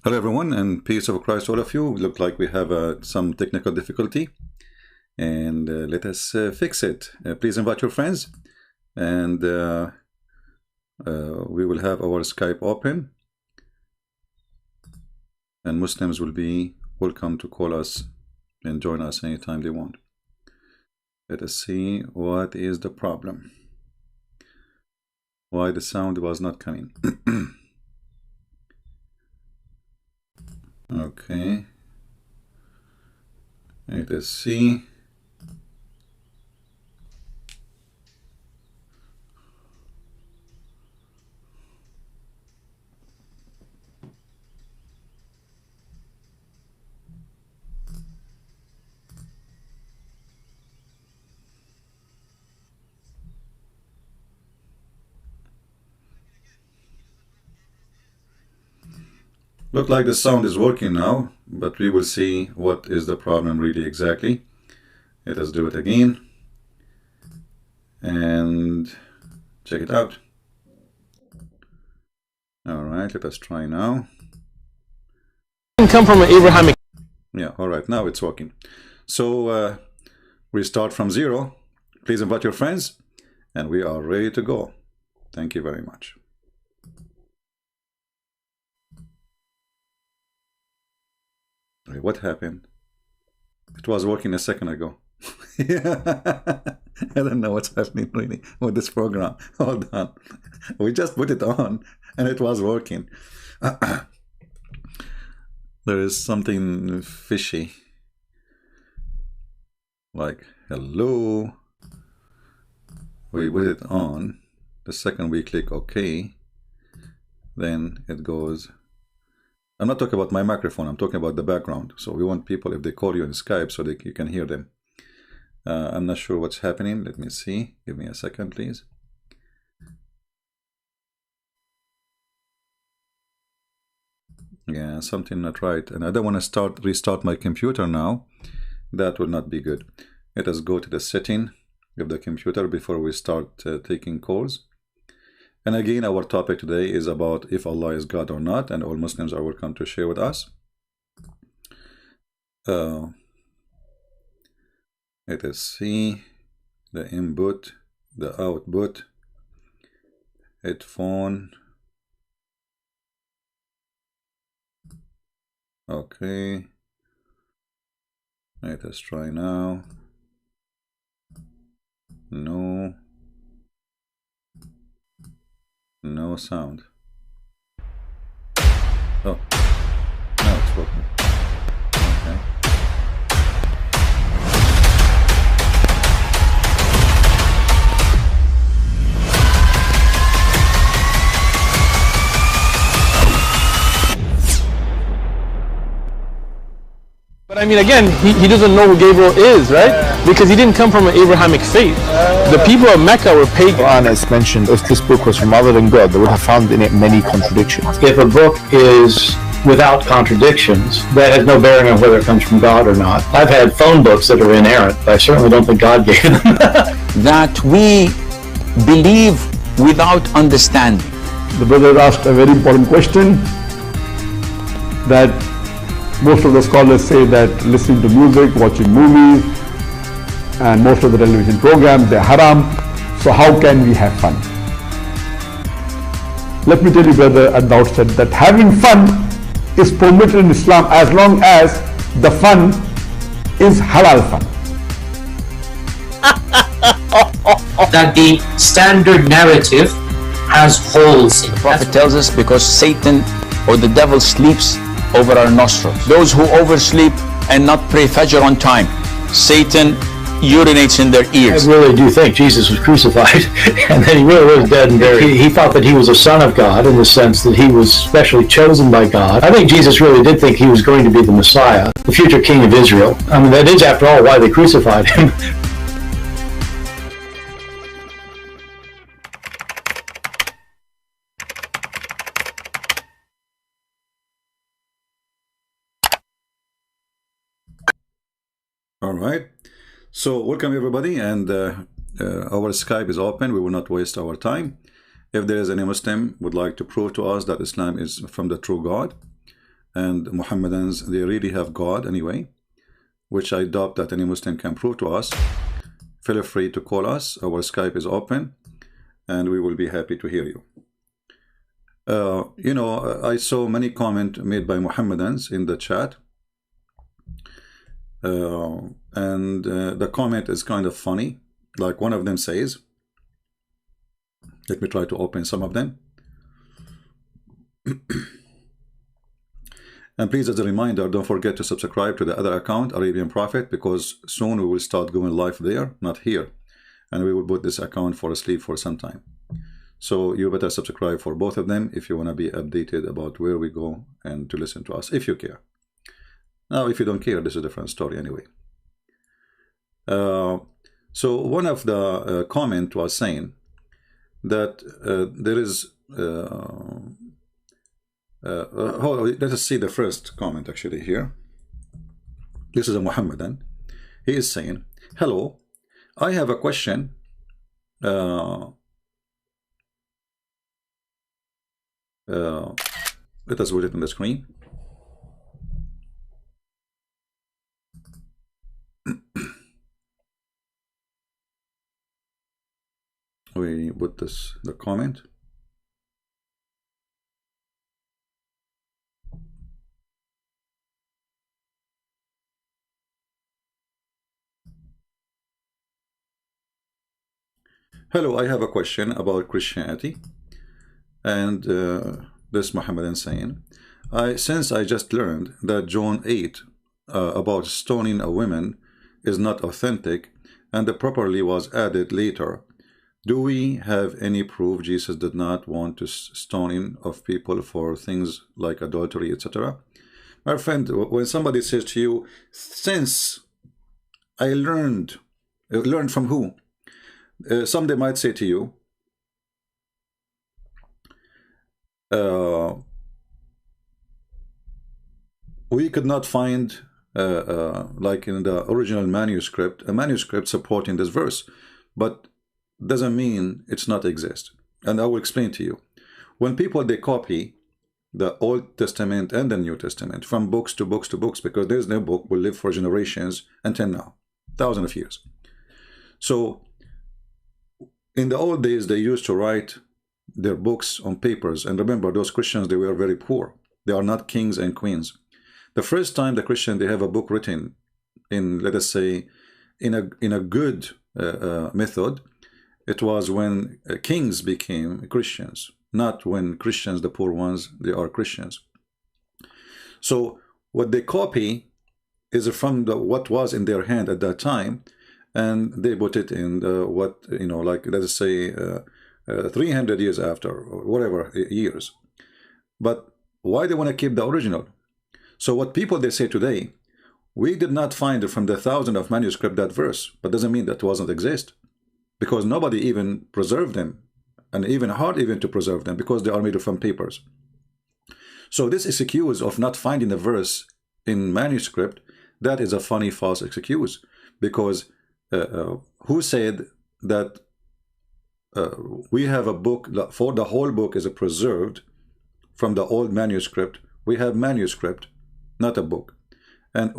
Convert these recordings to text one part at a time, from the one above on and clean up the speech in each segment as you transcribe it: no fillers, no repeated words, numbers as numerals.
Hello everyone, and peace of Christ to all of you. Look like we have some technical difficulty, and let us fix it. Please invite your friends, and we will have our Skype open, and Muslims will be welcome to call us and join us anytime they want. Let us see what is the problem. Why the sound was not coming. Okay, let us see. Look like the sound is working now, but we will see what is the problem really exactly. Let us do it again and check it out. All right, let us try now. Come from an Abrahamic. Yeah, all right, now it's working. So we start from zero. Please invite your friends, and we are ready to go. Thank you very much. What happened? It was working a second ago. I don't know what's happening really with this program. Hold on. We just put it on and it was working. There is something fishy. Like, hello. We put it on. The second we click OK, then it goes. I'm not talking about my microphone, I'm talking about the background. So we want people, if they call you in Skype, so you can hear them. I'm not sure what's happening. Let me see. Give me a second, please. Yeah, something not right. And I don't want to restart my computer now. That will not be good. Let us go to the setting of the computer before we start taking calls. And again, our topic today is about if Allah is God or not, and all Muslims are welcome to share with us. Let us see the input, the output, headphone. Okay. Let us try now. No. No sound. Oh, now it's working. Okay. But I mean, again, he doesn't know who Gabriel is, right? Because he didn't come from an Abrahamic faith. The people of Mecca were pagan. Quran has mentioned if this book was from other than God, they would have found in it many contradictions. If a book is without contradictions, that has no bearing on whether it comes from God or not. I've had phone books that are inerrant, but I certainly don't think God gave them. That we believe without understanding. The brother asked a very important question, that most of the scholars say that listening to music, watching movies, and most of the television programs, they're haram. So how can we have fun? Let me tell you, brother, at the outset that having fun is permitted in Islam as long as the fun is halal fun. That the standard narrative has holes in it. The Prophet tells us because Satan or the devil sleeps over our nostrils. Those who oversleep and not pray Fajr on time, Satan urinates in their ears. I really do think Jesus was crucified and that he really was dead and buried. He thought that he was a son of God in the sense that he was specially chosen by God. I think Jesus really did think he was going to be the Messiah, the future king of Israel. I mean, that is, after all, why they crucified him. All right. So welcome everybody, and our Skype is open. We will not waste our time. If there is any Muslim would like to prove to us that Islam is from the true God, and Mohammedans, they really have God anyway, which I doubt that any Muslim can prove to us, feel free to call us. Our Skype is open, and we will be happy to hear you. You know, I saw many comments made by Mohammedans in the chat, and the comment is kind of funny. Like one of them says, let me try to open some of them. And please, as a reminder, don't forget to subscribe to the other account, Arabian Prophet, because soon we will start going live there, not here. And we will put this account for asleep for some time. So you better subscribe for both of them if you want to be updated about where we go and to listen to us, if you care. Now, if you don't care, this is a different story anyway. So one of the comment was saying that there is... let us see the first comment actually here. This is a Mohammedan. He is saying, hello, I have a question. Let us put it on the screen. We put the comment. Hello, I have a question about Christianity. And this Mohammedan saying, since I just learned that John 8 about stoning a woman is not authentic and the properly was added later, do we have any proof Jesus did not want to stoning of people for things like adultery, etc.? My friend, when somebody says to you, since I learned from who? Somebody might say to you, we could not find, like in the original manuscript, a manuscript supporting this verse, but doesn't mean it's not exist. And I will explain to you. When people, they copy the Old Testament and the New Testament from books to books to books, because there's no book will live for generations until now, thousands of years. So in the old days, they used to write their books on papers. And remember, those Christians, they were very poor. They are not kings and queens. The first time the Christian, they have a book written in, let us say, in a good method, it was when kings became Christians, not when Christians, the poor ones, they are Christians. So what they copy is from what was in their hand at that time, and they put it in what, you know, like, let us say 300 years after, or whatever years. But why they want to keep the original? So what people, they say today, we did not find from the thousands of manuscript that verse, but doesn't mean that doesn't exist, because nobody even preserved them, and even hard even to preserve them, because they are made from papers. So this excuse of not finding the verse in manuscript, that is a funny false excuse, because who said that we have a book for the whole book is preserved from the old manuscript? We have manuscript, not a book. And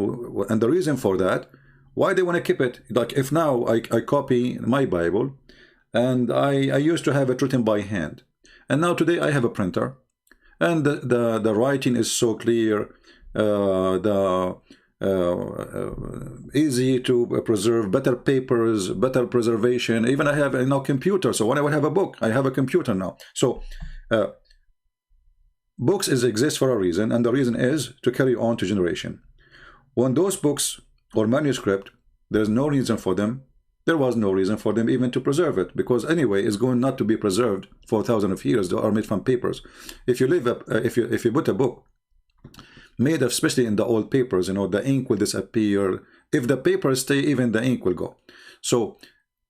the reason for that, why they want to keep it, like if now I copy my Bible, and I used to have it written by hand, and now today I have a printer, and the writing is so clear, easy to preserve, better papers, better preservation. Even I have a computer, so when I would have a book, I have a computer now. So books exist for a reason, and the reason is to carry on to generation. When those books or manuscript, there's no reason for them. There was no reason for them even to preserve it, because anyway, it's going not to be preserved for thousands of years. They are made from papers. If you leave if you put a book made of, especially in the old papers, you know, the ink will disappear. If the papers stay, even the ink will go. So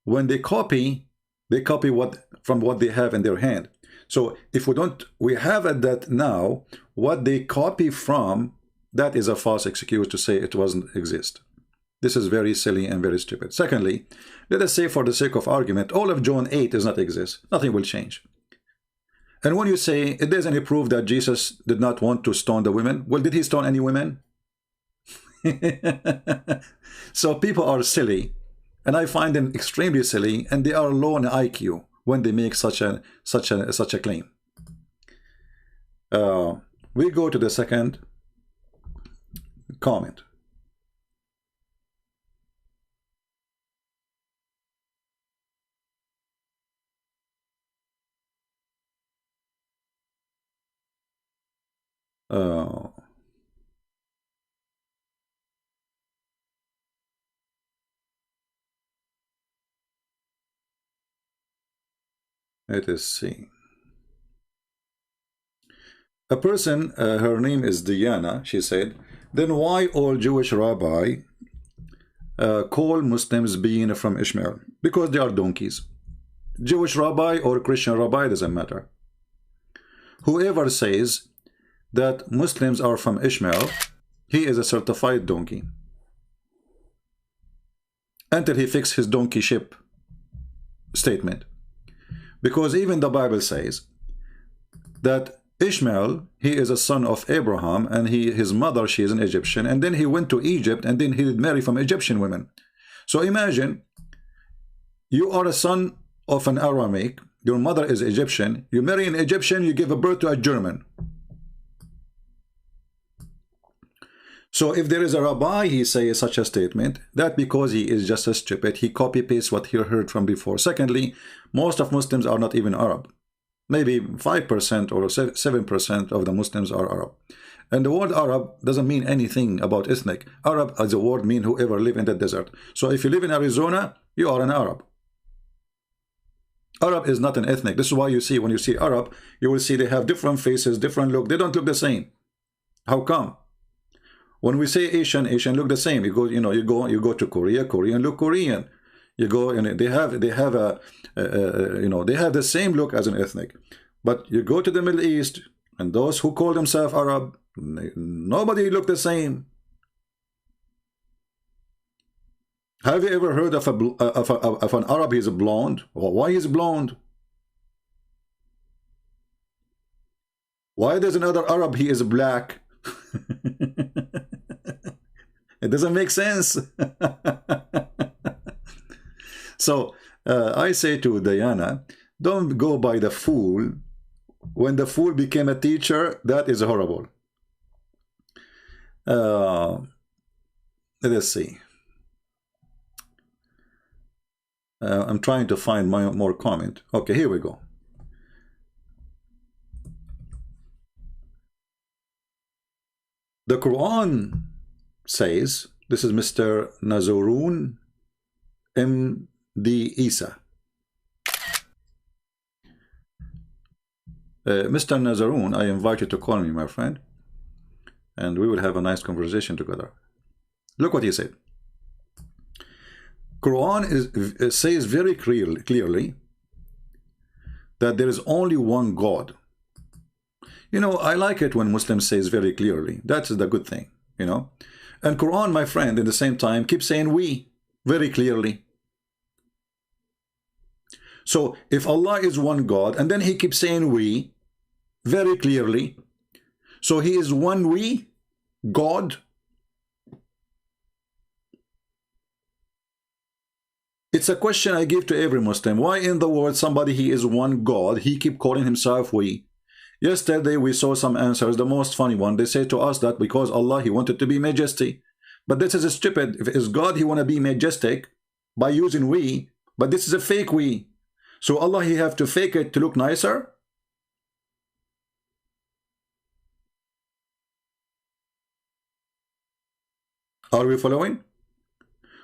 when they copy what from what they have in their hand. So if we have at that now, what they copy from, that is a false excuse to say it doesn't exist. This is very silly and very stupid. Secondly, let us say for the sake of argument, all of John 8 does not exist. Nothing will change. And when you say it doesn't any proof that Jesus did not want to stone the women, well, did he stone any women? So people are silly, and I find them extremely silly, and they are low in IQ when they make such a claim. We go to the second comment. Let us see. A person, her name is Diana, she said, then why all Jewish rabbi call Muslims being from Ishmael? Because they are donkeys. Jewish rabbi or Christian rabbi, doesn't matter. Whoever says that Muslims are from Ishmael, he is a certified donkey. Until he fixes his donkeyship statement. Because even the Bible says that Ishmael, he is a son of Abraham, and his mother, she is an Egyptian, and then he went to Egypt, and then he did marry from Egyptian women. So imagine, you are a son of an Aramaic, your mother is Egyptian, you marry an Egyptian, you give a birth to a German. So if there is a rabbi, he says such a statement, that because he is just a stupid, he copy-pastes what he heard from before. Secondly, most of Muslims are not even Arab. Maybe 5% or 7% of the Muslims are Arab. And the word Arab doesn't mean anything about ethnic. Arab as a word means whoever live in the desert. So if you live in Arizona, you are an Arab. Arab is not an ethnic. This is why you see, when you see Arab, you will see they have different faces, different look. They don't look the same. How come? When we say Asian, Asian look the same. You go, you go to Korea, Korean look Korean. You go, they have the same look as an ethnic. But you go to the Middle East, and those who call themselves Arab, nobody look the same. Have you ever heard of an Arab? He's blonde. Well, why is blonde? Why there's another Arab? He is black. It doesn't make sense. So I say to Diana, don't go by the fool. When the fool became a teacher, that is horrible. Let us see. I'm trying to find more comment. Okay, here we go. The Quran says, this is Mr. Nazarun M.D. Isa. Mr. Nazarun, I invite you to call me, my friend, and we will have a nice conversation together. Look what he said. Quran says very clearly that there is only one God. I like it when Muslims says very clearly. That's the good thing, And Quran, my friend, at the same time, keeps saying we very clearly. So if Allah is one God, and then he keeps saying we very clearly, so he is one we, God. It's a question I give to every Muslim. Why in the world somebody he is one God, he keep calling himself we? Yesterday we saw some answers, the most funny one. They say to us that because Allah, he wanted to be majestic. But this is a stupid. If it's God, he want to be majestic by using we, but this is a fake we. So Allah, he have to fake it to look nicer? Are we following?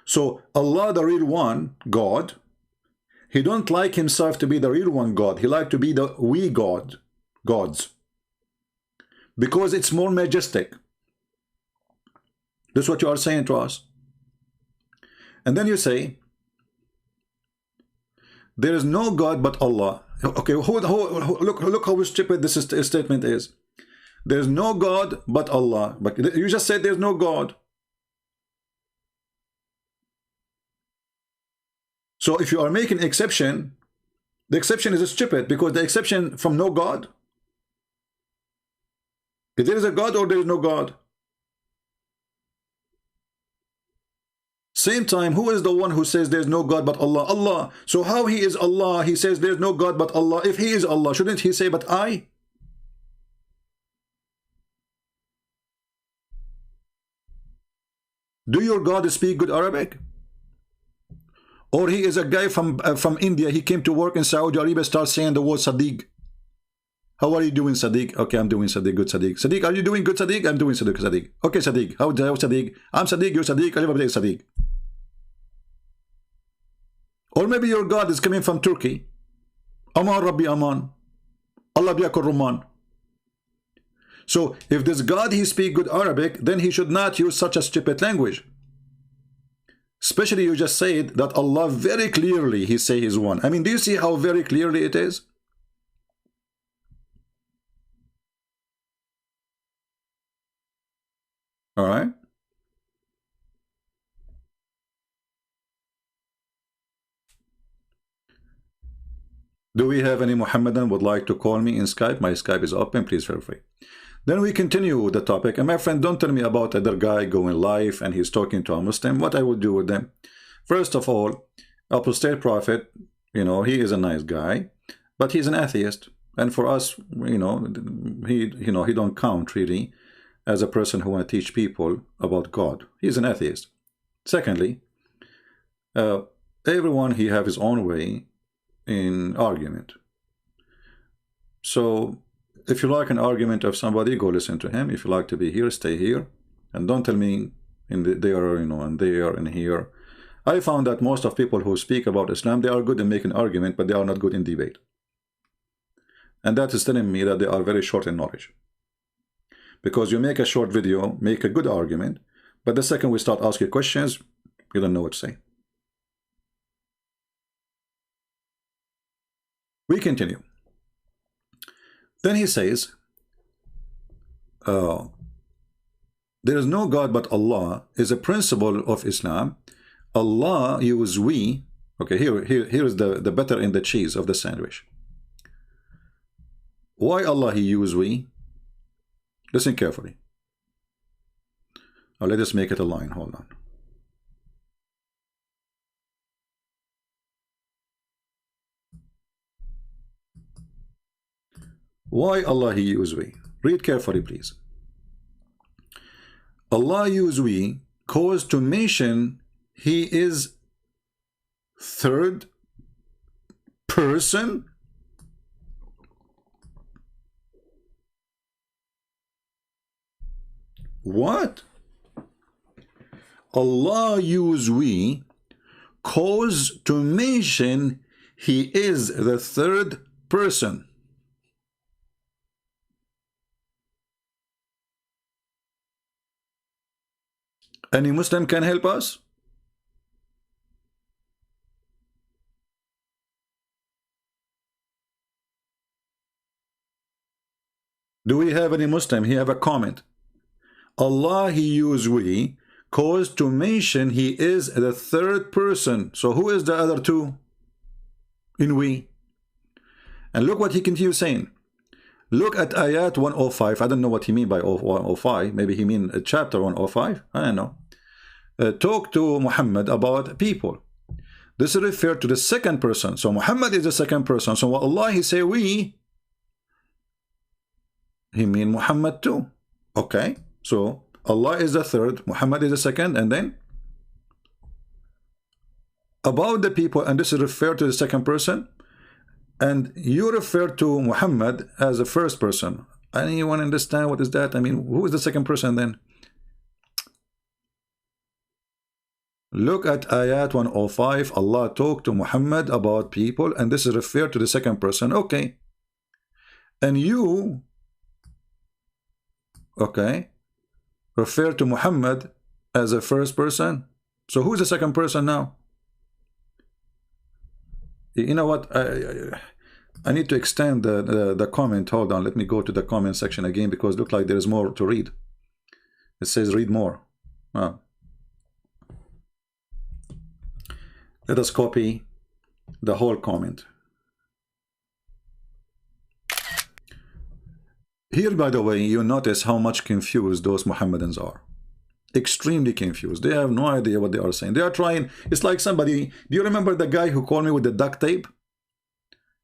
So Allah, the real one, God, he don't like himself to be the real one God. He like to be the we God, gods. Because it's more majestic. That's what you are saying to us. And then you say, there is no God but Allah. Okay, look how stupid this statement is. There is no God but Allah. But you just said there's no God. So if you are making exception The exception is stupid, because the exception from no God. If there is a God or there is no God. Same time, who is the one who says there's no God but Allah? Allah. So how he is Allah? He says there's no God but Allah. If he is Allah, shouldn't he say but I? Do your God speak good Arabic? Or he is a guy from India, he came to work in Saudi Arabia, starts saying the word Sadiq. How are you doing, Sadiq? Okay, I'm doing Sadiq, good Sadiq. Sadiq, are you doing good, Sadiq? I'm doing Sadiq, Sadiq. Okay, Sadiq. How Sadiq? I'm Sadiq, you're Sadiq, everybody is Sadiq. Or maybe your God is coming from Turkey. Aman Rabbi Aman. Allah biyakur Rumman. So if this God, he speak good Arabic, then he should not use such a stupid language. Especially you just said that Allah very clearly, he say he's one. I mean, do you see how very clearly it is? All right. Do we have any Muhammadan would like to call me in Skype? My Skype is open, please feel free. Then we continue the topic. And my friend, don't tell me about other guy going live and he's talking to a Muslim. What I would do with them? First of all, Apostate Prophet, you know, he is a nice guy, but he's an atheist. And for us, you know, he don't count really as a person who want to teach people about God. He's an atheist. Secondly, everyone, he have his own way in argument. So if you like an argument of somebody, go listen to him. If you like to be here, stay here, and don't tell me there, you know, and there and here. I found that most of people who speak about Islam, they are good in making argument, but they are not good in debate. And that is telling me that they are very short in knowledge. Because you make a short video, make a good argument, but the second we start asking questions, you don't know what to say. We continue. Then he says, there is no God but Allah is a principle of Islam. Allah use we. Okay, here is the butter in the cheese of the sandwich. Why Allah he use we? Listen carefully. Now let us make it a line. Hold on. Why Allah he use we? Read carefully, please. Allah use we cause to mention he is third person. What? Allah use we cause to mention he is the third person. Any Muslim can help us? Do we have any Muslim? He have a comment. Allah he use we cause to mention he is the third person. So who is the other two in we? And look what he continues saying. Look at ayat 105. I don't know what he mean by 105. Maybe he mean chapter 105. I don't know. Talk to Muhammad about people. This is referred to the second person. So Muhammad is the second person. So Allah he say we, he mean Muhammad too. Okay. So Allah is the third, Muhammad is the second, and then about the people, and this is referred to the second person, and you refer to Muhammad as the first person. Anyone understand what is that? I mean, who is the second person then? Look at ayat 105. Allah talked to Muhammad about people, and this is referred to the second person. Okay. And you, okay, refer to Muhammad as a first person. So who is the second person now? You know what? I need to extend the comment. Hold on. Let me go to the comment section again because it looks like there is more to read. It says read more. Oh. Let us copy the whole comment. Here, by the way, you notice how much confused those Mohammedans are. Extremely confused. They have no idea what they are saying. They are trying. It's like somebody. Do you remember the guy who called me with the duct tape?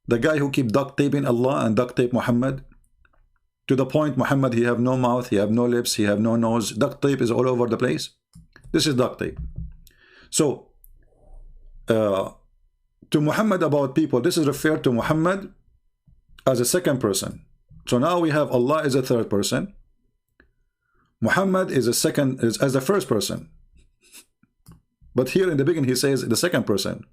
The guy who keep duct taping Allah and duct tape Muhammad? To the point, Muhammad, he have no mouth, he have no lips, he have no nose. Duct tape is all over the place. This is duct tape. So, to Muhammad about people, this is referred to Muhammad as a second person. So now we have Allah as a third person. Muhammad is a second, is as the first person. But here in the beginning he says the second person.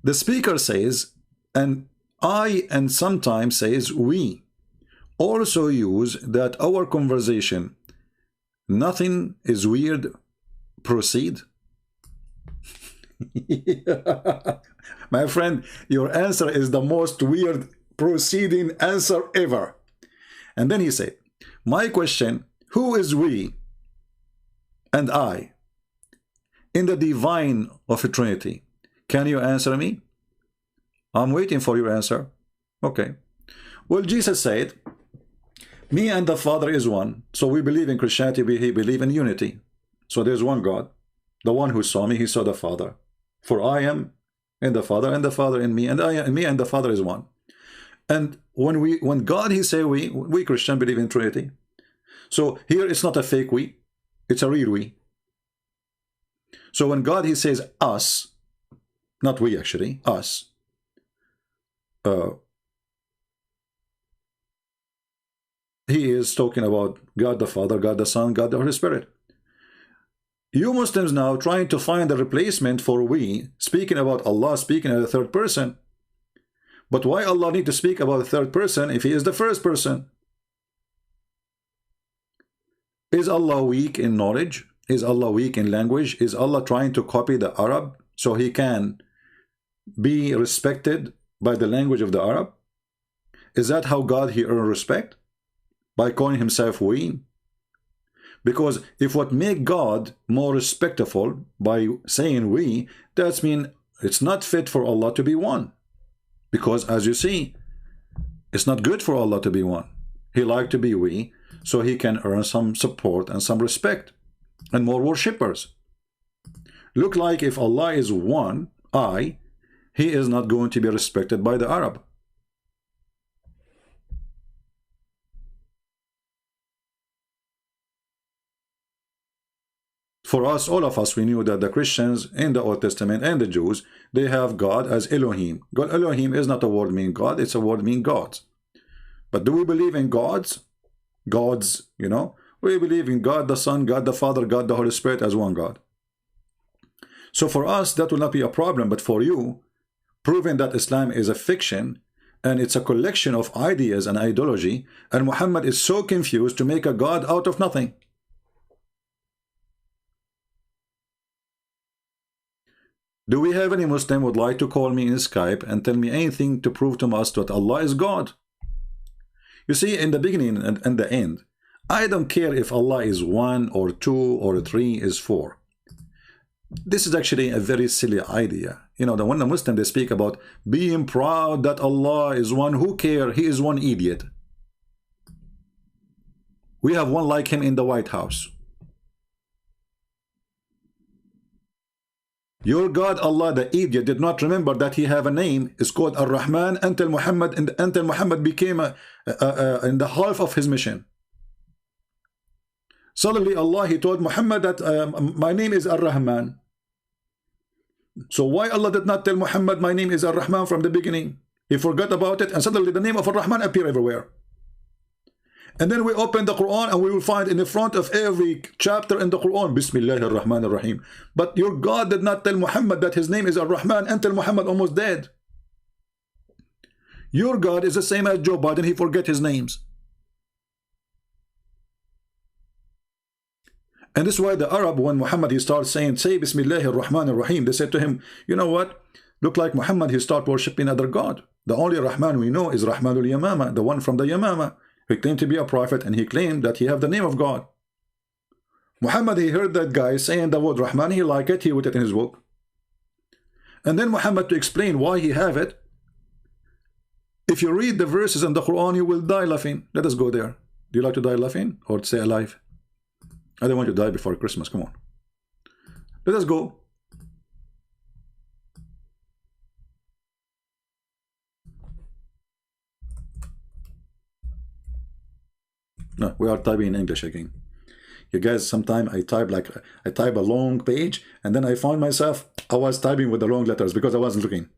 The speaker says, and I, and sometimes says we, also use that our conversation, nothing is weird, proceed. My friend, your answer is the most weird proceeding answer ever. And then he said, my question, who is we and I in the divine of a Trinity? Can you answer me? I'm waiting for your answer. Okay. Well, Jesus said, me and the Father is one. So we believe in Christianity, we believe in unity. So there's one God. The one who saw me, he saw the Father. For I am in the Father, and the Father in me, and I and me and the Father is one. And when God, he say we Christian believe in Trinity. So here it's not a fake we, it's a real we. So when God, he says us, not we actually, us. He is talking about God the Father, God the Son, God the Holy Spirit. You Muslims now trying to find a replacement for we, speaking about Allah, speaking as a third person. But why Allah need to speak about the third person if he is the first person? Is Allah weak in knowledge? Is Allah weak in language? Is Allah trying to copy the Arab so he can be respected by the language of the Arab? Is that how God he earned respect? By calling himself we? Because if what make God more respectful by saying we, that's mean it's not fit for Allah to be one. Because as you see, it's not good for Allah to be one. He like to be we, so he can earn some support and some respect and more worshippers. Look like if Allah is one, he is not going to be respected by the Arab. For us, all of us, we knew that the Christians in the Old Testament and the Jews, they have God as Elohim. God, Elohim is not a word mean God, it's a word mean gods. But do we believe in gods? Gods, you know? We believe in God the Son, God the Father, God the Holy Spirit as one God. So for us, that will not be a problem. But for you, proving that Islam is a fiction and it's a collection of ideas and ideology, and Muhammad is so confused to make a God out of nothing. Do we have any Muslim would like to call me in Skype and tell me anything to prove to us that Allah is God? You see, in the beginning and the end, I don't care if Allah is 1 or 2 or 3 is 4. This is actually a very silly idea. You know, when the Muslim they speak about being proud that Allah is one, who care? He is one idiot. We have one like him in the White House. Your God Allah, the idiot, did not remember that he have a name. It's called Ar-Rahman until Muhammad became in the half of his mission. Suddenly Allah, he told Muhammad that my name is Ar-Rahman. So why Allah did not tell Muhammad my name is Ar-Rahman from the beginning? He forgot about it, and suddenly the name of Ar-Rahman appear everywhere. And then we open the Quran and we will find in the front of every chapter in the Quran, Bismillah ar-Rahman ar-Rahim. But your God did not tell Muhammad that his name is Ar-Rahman until Muhammad almost dead. Your God is the same as Joe Biden, he forget his names. And this is why the Arab, when Muhammad he starts saying, say Bismillah ar-Rahman ar-Rahim, they said to him, you know what? Look like Muhammad, he start worshipping other God. The only Rahman we know is Rahmanul Yamama, the one from the Yamama. He claimed to be a prophet and he claimed that he have the name of God. Muhammad, he heard that guy saying the word Rahman, he liked it, he put it in his book. And then Muhammad, to explain why he have it, If you read the verses in the Quran, you will die laughing. Let us go there. Do you like to die laughing or to stay alive? I don't want to die before Christmas. Come on. Let us go. No, we are typing in English again. You guys, sometimes I type a long page and then I found myself I was typing with the wrong letters because I wasn't looking.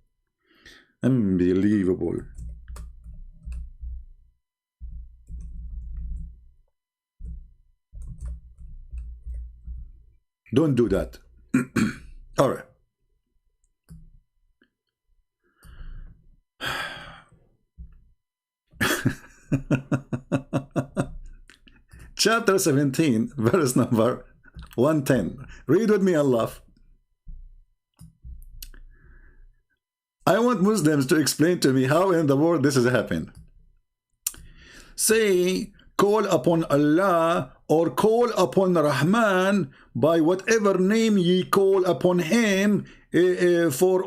Unbelievable. Don't do that. All right. Chapter 17, verse number 110. Read with me and laugh. I want Muslims to explain to me how in the world this has happened. Say, call upon Allah or call upon Rahman by whatever name ye call upon him, for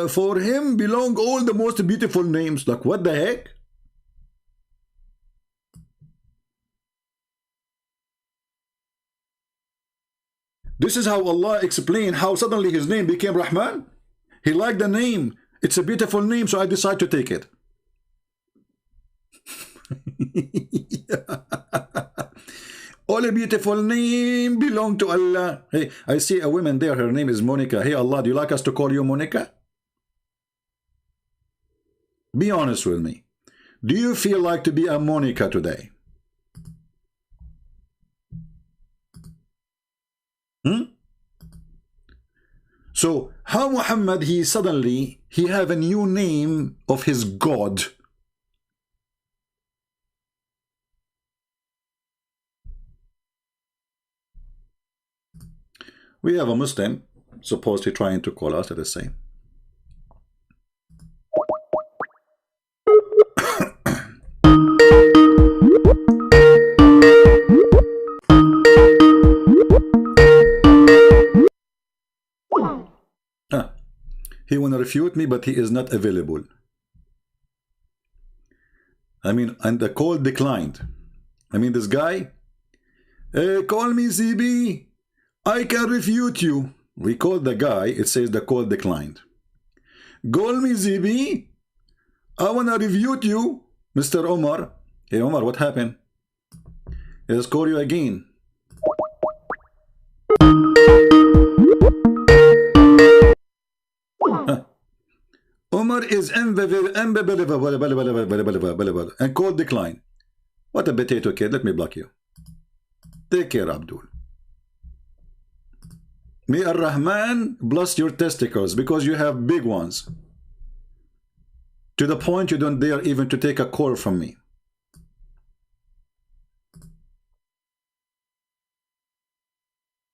for him belong all the most beautiful names. Like, what the heck? This is how Allah explained how suddenly his name became Rahman. He liked the name. It's a beautiful name, so I decide to take it. All a beautiful name belong to Allah. Hey, I see a woman there. Her name is Monica. Hey, Allah, do you like us to call you Monica? Be honest with me. Do you feel like to be a Monica today? So how Muhammad, he have a new name of his God. We have a Muslim supposedly trying to call us at the same. He want to refute me, but he is not available. I mean, and the call declined. I mean, this guy, call me CB, I can refute you. We called the guy, it says the call declined. Call me CB, I want to refute you, Mr. Omar. Hey Omar, what happened? Let's call you again. Omar is unbelievable and call decline. What a potato kid. Let me block you. Take care, Abdul. May Ar-Rahman bless your testicles because you have big ones. To the point you don't dare even to take a call from me.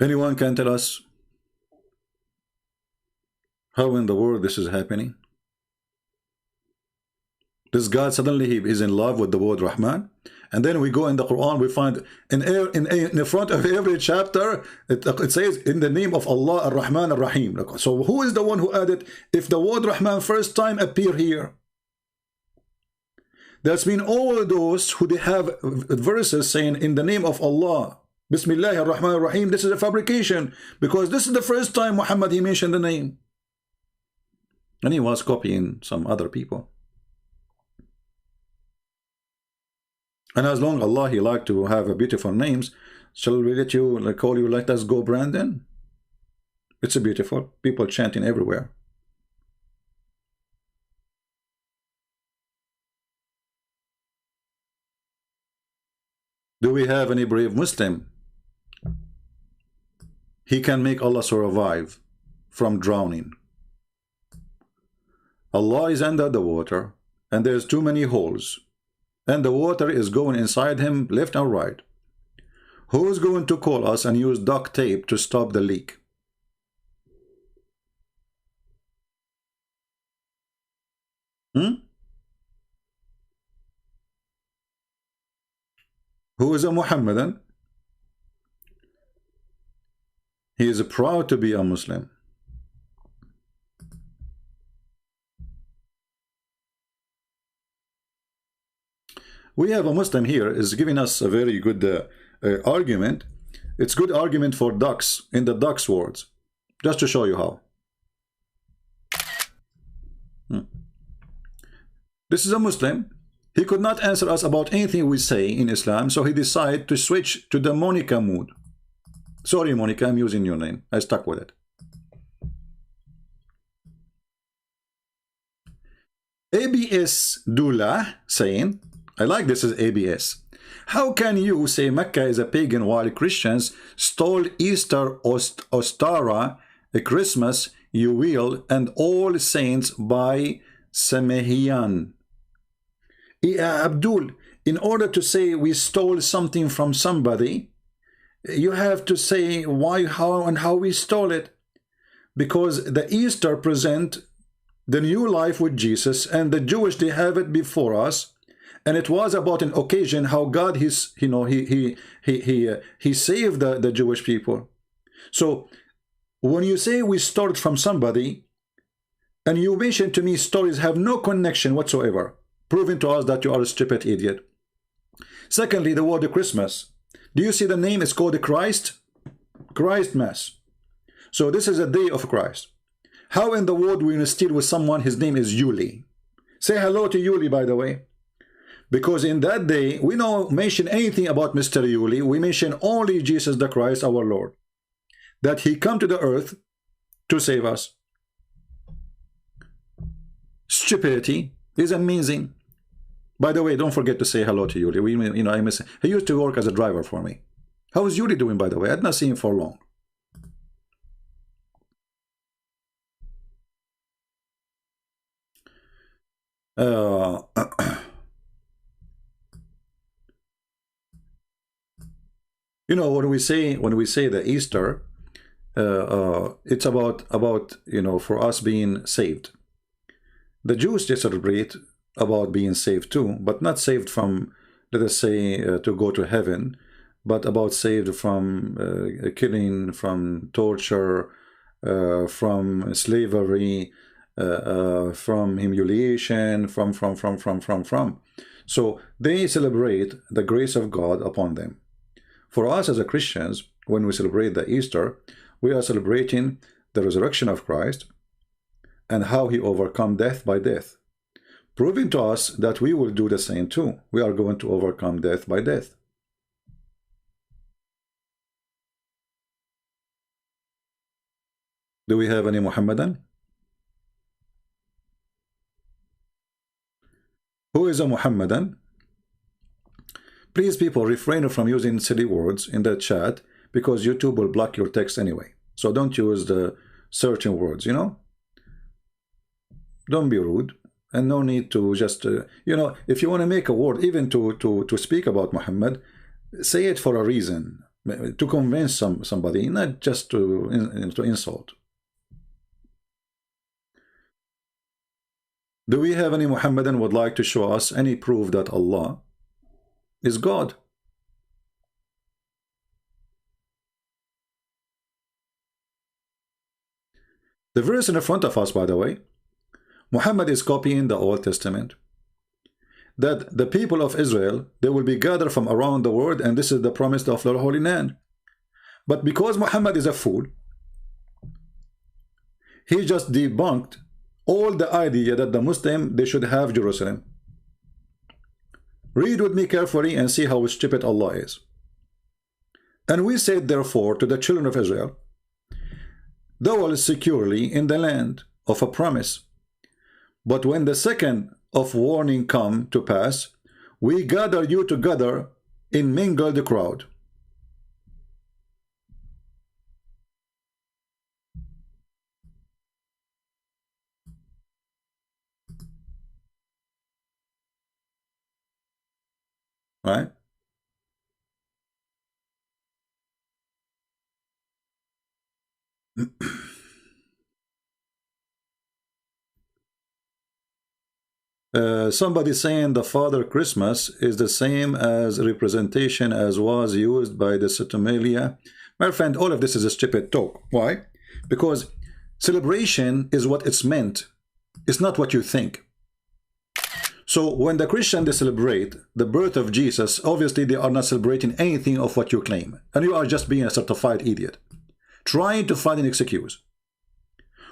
Anyone can tell us how in the world this is happening? This God suddenly he is in love with the word Rahman, and then we go in the Quran, we find in the front of every chapter it says in the name of Allah Ar-Rahman Ar-Rahim. So who is the one who added if the word Rahman first time appear here? That's mean all those who they have verses saying in the name of Allah, Bismillah Ar-Rahman Ar-Rahim, this is a fabrication because this is the first time Muhammad he mentioned the name, and he was copying some other people. And as long Allah he like to have beautiful names, shall we let you call you let us go Brandon? It's a beautiful people chanting everywhere. Do we have any brave Muslim? He can make Allah survive from drowning. Allah is under the water and there's too many holes. And the water is going inside him left and right. Who's going to call us and use duct tape to stop the leak? Who is a Muhammadan? He is proud to be a Muslim. we have a Muslim here is giving us a very good argument. It's good argument for ducks in the ducks words. Just to show you how. This is a Muslim. He could not answer us about anything we say in Islam, so he decided to switch to the Monica mood. Sorry, Monica, I'm using your name. I stuck with it. ABS Dula saying, I like this as ABS. How can you say Mecca is a pagan while Christians stole Easter, Ostara, Christmas, Yule, and All Saints by Samahian? Abdul, in order to say we stole something from somebody, you have to say why, how, and how we stole it. Because the Easter present the new life with Jesus, and the Jewish, they have it before us, and it was about an occasion how God he saved the Jewish people. So when you say we stole it from somebody, and you mention to me stories have no connection whatsoever, proving to us that you are a stupid idiot. Secondly, the word Christmas. Do you see the name is called Christ Mass? So this is a day of Christ. How in the world we steal with someone, his name is Yuli? Say hello to Yuli, by the way. Because in that day, we don't mention anything about Mr. Yuli. We mention only Jesus the Christ, our Lord. That he come to the earth to save us. Stupidity is amazing. By the way, don't forget to say hello to Yuli. I miss him. He used to work as a driver for me. How is Yuli doing, by the way? I had not seen him for long. When we say the Easter, it's about for us being saved. The Jews, they celebrate about being saved too, but not saved from, let us say, to go to heaven, but about saved from killing, from torture, from slavery, from humiliation, from. So they celebrate the grace of God upon them. For us as a Christians, when we celebrate the Easter, we are celebrating the resurrection of Christ and how he overcome death by death, proving to us that we will do the same too. We are going to overcome death by death. Do we have any Muhammadan? Who is a Muhammadan? Please, people, refrain from using silly words in the chat because YouTube will block your text anyway. So don't use the certain words, Don't be rude, and no need to just, if you want to make a word, even to speak about Muhammad, say it for a reason, to convince somebody, not just to insult. Do we have any Muhammadan would like to show us any proof that Allah is God? The verse in the front of us, by the way, Muhammad is copying the Old Testament, that the people of Israel, they will be gathered from around the world, and this is the promise of the Holy Land. But because Muhammad is a fool, he just debunked all the idea that the Muslim, they should have Jerusalem. Read with me carefully and see how stupid Allah is. And we said, therefore, to the children of Israel, dwell securely in the land of a promise. But when the second of warning come to pass, we gather you together in mingled crowd. Right? Somebody saying the Father Christmas is the same as representation as was used by the Sotomalia. My friend, all of this is a stupid talk. Why? Because celebration is what it's meant. It's not what you think. So when the Christians, they celebrate the birth of Jesus, obviously they are not celebrating anything of what you claim. And you are just being a certified idiot, trying to find an excuse.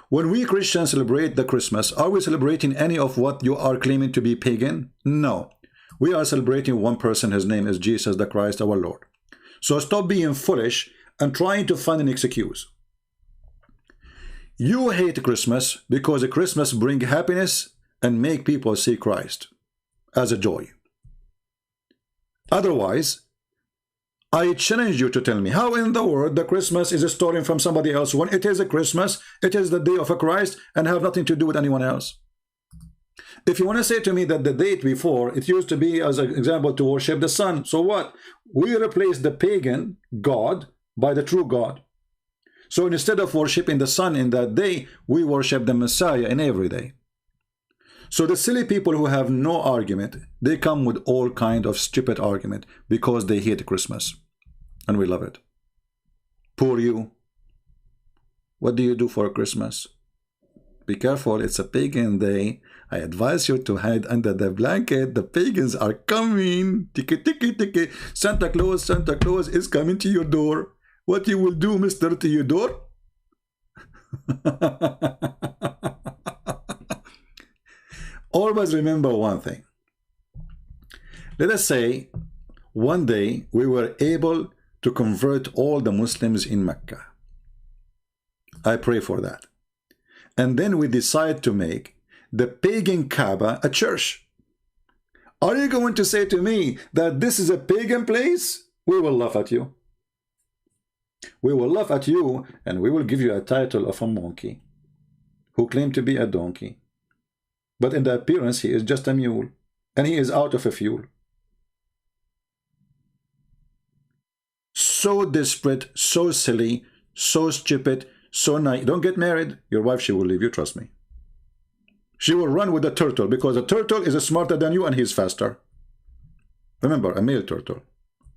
When we Christians celebrate the Christmas, are we celebrating any of what you are claiming to be pagan? No. We are celebrating one person. His name is Jesus the Christ, our Lord. So stop being foolish and trying to find an excuse. You hate Christmas because Christmas brings happiness and make people see Christ as a joy. Otherwise, I challenge you to tell me how in the world the Christmas is stolen from somebody else when it is a Christmas, it is the day of a Christ and have nothing to do with anyone else. If you want to say to me that the date before, it used to be, as an example, to worship the sun. So what? We replace the pagan God by the true God. So instead of worshiping the sun in that day, we worship the Messiah in every day. So the silly people who have no argument, they come with all kind of stupid argument because they hate Christmas. And we love it. Poor you. What do you do for Christmas? Be careful, it's a pagan day. I advise you to hide under the blanket. The pagans are coming. Tiki, tiki, tiki. Santa Claus is coming to your door. What you will do, Mr. Theodore? Always remember one thing. Let us say one day we were able to convert all the Muslims in Mecca. I pray for that. And then we decide to make the pagan Kaaba a church. Are you going to say to me that this is a pagan place? We will laugh at you. We will laugh at you and we will give you a title of a monkey who claimed to be a donkey. But in the appearance, he is just a mule and he is out of a fuel. So desperate, so silly, so stupid, so naive. Don't get married. Your wife, she will leave you, trust me. She will run with the turtle because a turtle is smarter than you and he's faster. Remember, a male turtle,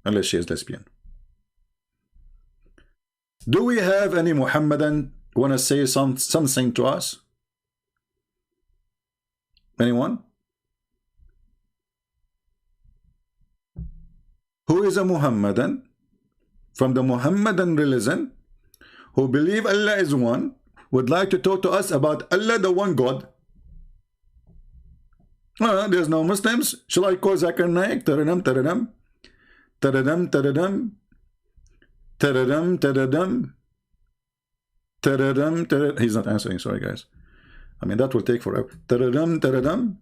unless she is lesbian. Do we have any Muhammadan want to say something to us? Anyone? Who is a Muhammadan from the Muhammadan religion who believe Allah is one, would like to talk to us about Allah the one God? There's no Muslims. Shall I call Zakir Naik? Taradam, taradam. Taradam, taradam. Taradam, taradam. Taradam, taradam. He's not answering, sorry guys. I mean, that will take forever. Taradam, taradam.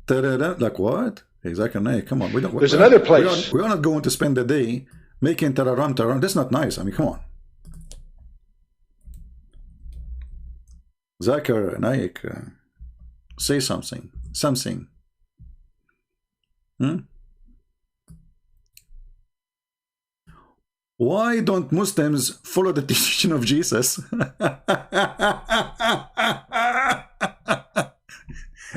Taradam. Like what? Hey, Zakir Naik, come on. There's another place. We are not going to spend the day making tararam, tararam. That's not nice. I mean, come on. Zakir Naik, say something. Something. Why don't Muslims follow the teaching of Jesus?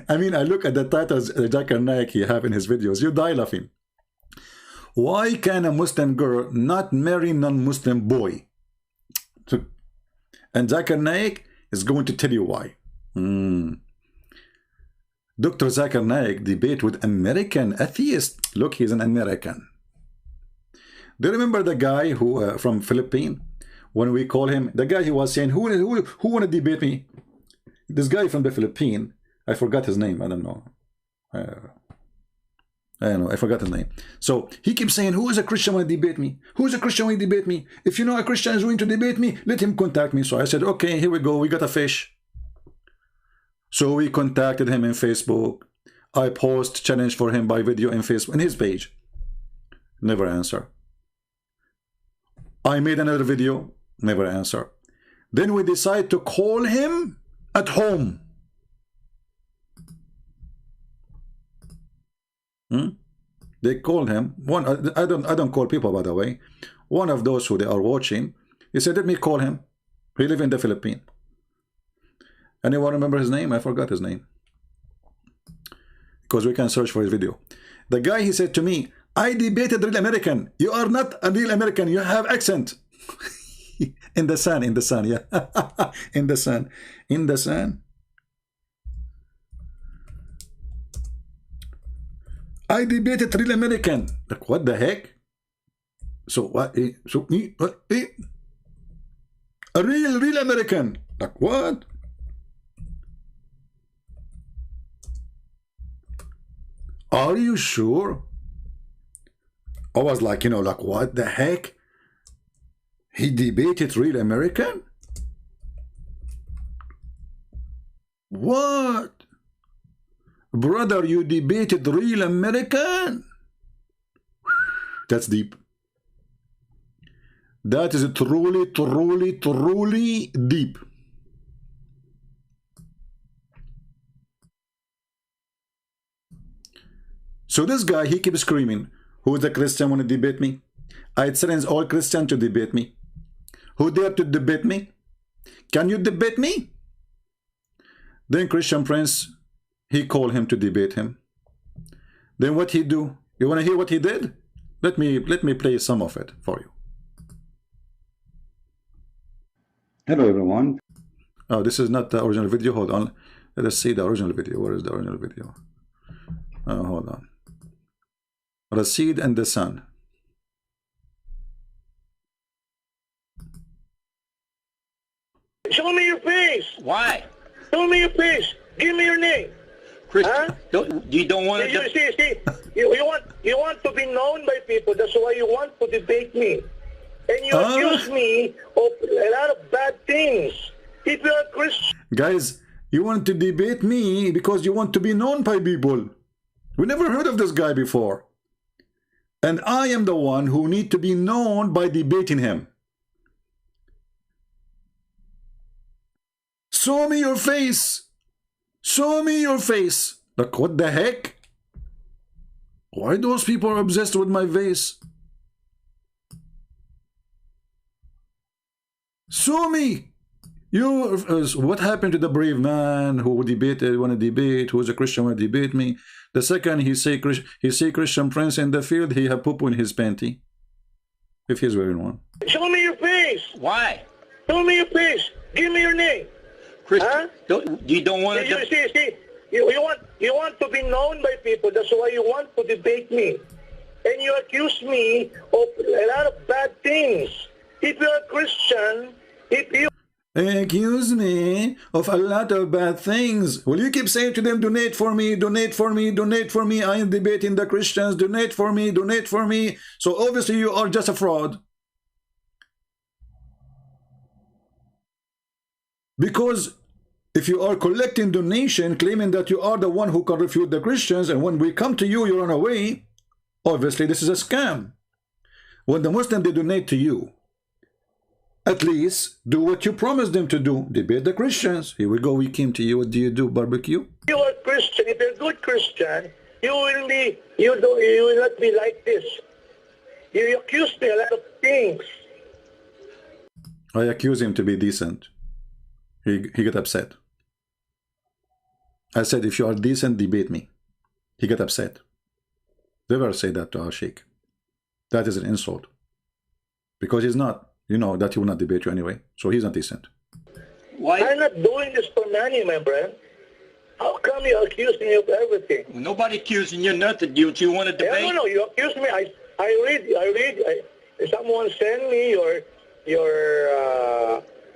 I mean, I look at the titles Zakir Naik he have in his videos. You die laughing. Why can a Muslim girl not marry non-Muslim boy? And Zakir Naik is going to tell you why. Dr. Zakir Naik debate with American atheist. Look, he's an American. Do you remember the guy who from Philippines? When we call him, the guy he was saying, who want to debate me? This guy from the Philippines. I forgot his name. I don't know. I don't know. I forgot his name. So he keeps saying, who is a Christian want to debate me? Who is a Christian want to debate me? If you know a Christian is going to debate me, let him contact me. So I said, okay, here we go. We got a fish. So we contacted him in Facebook. I post challenge for him by video in Facebook, in his page. Never answer. I made another video. Never answer. Then we decide to call him at home. They called him. I don't call people, by the way. One of those who they are watching, he said, let me call him. He lives in the Philippines. Anyone remember his name? I forgot his name. Because we can search for his video. The guy, he said to me, I debated real American. You are not a real American. You have accent. In the sun, yeah. In the sun. I debated real American. Like, what the heck? So what? So what? A real American. Like, what? Are you sure? I was like, you know, like, what the heck? He debated real American? What? Brother, you debated real American? That's deep. That is truly deep. So this guy, he keeps screaming, who is the Christian want to debate me? I challenge all Christians to debate me. Who dare to debate me? Can you debate me? Then Christian Prince, he called him to debate him. Then what he do? You want to hear what he did? Let me play some of it for you. Hello everyone. Oh, this is not the original video. Hold on. Let us see the original video. Where is the original video? Oh, hold on. The seed and the sun. Show me your face. Why? Show me your face. Give me your name. Chris, Huh? you don't want You to... see, you want to be known by people. That's why you want to debate me. And you accuse me of a lot of bad things. If you're a Christian... Guys, you want to debate me because you want to be known by people. We never heard of this guy before. And I am the one who need to be known by debating him. Show me your face. Show me your face. Like, what the heck? Why those people are obsessed with my face? Show me. You, what happened to the brave man who debated, want to debate, who is a Christian, want to debate me? The second he say Christian Prince in the field, he have poo-poo in his panty. If he's wearing one. Show me your face. Why? Show me your face. Give me your name. Chris, Huh? you don't want to... You want to be known by people. That's why you want to debate me. And you accuse me of a lot of bad things. If you're a Christian, if you... Accuse me of a lot of bad things. Will you keep saying to them, donate for me, donate for me, donate for me? I am debating the Christians, donate for me, donate for me. So obviously you are just a fraud. Because if you are collecting donation, claiming that you are the one who can refute the Christians, and when we come to you, you run away, obviously this is a scam. When the Muslims, they donate to you, at least do what you promised them to do. Debate the Christians. Here we go. We came to you. What do you do? Barbecue? You are Christian. If you're a good Christian, you will not be like this. You accuse me a lot of things. I accuse him to be decent. He got upset. I said, if you are decent, debate me. He got upset. Never say that to our sheikh. That is an insult. Because he's not. You know that he will not debate you anyway. So he's not decent. Why? I'm not doing this for money, my friend. How come you accuse me of everything? Nobody accusing you nothing. You want to debate? No, you accuse me. I read. Someone sent me your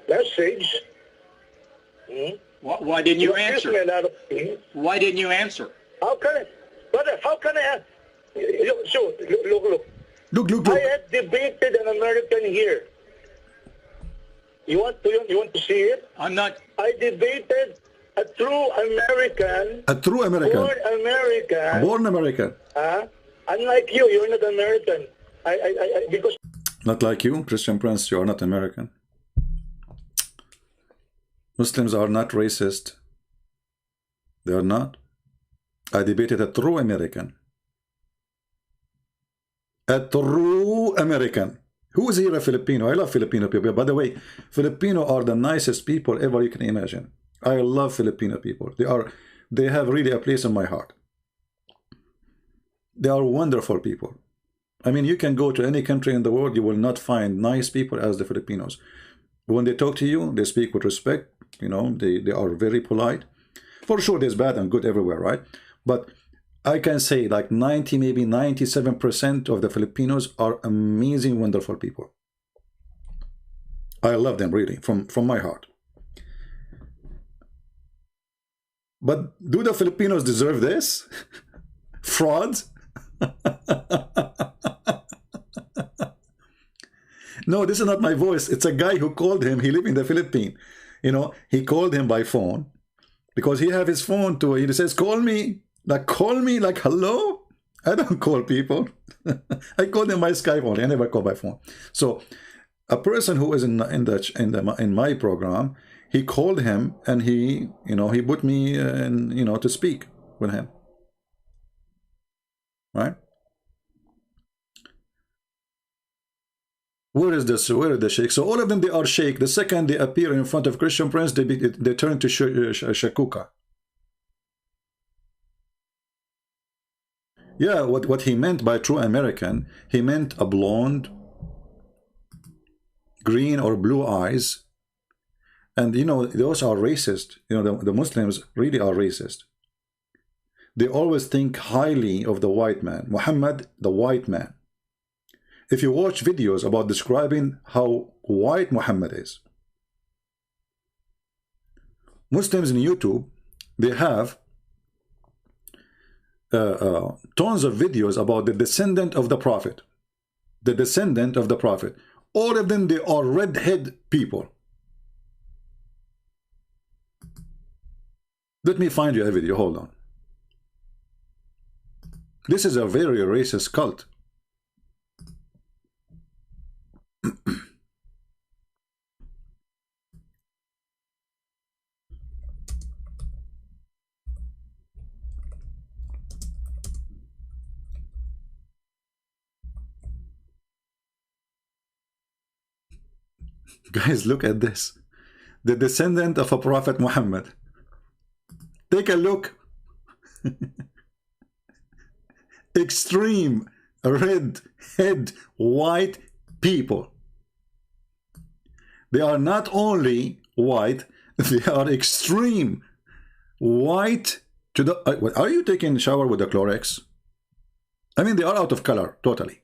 message. Why didn't you answer? Me a lot of things. Why didn't you answer? How can I, brother? How can I? So look. Look. I have debated an American here. You want to see it? I'm not. I debated a true American. A true American. Born American. Born American. Unlike you, you're not American. Because. Not like you, Christian Prince. You are not American. Muslims are not racist. They are not. I debated a true American. A true American. Who is here a Filipino? I love Filipino people. By the way, Filipino are the nicest people ever you can imagine. I love Filipino people. They have really a place in my heart. They are wonderful people. I mean, you can go to any country in the world, you will not find nice people as the Filipinos. When they talk to you, they speak with respect. You know, they are very polite. For sure, there's bad and good everywhere, right? But I can say like 90, maybe 97% of the Filipinos are amazing, wonderful people. I love them really from my heart. But do the Filipinos deserve this? Frauds? No, this is not my voice. It's a guy who called him. He lived in the Philippines. You know, he called him by phone because he have his phone too. He says, call me like hello. I don't call people. I call them by Skype only. I never call by phone. So a person who is in my program, he called him and he put me in, to speak with him. Right? Where is this? Where is the sheikh? So all of them, they are sheikh. The second they appear in front of Christian prince, they turn to shakuka. Yeah, what he meant by true American, he meant a blonde, green or blue eyes. And those are racist. The Muslims really are racist. They always think highly of the white man. Muhammad, the white man. If you watch videos about describing how white Muhammad is, Muslims in YouTube, they have tons of videos about the descendant of the Prophet. The descendant of the Prophet. All of them, they are redhead people. Let me find you a video. Hold on. This is a very racist cult. Guys, look at this. The descendant of a Prophet Muhammad. Take a look. Extreme red head white people. They are not only white, they are extreme white to the... Are you taking a shower with the Clorox? I mean, they are out of color, totally.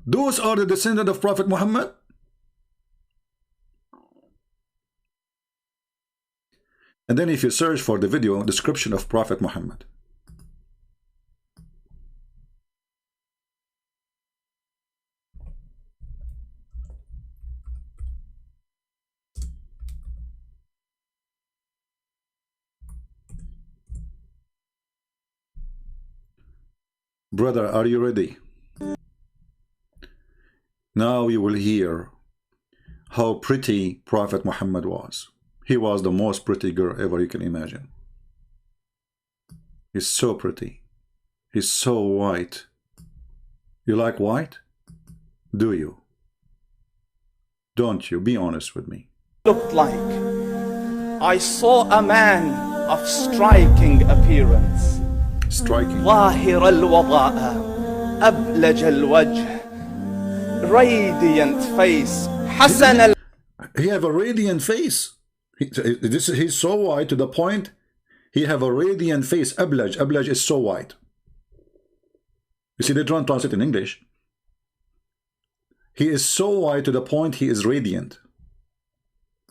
Those are the descendants of Prophet Muhammad. And then if you search for the video description of Prophet Muhammad, brother, are you ready? Now you will hear how pretty Prophet Muhammad was. He was the most pretty girl ever you can imagine. He's so pretty. He's so white. You like white? Do you? Don't you? Be honest with me. Looked like I saw a man of striking appearance. Striking. ظاهر الوضاء أبلج الوجه radiant face حسن. He have a radiant face. He's so white to the point he have a radiant face. Ablaj. Ablaj is so white. You see, they don't translate in English. He is so white to the point he is radiant.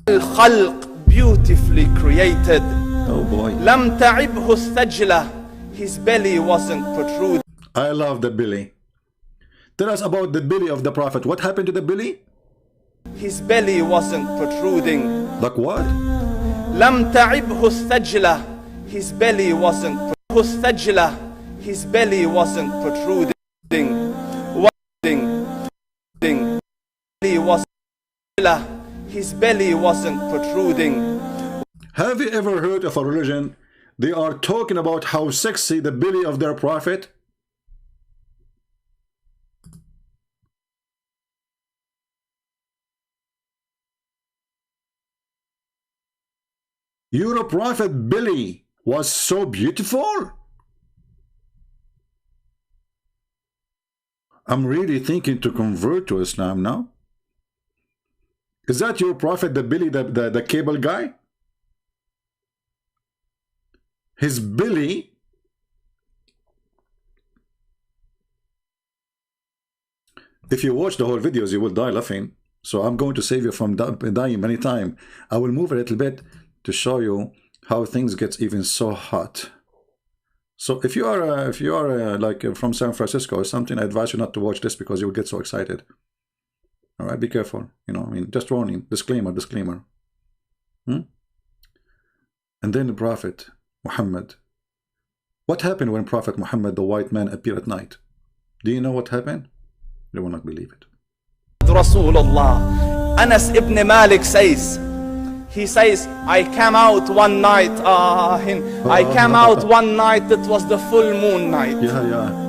الخلق beautifully created. Oh boy. لم تعبه الثجلة. His belly wasn't protruding. I love the belly. Tell us about the belly of the Prophet. What happened to the belly? His belly wasn't protruding. Like what? لم تعبه الثجلة. His belly wasn't الثجلة. His belly wasn't protruding. His belly wasn't protruding. Have you ever heard of a religion? They are talking about how sexy the belly of their Prophet. Your Prophet belly was so beautiful. I'm really thinking to convert to Islam now. Is that your Prophet, the belly, the cable guy? his belly. If you watch the whole videos, you will die laughing. So I'm going to save you from dying many times. I will move a little bit to show you how things get even so hot. So if you are like from San Francisco or something, I advise you not to watch this because you will get so excited. All right, be careful. You know, I mean, just warning, disclaimer. And then the Prophet Muhammad. What happened when Prophet Muhammad, the white man, appeared at night? Do you know what happened? You will not believe it. Rasulullah. Anas ibn Malik says, he says, I came out one night, I came out one night, it was the full moon night. Yeah.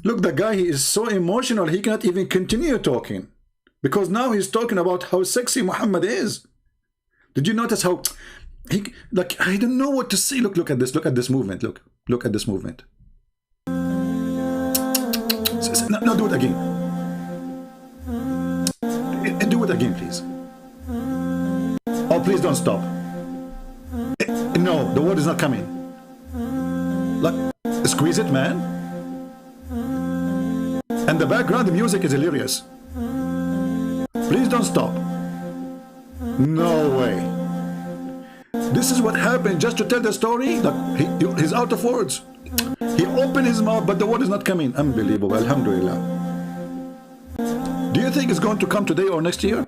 Look, the guy, he is so emotional, he cannot even continue talking. Because now he's talking about how sexy Muhammad is. Did you notice how, like, I don't know what to say. Look at this movement, look at this movement. No, do it again. Do it again, please. Oh, please don't stop. No, the word is not coming. Like, squeeze it, man. And the background, the music is hilarious. Please don't stop. No way. This is what happened just to tell the story. Like, he's out of words. He opened his mouth, but the word is not coming. Unbelievable. Alhamdulillah. Do you think it's going to come today or next year?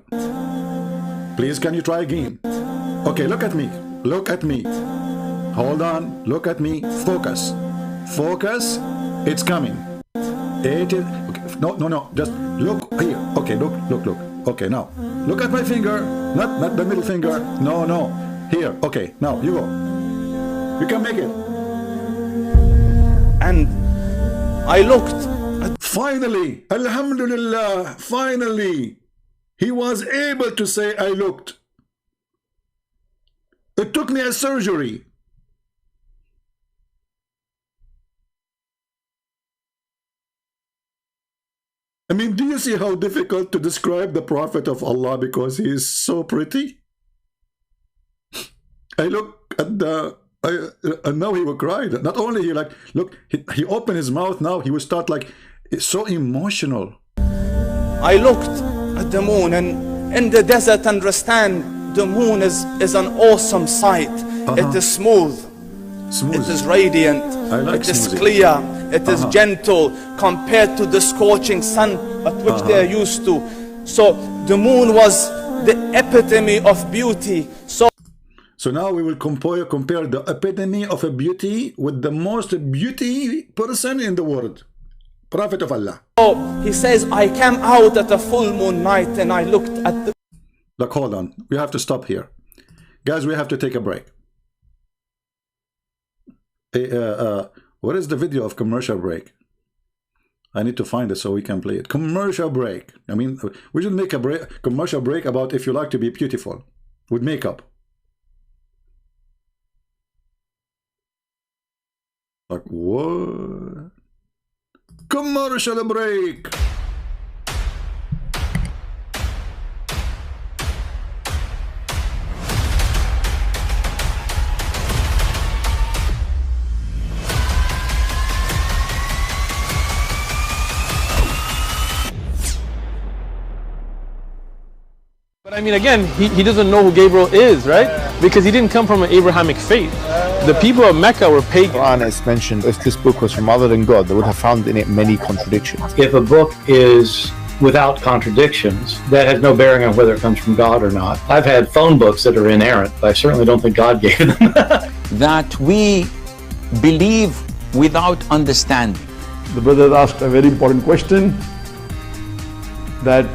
Please, can you try again? Okay, look at me. Look at me. Hold on. Look at me. Focus. Focus. It's coming. It is. Okay. No. Just look here. Okay, look. Okay, now. Look at my finger. Not the middle finger. No. Here. Okay, now you go. You can make it. And I looked. Finally, Alhamdulillah, finally, he was able to say, I looked. It took me a surgery. I mean, do you see how difficult to describe the Prophet of Allah because he is so pretty? I look at the... and now he will cry. Not only he like, look, he opened his mouth now, he will start like, it's so emotional. I looked at the moon, and in the desert, understand, the moon is an awesome sight. It is smooth. It is radiant. It is clear. It is gentle compared to the scorching sun at which they are used to. So the moon was the epitome of beauty. So now we will compare the epitome of a beauty with the most beauty person in the world, Prophet of Allah. So he says, I came out at a full moon night and I looked at the... Look, hold on. We have to stop here. Guys, we have to take a break. What is the video of commercial break? I need to find it so we can play it. Commercial break. I mean, we should make a commercial break about if you like to be beautiful with makeup. Like, what? Commercial break. But I mean, again, he doesn't know who Gabriel is, right? Because he didn't come from an Abrahamic faith. The people of Mecca were pagan. Quran has mentioned if this book was from other than God, they would have found in it many contradictions. If a book is without contradictions, that has no bearing on whether it comes from God or not. I've had phone books that are inerrant, but I certainly don't think God gave them. That we believe without understanding. The brother asked a very important question, that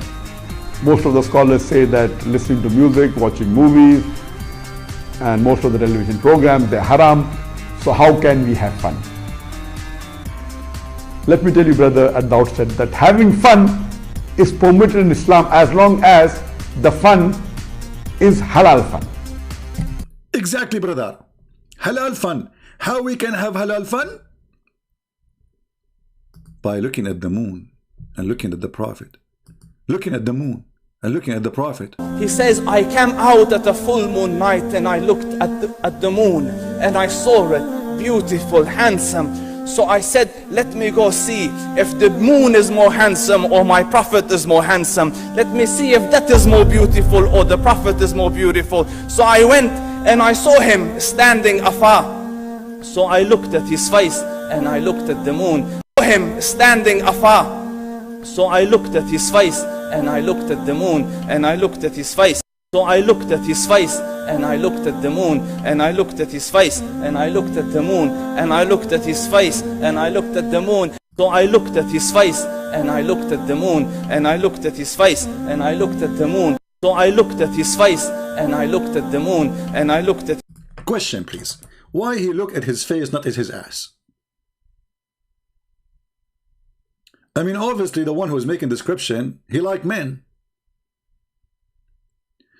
most of the scholars say that listening to music, watching movies, and most of the television programs, they're haram. So how can we have fun? Let me tell you, brother, at the outset, that having fun is permitted in Islam as long as the fun is halal fun. Exactly, brother. Halal fun. How we can have halal fun? By looking at the moon and looking at the Prophet. Looking at the moon and looking at the Prophet. He says, I came out at a full moon night and I looked at the moon and I saw it, beautiful, handsome. So I said, let me go see if the moon is more handsome or my Prophet is more handsome. Let me see if that is more beautiful or the Prophet is more beautiful. So I went and I saw him standing afar. So I looked at his face and I looked at the moon. I saw him standing afar. So I looked at his face and I looked at the moon and I looked at his face. So I looked at his face and I looked at the moon and I looked at his face and I looked at the moon and I looked at his face and I looked at the moon. So I looked at his face and I looked at the moon and I looked at his face and I looked at the moon. So I looked at his face and I looked at the moon and I looked at... Question, please. Why he looked at his face, not at his ass? I mean, obviously the one who is making description, he liked men.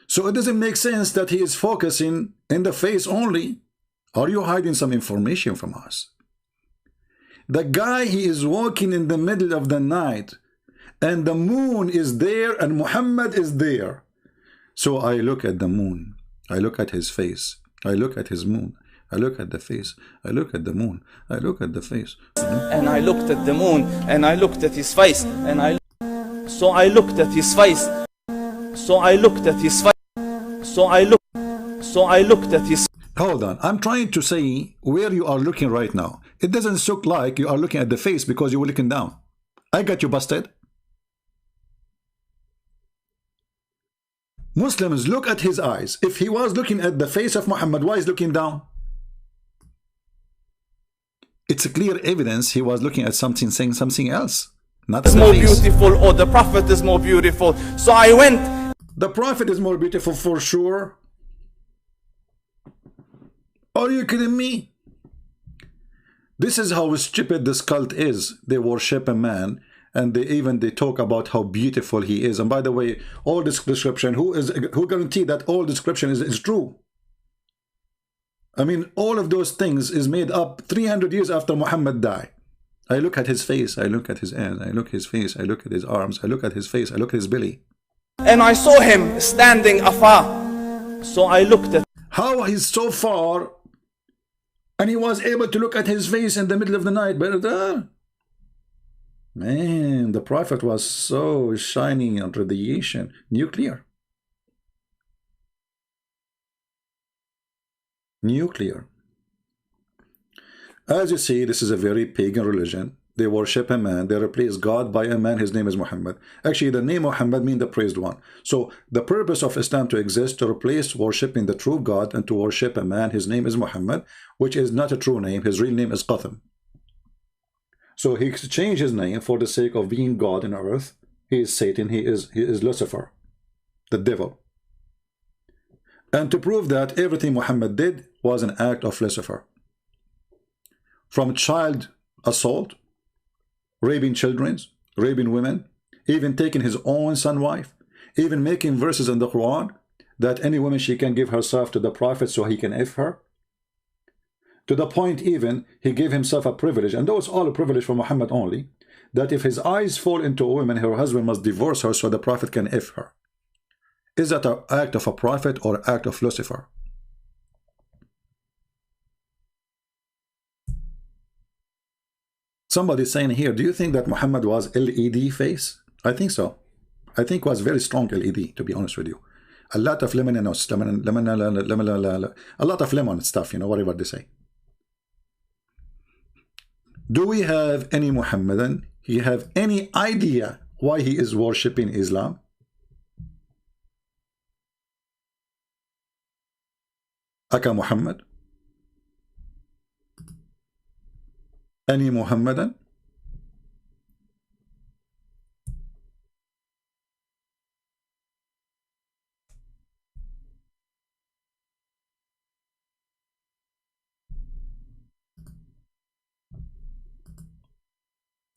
So it doesn't make sense that he is focusing in the face only. Are you hiding some information from us? The guy, he is walking in the middle of the night and the moon is there and Muhammad is there. So I look at the moon, I look at his face, I look at his moon, I look at the face, I look at the moon, I look at the face. And I looked at the moon and I looked at his face and so I looked at his face. So I looked at his face. So I looked at his... Hold on, I'm trying to say where you are looking right now. It doesn't look like you are looking at the face because you were looking down. I got you busted. Muslims look at his eyes. If he was looking at the face of Muhammad, why is looking down? It's a clear evidence he was looking at something, saying something else. Not at the more face. Beautiful or the Prophet is more beautiful. So I went... The Prophet is more beautiful for sure. Are you kidding me? This is how stupid this cult is. They worship a man and they talk about how beautiful he is. And by the way, all this description, who guarantee that all description is true? I mean, all of those things is made up 300 years after Muhammad died. I look at his face, I look at his hands, I look at his face, I look at his arms, I look at his face, I look at his belly. And I saw him standing afar. So I looked at... How he's so far and he was able to look at his face in the middle of the night. But man, the Prophet was so shining on radiation. Nuclear. Nuclear. As you see, this is a very pagan religion. They worship a man, they replace God by a man, his name is Muhammad. Actually, the name Muhammad means the praised one. So the purpose of Islam to exist, to replace worshipping the true God and to worship a man, his name is Muhammad, which is not a true name, his real name is Qatham. So he changed his name for the sake of being God in earth. He is Satan, he is Lucifer, the devil. And to prove that everything Muhammad did was an act of Lucifer. From child assault, raping children, raping women, even taking his own son wife, even making verses in the Quran that any woman she can give herself to the Prophet so he can F her. To the point even he gave himself a privilege, and that was all a privilege for Muhammad only, that if his eyes fall into a woman, her husband must divorce her so the Prophet can F her. Is that an act of a prophet or an act of Lucifer? Somebody saying here, do you think that Muhammad was LED face? I think so. I think was very strong LED, to be honest with you. A lot of lemon, a lot of lemon stuff, you know, whatever they say. Do we have any Muhammadan? He have any idea why he is worshipping Islam? Aka Muhammad? Any Muhammadan?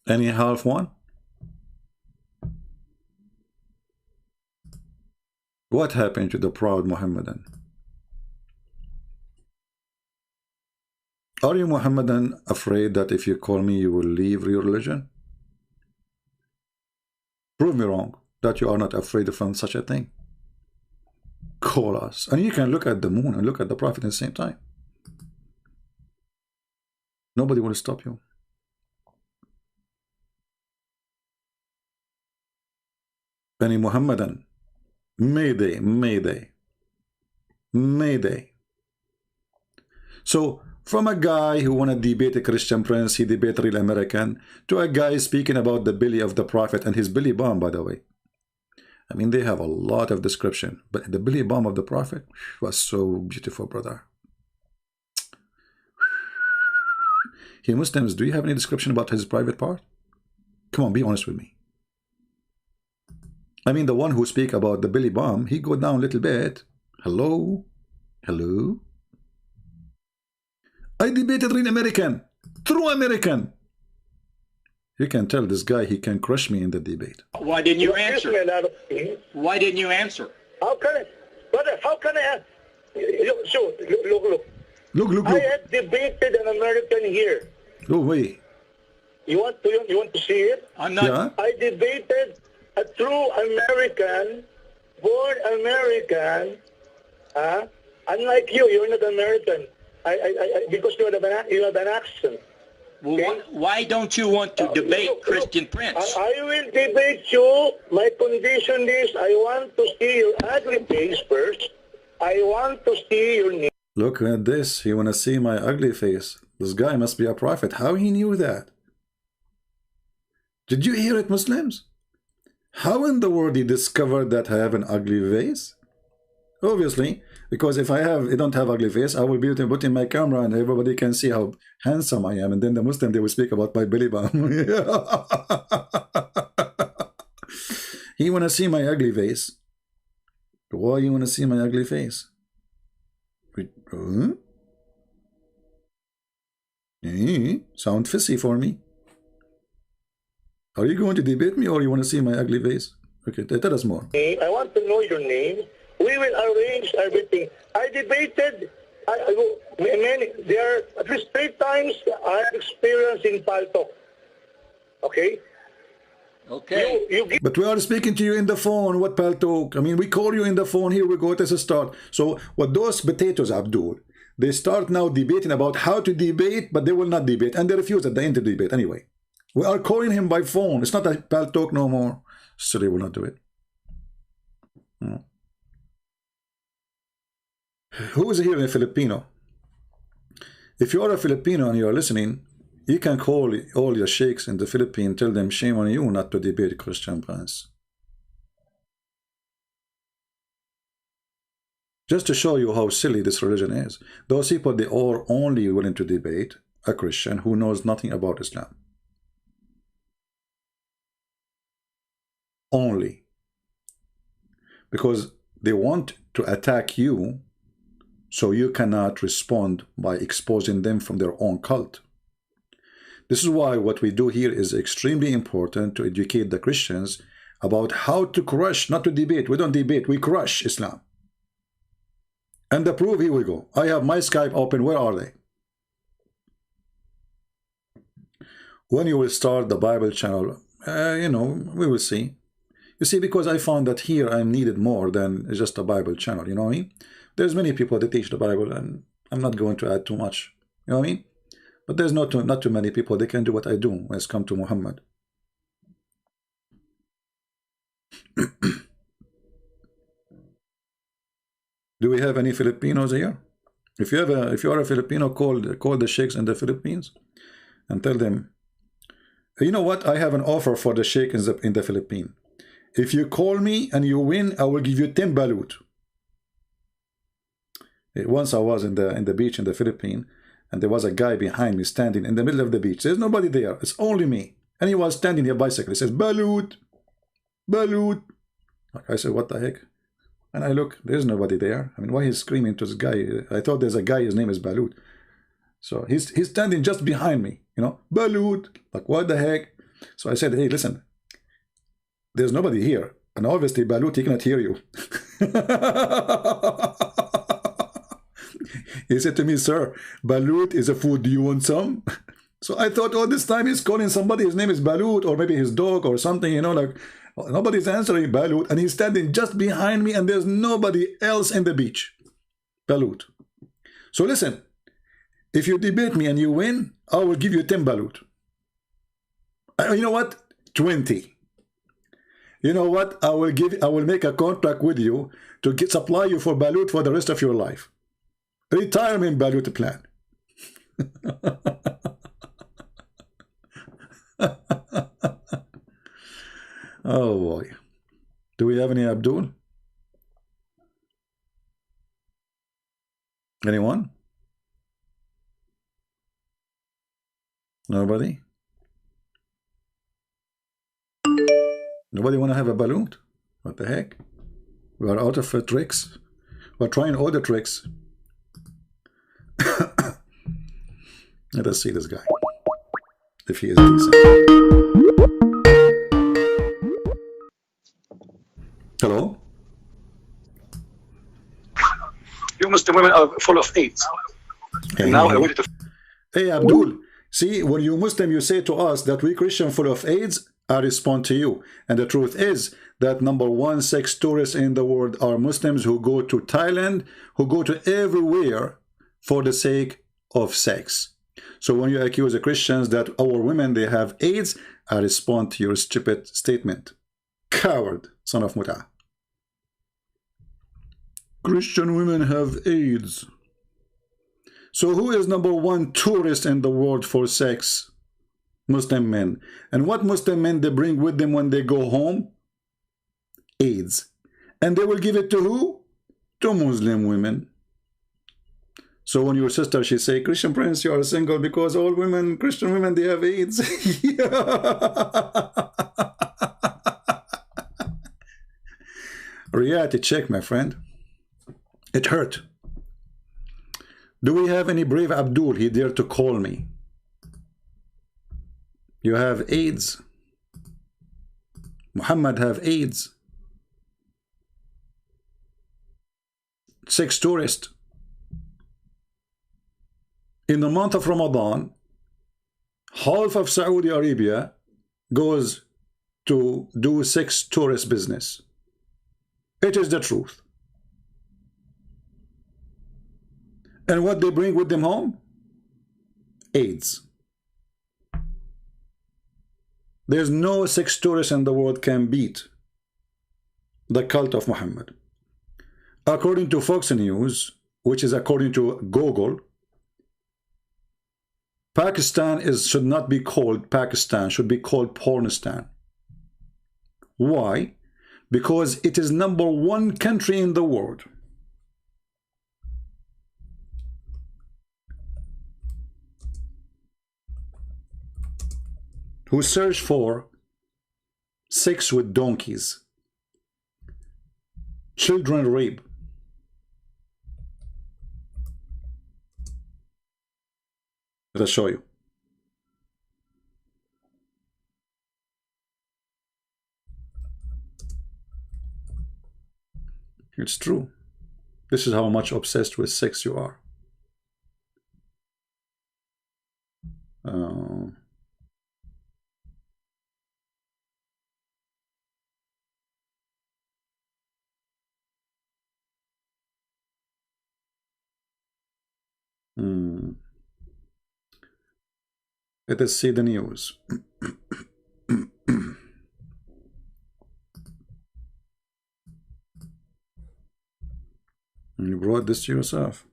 Any half one? What happened to the proud Muhammadan? Are you Muhammadan afraid that if you call me you will leave your religion? Prove me wrong. that you are not afraid from such a thing? Call us. And you can look at the moon and look at the Prophet at the same time. Nobody will stop you. Bani Muhammadan, Mayday, Mayday, Mayday. So, from a guy who want to debate a Christian prince, he debate real American, to a guy speaking about the belly of the Prophet and his belly bomb, by the way. I mean, they have a lot of description, but the belly bomb of the Prophet was so beautiful, brother. Hey, Muslims, do you have any description about his private part? Come on, be honest with me. I mean, the one who speak about the belly bomb, he go down a little bit. Hello? Hello? I debated real American, true American. You can tell this guy he can crush me in the debate. Why didn't you answer? Why didn't you answer? How can I, brother? How can I? Look. Look. I had debated an American here. Oh wait. You want to see it? I'm not. Yeah? I debated a true American, born American. Unlike you, you're not American. Because you have an accent. Well, okay? why don't you want to debate Christian Prince? I will debate you. My condition is I want to see your ugly face first. I want to see your name. Look at this. You want to see my ugly face? This guy must be a prophet. How he knew that? Did you hear it, Muslims? How in the world he discovered that I have an ugly face? Obviously, because if I don't have ugly face, I will be able to put in my camera and everybody can see how handsome I am. And then the Muslim, they will speak about my belly bump. He want to see my ugly face. Why you want to see my ugly face? Sound fishy for me. Are you going to debate me or you want to see my ugly face? Okay, tell us more. I want to know your name. We will arrange everything. I debated there are at least 3 times I have experience in Paltok. Okay? Okay. But we are speaking to you in the phone. What Paltok? I mean, we call you in the phone. Here we go. This is start. So what those potatoes, Abdul, they start now debating about how to debate, but they will not debate. And they refuse at the end to debate anyway. We are calling him by phone. It's not a Paltok no more. So they will not do it. Who is here a Filipino? If you are a Filipino and you are listening, you can call all your sheikhs in the Philippines, tell them shame on you not to debate Christian prince. Just to show you how silly this religion is. Those people, they are only willing to debate a Christian who knows nothing about Islam. Only. Because they want to attack you, so you cannot respond by exposing them from their own cult. This is why what we do here is extremely important, to educate the Christians about how to crush, not to debate. We don't debate, we crush Islam. And the proof, here we go. I have my Skype open. Where are they? When you will start the Bible channel, we will see. You see, because I found that here I'm needed more than just a Bible channel, you know what I mean? There's many people that teach the Bible, and I'm not going to add too much, you know what I mean? But there's not too many people that can do what I do when it's come to Muhammad. Do we have any Filipinos here? If you are a Filipino, call the sheikhs in the Philippines and tell them, you know what? I have an offer for the sheikh in the Philippines. If you call me and you win, I will give you 10 balut. Once I was in the beach in the Philippines, and there was a guy behind me standing in the middle of the beach. There's nobody there. It's only me. And he was standing here bicycle. He says, balut, balut. Like I said, what the heck? And I look, there's nobody there. I mean, why he's screaming to this guy? I thought there's a guy, his name is Balut. So he's standing just behind me, Balut. Like, what the heck? So I said, hey, listen, there's nobody here. And obviously, Balut, he cannot hear you. He said to me, sir, balut is a food. Do you want some? So I thought all this time he's calling somebody. His name is Balut, or maybe his dog or something, like Nobody's answering balut, and he's standing just behind me, and there's nobody else in the beach. Balut. So listen, if you debate me and you win, I will give you 10 balut. You know what? 20. You know what? I will make a contract with you to supply you for balut for the rest of your life. Retirement balut plan. Oh boy. Do we have any Abdul? Anyone? Nobody? Nobody want to have a balloon? What the heck? We are out of tricks. We're trying all the tricks. Let us see this guy, if he is decent. Hello? You Muslim women are full of AIDS. Hey, now I wanted to... Hey Abdul, see, when you Muslim, you say to us that we Christian full of AIDS, I respond to you. And the truth is that #1 sex tourists in the world are Muslims who go to Thailand, who go to everywhere for the sake of sex. So when you accuse the Christians that our women, they have AIDS, I respond to your stupid statement. Coward, son of Muta. Christian women have AIDS. So who is #1 tourist in the world for sex? Muslim men. And what Muslim men they bring with them when they go home? AIDS. And they will give it to who? To Muslim women. So when your sister, she say, Christian Prince, you are single because all women, Christian women, they have AIDS. Reality check, my friend. It hurt. Do we have any brave Abdul? He dared to call me. You have AIDS. Muhammad have AIDS. Sex tourist. In the month of Ramadan, half of Saudi Arabia goes to do sex tourist business. It is the truth. And what they bring with them home? AIDS. There's no sex tourist in the world can beat the cult of Muhammad. According to Fox News, which is according to Google, Pakistan should not be called Pakistan, should be called Pornistan. Why? Because it is #1 country in the world. Who search for sex with donkeys, children rape. Let us show you. It's true. This is how much obsessed with sex you are. Let us see the news. You brought this to yourself.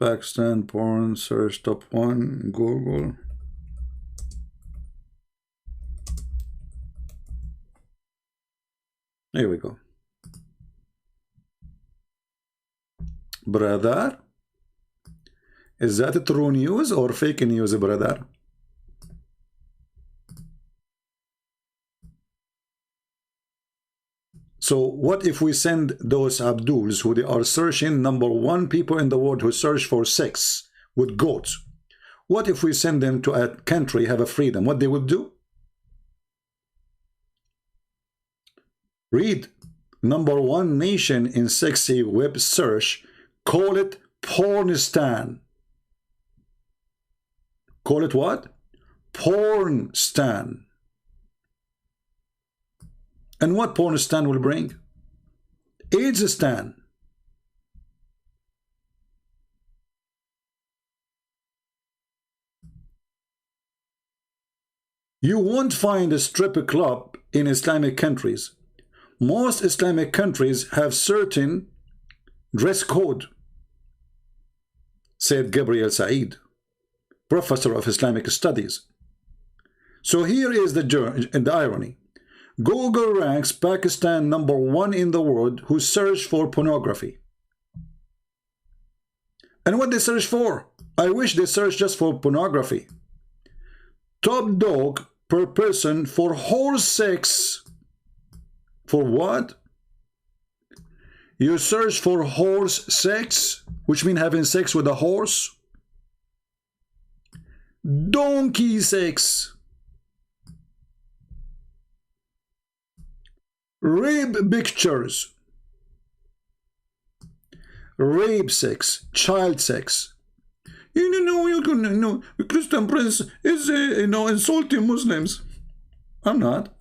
Pakistan porn search top 1 Google. Here we go. Brother, is that true news or fake news, brother? So what if we send those Abduls who they are searching #1 people in the world who search for sex with goats? What if we send them to a country have a freedom? What they would do? Read #1 nation in sexy web search. Call it Pornistan. Call it what? porn stan. And what porn stan will bring? AIDS stan. You won't find a strip club in Islamic countries. Most Islamic countries have certain dress code, said Gabriel Said, professor of Islamic studies. So here is the irony. Google ranks Pakistan #1 in the world who search for pornography. And what they search for? I wish they search just for pornography. Top dog per person for horse sex. For what? You search for horse sex, which means having sex with a horse. Donkey sex. Rape pictures. Rape sex. Child sex. You know, you can know Christian Prince is insulting Muslims. I'm not.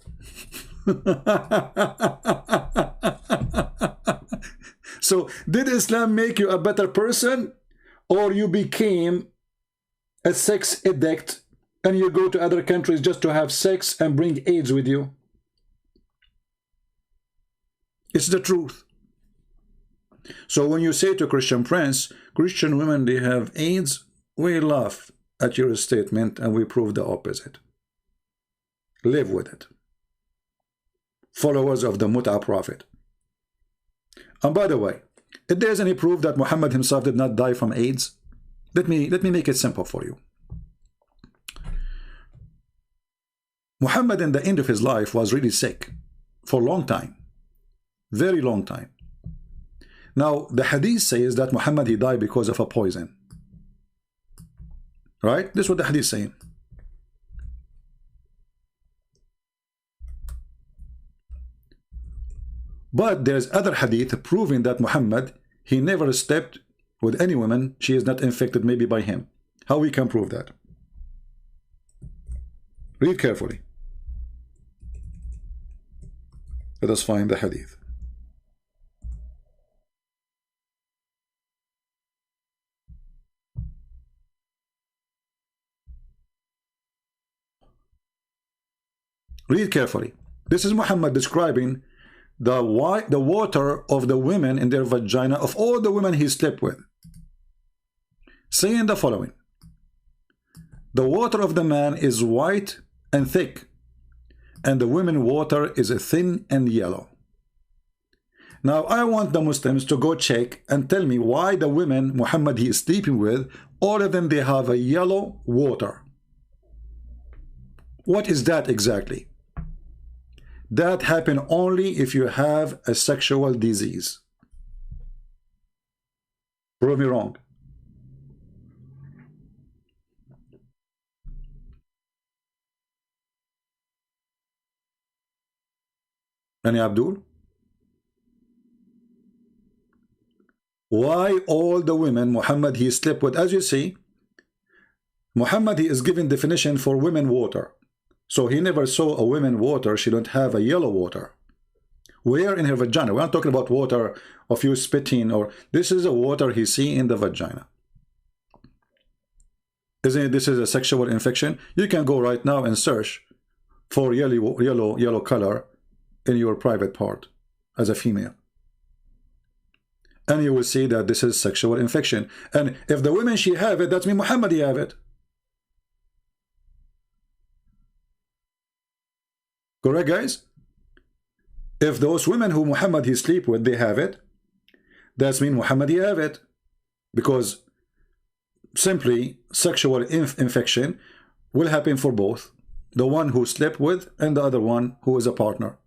So did Islam make you a better person, or you became a sex addict and you go to other countries just to have sex and bring AIDS with you? It's the truth. So when you say to Christian Prince, Christian women, they have AIDS, we laugh at your statement and we prove the opposite. Live with it. Followers of the Mut'a Prophet. And by the way, if there's any proof that Muhammad himself did not die from AIDS, let me make it simple for you. Muhammad in the end of his life was really sick for a long time. Very long time. Now, the hadith says that Muhammad, he died because of a poison. Right? This is what the hadith is saying. But there's other hadith proving that Muhammad, he never slept with any woman. She is not infected maybe by him. How we can prove that? Read carefully. Let us find the hadith. Read carefully. This is Muhammad describing the water of the women in their vagina of all the women he slept with, saying the following: the water of the man is white and thick, and the women water is thin and yellow. Now I want the Muslims to go check and tell me why the women Muhammad he is sleeping with, all of them, they have a yellow water. What is that exactly? That happens only if you have a sexual disease. Prove me wrong. Any Abdul? Why all the women Muhammad he slept with? As you see, Muhammad he is giving definition for women water. So he never saw a woman water, she don't have a yellow water. Where in her vagina? We're not talking about water of you spitting, or this is a water he see in the vagina. Isn't it, this is a sexual infection? You can go right now and search for yellow color in your private part as a female. And you will see that this is sexual infection. And if the women she have it, that means Muhammad he have it. Correct, guys? If those women who Muhammad he sleep with, they have it, that means Muhammad he have it. Because simply sexual infection will happen for both. The one who slept with and the other one who is a partner.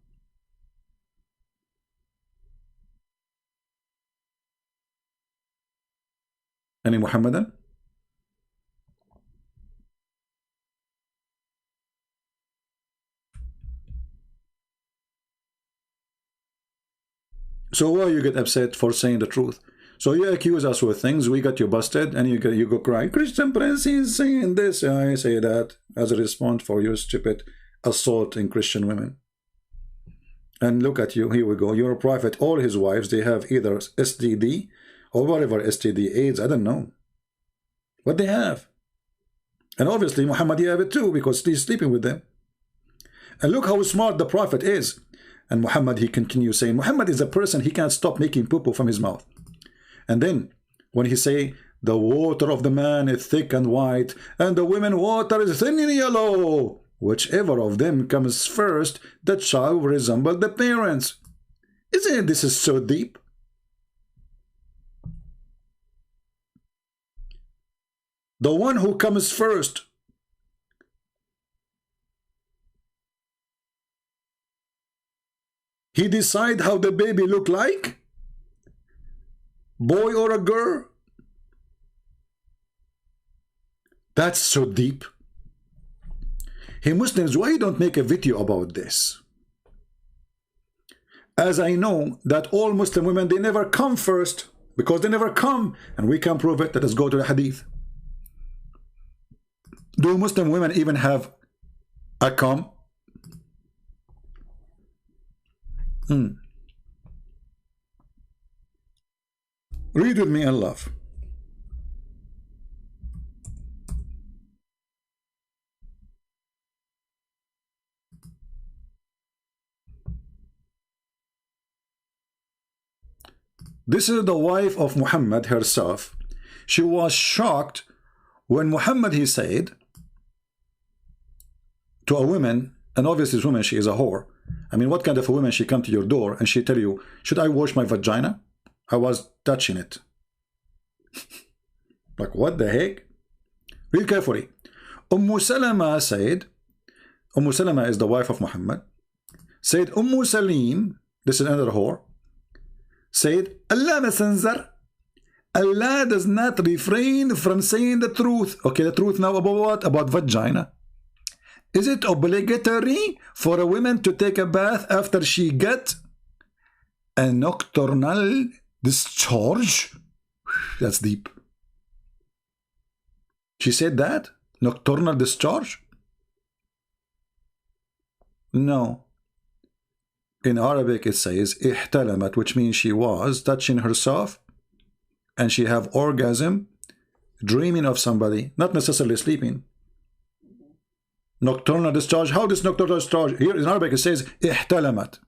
Any Muhammadan? So why you get upset for saying the truth? So you accuse us with things, we got you busted, and you go cry, Christian Prince is saying this, I say that as a response for your stupid assault in Christian women. And look at you, here we go, you're a prophet, all his wives, they have either STD or whatever STD, AIDS, I don't know. What they have. And obviously Muhammad you have it too, because he's sleeping with them. And look how smart the prophet is. And Muhammad, he continues saying, Muhammad is a person, he can't stop making poo-poo from his mouth. And then when he say, the water of the man is thick and white, and the women water is thin and yellow, whichever of them comes first, the child will resemble the parents. Isn't it, this is so deep? The one who comes first, he decide how the baby look like, boy or a girl. That's so deep. Hey Muslims, why you don't make a video about this? As I know that all Muslim women, they never come first, because they never come, and we can prove it. Let us go to the hadith. Do Muslim women even have a cum? Read with me and laugh. This is the wife of Muhammad herself. She was shocked when Muhammad, he said to a woman, and obviously this woman, she is a whore. I mean, what kind of a woman, she come to your door and she tell you, should I wash my vagina? I was touching it. Like, what the heck? Read carefully. Salama said, Salama is the wife of Muhammad, said, Salim, this is another whore, said, Allah Messenger, Allah does not refrain from saying the truth. Okay, the truth now about what? About vagina. Is it obligatory for a woman to take a bath after she get a nocturnal discharge? That's deep. She said that? Nocturnal discharge? No. In Arabic it says ihtalamat, which means she was touching herself and she have orgasm, dreaming of somebody, not necessarily sleeping. Nocturnal discharge. How does nocturnal discharge? Here in Arabic it says ihtalamat.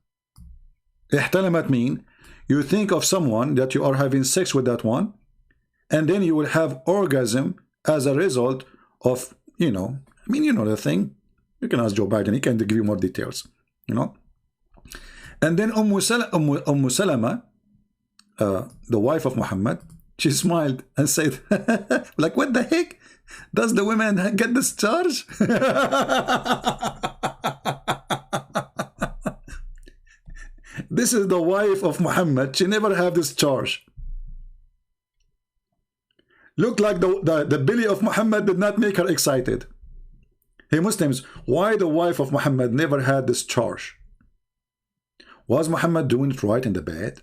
Ihtalamat mean you think of someone that you are having sex with that one, and then you will have orgasm as a result of, you know, I mean, you know the thing. You can ask Joe Biden, he can give you more details, you know. And then Salama, the wife of Muhammad, she smiled and said, like, what the heck? Does the women get discharged? This is the wife of Muhammad. She never had discharge. Look like the belly of Muhammad did not make her excited. Hey Muslims, why the wife of Muhammad never had discharge? Was Muhammad doing it right in the bed?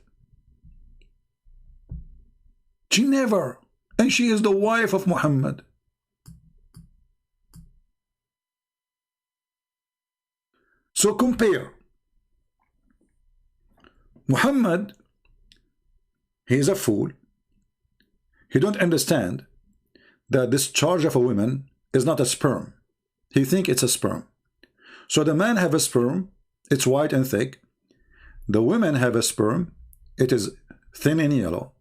She never. And she is the wife of Muhammad. So compare. Muhammad, he is a fool. He don't understand that this charge of a woman is not a sperm. He think it's a sperm. So the man have a sperm, it's white and thick. The women have a sperm, it is thin and yellow.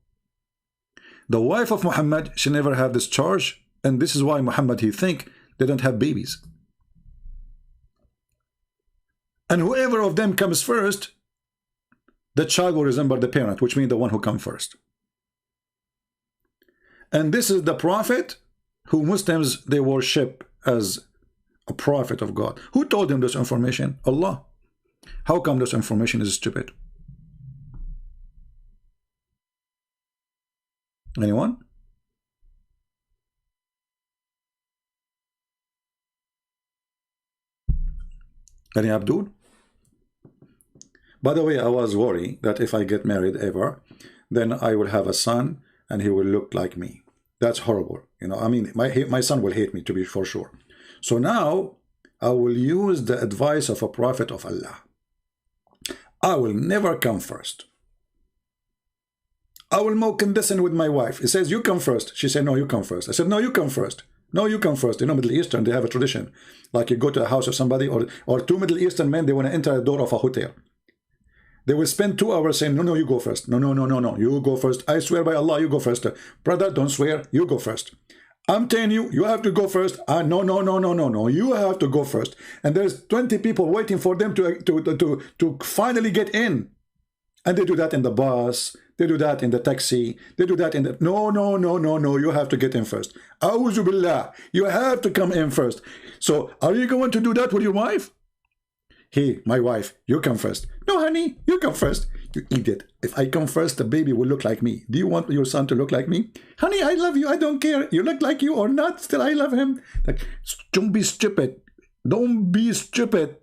The wife of Muhammad, she never have this charge, and this is why Muhammad, he think they don't have babies. And whoever of them comes first, the child will resemble the parent, which means the one who comes first. And this is the prophet who Muslims, they worship as a prophet of God. Who told him this information? Allah. How come this information is stupid? Anyone? Any Abdul? By the way, I was worried that if I get married ever, then I will have a son and he will look like me. That's horrible. You know, I mean, my son will hate me, to be for sure. So now I will use the advice of a prophet of Allah. I will never come first. I will more condescend with my wife. He says, you come first. She said, no, you come first. I said, no, you come first. No, you come first. You know, Middle Eastern, they have a tradition. Like you go to a house of somebody, or two Middle Eastern men, they want to enter a door of a hotel. They will spend 2 hours saying, no, no, you go first. No, no, no, no, no, you go first. I swear by Allah, you go first. Brother, don't swear, you go first. I'm telling you, you have to go first. No, no, no, no, no, no, you have to go first. And there's 20 people waiting for them to finally get in. And they do that in the bus, they do that in the taxi, they do that in the... No, no, no, no, no, you have to get in first. A'udhu billah, you have to come in first. So, are you going to do that with your wife? Hey, my wife, you come first. No, honey, you come first. You idiot. If I come first, the baby will look like me. Do you want your son to look like me? Honey, I love you. I don't care. You look like you or not. Still, I love him. Like, don't be stupid. Don't be stupid.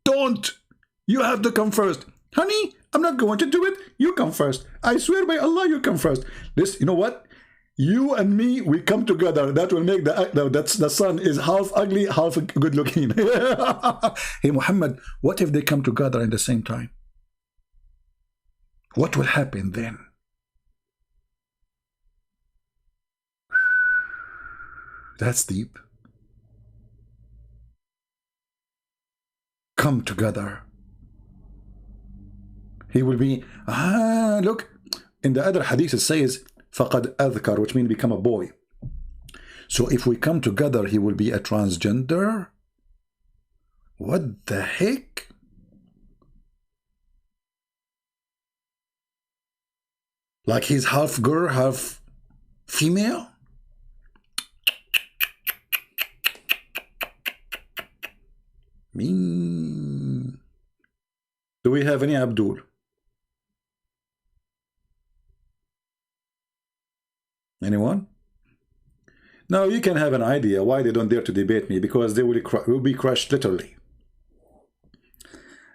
Don't. You have to come first. Honey, I'm not going to do it. You come first. I swear by Allah, you come first. This, you know what? You and me, we come together. That will make the son is half ugly, half good looking. Hey, Muhammad, what if they come together at the same time? What will happen then? That's deep. Come together. He will be, look, in the other hadith it says, فَقَدْ أَذْكَرْ, which means become a boy. So if we come together, he will be a transgender? What the heck? Like he's half girl, half female? Do we have any Abdul? Anyone? Now you can have an idea why they don't dare to debate me, because they will be crushed literally.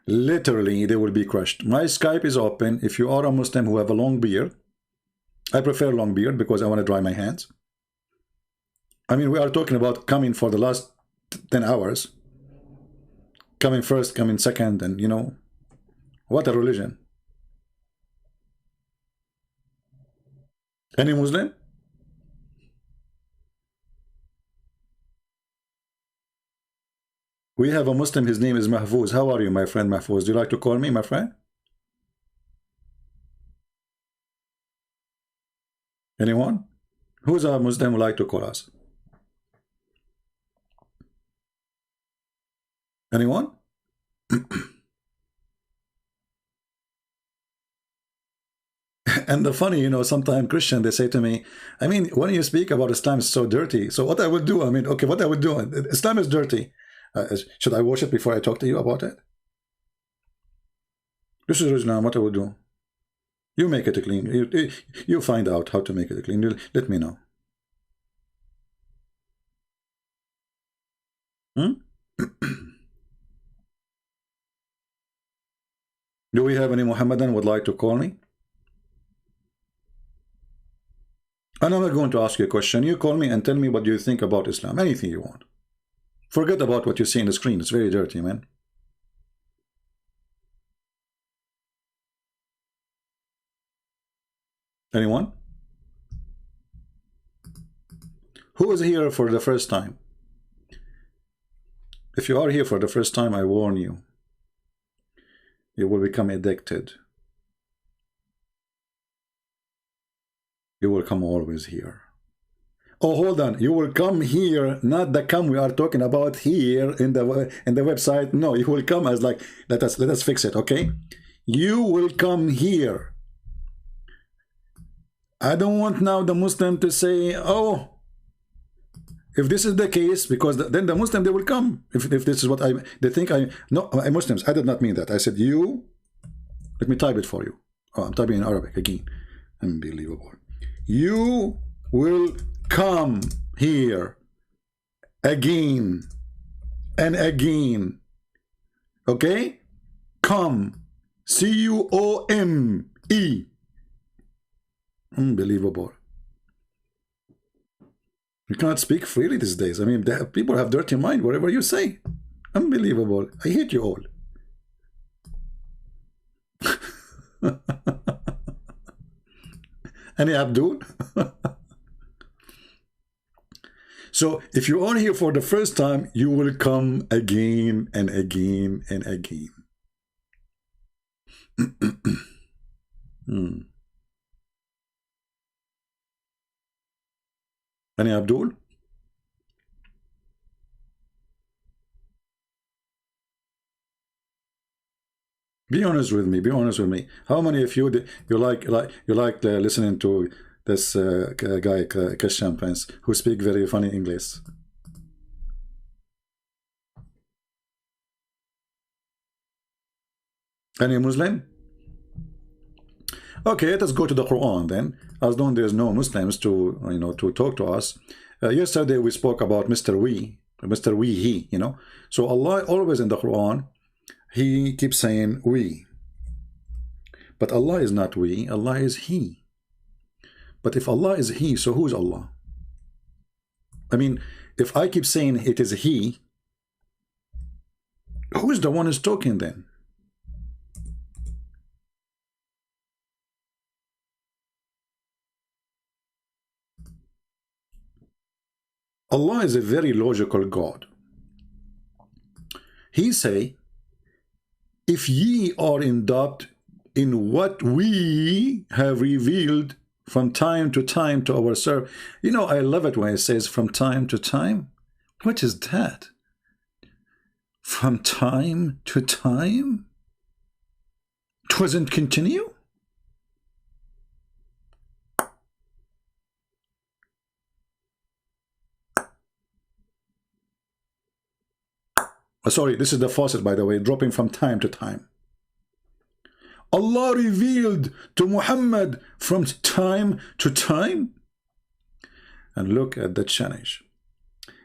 Literally, they will be crushed. My Skype is open. If you are a Muslim who have a long beard, I prefer long beard because I want to dry my hands. I mean, we are talking about coming for the last 10 hours. Coming first, coming second, and you know, what a religion. Any Muslim? We have a Muslim, his name is Mahfouz. How are you, my friend Mahfouz? Do you like to call me, my friend? Anyone? Who's a Muslim who like to call us? Anyone? And the funny, you know, sometimes Christian, they say to me, I mean, when you speak about Islam, it's so dirty. So what I would do, I mean, okay, what I would do, Islam is dirty. Should I wash it before I talk to you about it? This is Islam, what I would do. You make it clean. You find out how to make it clean. Let me know. Do we have any Muhammadan would like to call me? And I'm not going to ask you a question. You call me and tell me what you think about Islam. Anything you want. Forget about what you see on the screen. It's very dirty, man. Anyone? Who is here for the first time? If you are here for the first time, I warn you. You will become addicted. You will come always here. Oh, hold on. You will come here, not the come we are talking about here in the website. No, you will come as like, let us fix it, okay? You will come here. I don't want now the Muslim to say, oh, if this is the case, because then the Muslim, they will come. If this is what they think no, Muslims, I did not mean that. I said you, let me type it for you. Oh, I'm typing in Arabic again. Unbelievable. You will come here again and again. Okay? Come. C-U-O-M-E. Unbelievable. You cannot speak freely these days. I mean, people have dirty mind, whatever you say. Unbelievable. I hate you all. Any Abdul? So if you are here for the first time, you will come again and again and again. Any Abdul? Be honest with me. Be honest with me. How many of you like listening to this guy Christian Prince who speak very funny English? Any Muslim? Okay, let us go to the Quran then. As long as there's no Muslims to to talk to us. Yesterday we spoke about Mr. We, he. So Allah always in the Quran, He keeps saying we. But Allah is not we, Allah is He. But if Allah is He, so who is Allah? I mean, if I keep saying it is He, who is the one who's talking then? Allah is a very logical God. He say, if ye are in doubt in what we have revealed from time to time to our servant. I love it when it says from time to time. What is that? From time to time? Doesn't continue? Sorry, this is the faucet, by the way, dropping from time to time. Allah revealed to Muhammad from time to time. And look at the challenge.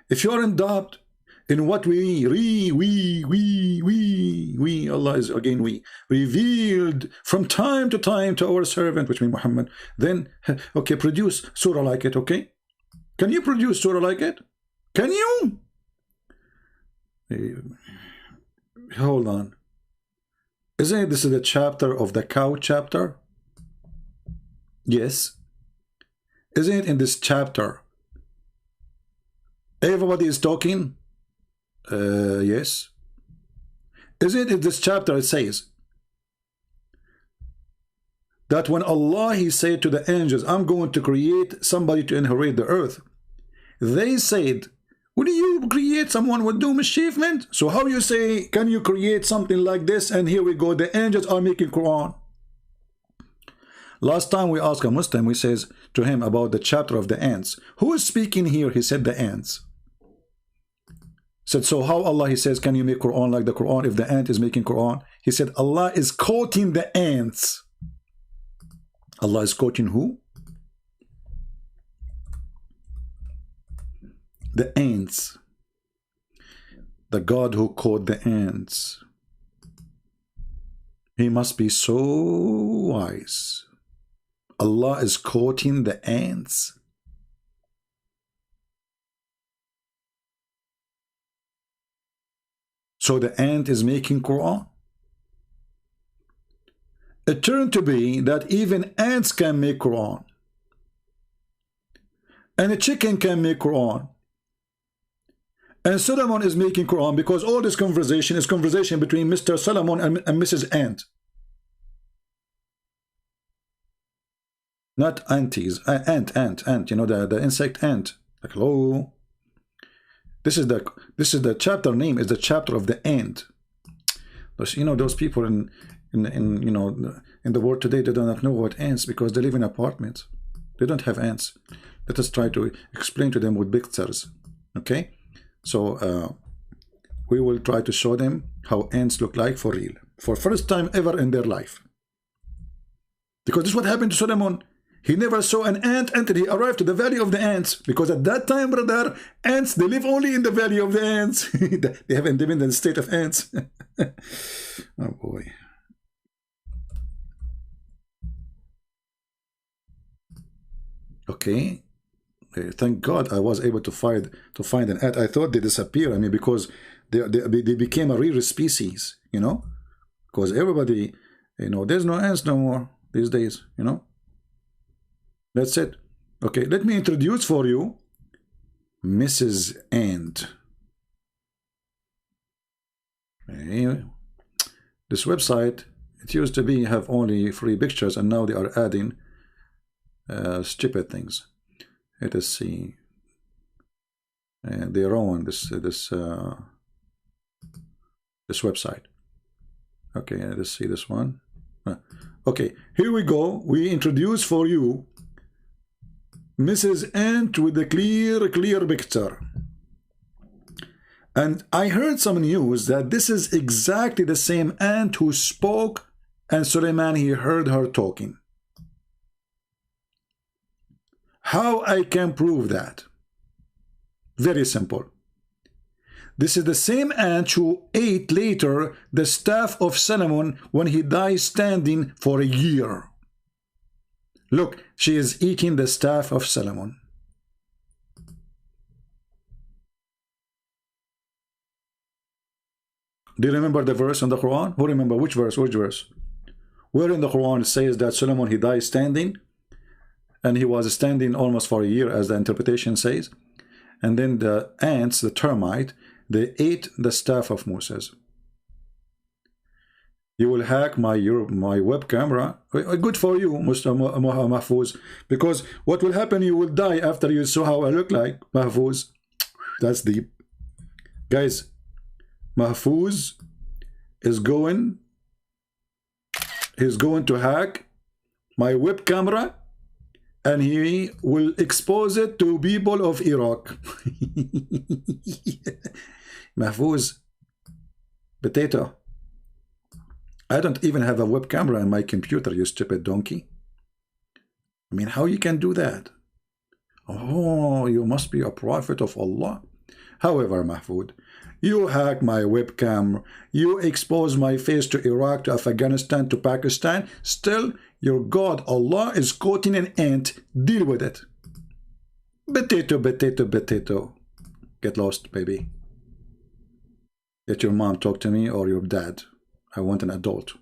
If you are in doubt in what we, Allah is again we, revealed from time to time to our servant, which means Muhammad, then, okay, produce surah like it, okay? Can you produce surah like it? Can you? Hold on. Isn't it this is the chapter of the cow chapter? Yes. Isn't it in this chapter everybody is talking? Yes. Isn't it in this chapter it says that when Allah He said to the angels, I'm going to create somebody to inherit the earth, they said, will you create someone with doom achievement? So how you say, can you create something like this? And here we go, the angels are making Quran. Last time we asked a Muslim, we says to him about the chapter of the ants. Who is speaking here? He said the ants. Said, so how Allah, He says, can you make Quran like the Quran if the ant is making Quran? He said, Allah is quoting the ants. Allah is quoting who? The ants. The God who caught the ants. He must be so wise. Allah is quoting the ants. So the ant is making Quran. It turned to be that even ants can make Quran. And a chicken can make Quran. And Solomon is making Quran, because all this conversation is conversation between Mr. Solomon and Mrs. Ant. Not aunties, ant, the insect ant. Like, hello. This is the chapter name, is the chapter of the ant. But those people in the world today, they do not know what ants, because they live in apartments. They don't have ants. Let us try to explain to them with pictures. Okay? So we will try to show them how ants look like for real, for first time ever in their life. Because this is what happened to Solomon. He never saw an ant until he arrived to the valley of the ants. Because at that time, brother, ants, they live only in the valley of the ants. They have independent state of ants. Oh boy. Okay, thank God I was able to find an ant. I thought they disappeared. I mean, because they became a rare species, you know, because everybody, you know, there's no ants no more these days, you know. That's it. Okay, let me introduce for you Mrs. Ant. Okay. This website, it used to be have only 3 pictures, and now they are adding stupid things. Let us see. They own this website. Okay, let's see this one. Okay, here we go. We introduce for you Mrs. Ant with a clear picture. And I heard some news that this is exactly the same ant who spoke, and Suleiman, he heard her talking. How I can prove that? Very simple. This is the same ant who ate later the staff of Solomon when he died standing for a year. Look, she is eating the staff of Solomon. Do you remember the verse in the Quran? Who remember which verse? Which verse? Where in the Quran it says that Solomon, he died standing, and he was standing almost for a year, as the interpretation says, and then the ants, the termite, they ate the staff of Moses. You will hack my web camera. Good for you, Mr. Mahfouz, because what will happen, you will die after you saw how I look like, Mahfouz. That's deep. Guys, Mahfouz is he's going to hack my web camera, and he will expose it to people of Iraq. Mahfouz, potato, I don't even have a web camera in my computer, you stupid donkey. I mean, how you can do that? Oh, you must be a prophet of Allah. However, Mahfouz, you hack my webcam, you expose my face to Iraq, to Afghanistan, to Pakistan, still your God Allah is quoting an ant. Deal with it. Potato, potato, potato. Get lost, baby. Let your mom talk to me, or your dad. I want an adult.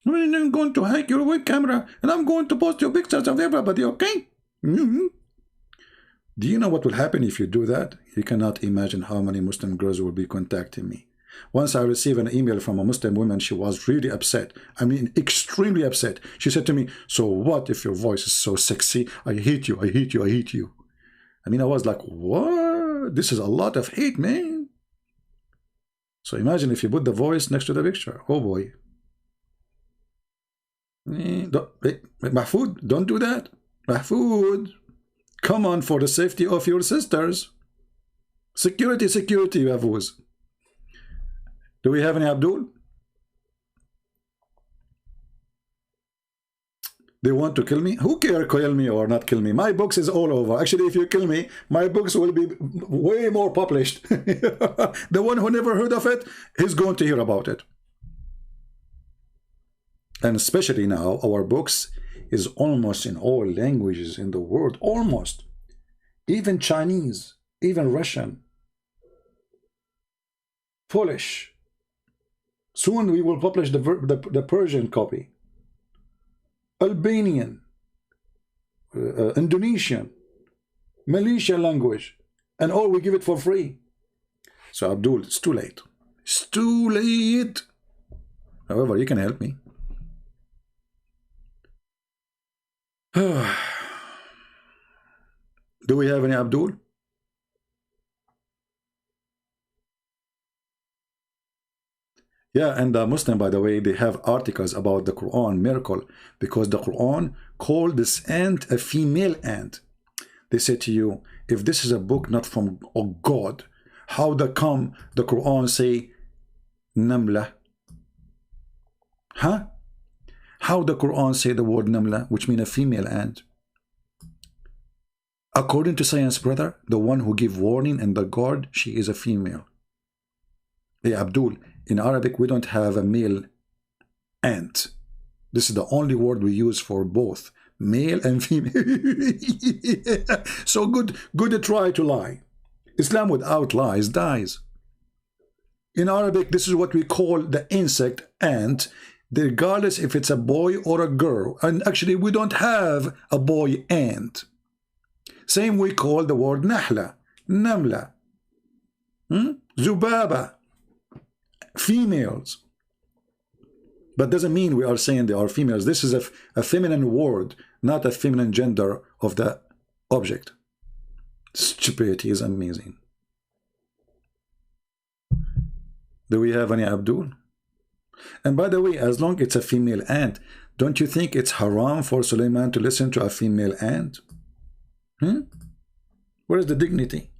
I'm going to hack your web camera, and I'm going to post your pictures of everybody, okay? Do you know what will happen if you do that? You cannot imagine how many Muslim girls will be contacting me. Once I received an email from a Muslim woman, she was really upset. I mean, extremely upset. She said to me, so what if your voice is so sexy? I hate you, I hate you, I hate you. I mean, I was like, what? This is a lot of hate, man. So imagine if you put the voice next to the picture. Oh boy. Mahfouz, don't do that. Mahfouz, come on, for the safety of your sisters. Security, security, Mahfouz. Do we have any Abdul? They want to kill me? Who cares, kill me or not kill me? My books is all over. Actually, if you kill me, my books will be way more published. The one who never heard of it, he's going to hear about it. And especially now, our books is almost in all languages in the world. Almost. Even Chinese, even Russian, Polish. Soon we will publish the Persian copy. Albanian, Indonesian, Malaysian language, and all we give it for free. So Abdul, it's too late. It's too late. However, you can help me. Do we have any Abdul? Yeah, and the Muslim, by the way, they have articles about the Quran miracle, because the Quran called this ant a female ant. They say to you, if this is a book not from God, how come the Quran say Namla? Huh? How the Quran say the word Namla, which means a female ant? According to science, brother, the one who give warning and the guard, she is a female. Hey, Abdul, in Arabic, we don't have a male ant. This is the only word we use for both male and female. So good try to lie. Islam without lies dies. In Arabic, this is what we call the insect ant, regardless if it's a boy or a girl. And actually, we don't have a boy ant. Same we call the word nahla, namla, zubaba, females. But doesn't mean we are saying they are females. This is a feminine word, not a feminine gender of the object. Stupidity is amazing. Do we have any Abdul? And by the way, as long as it's a female ant, don't you think it's haram for Suleiman to listen to a female ant? Where is the dignity?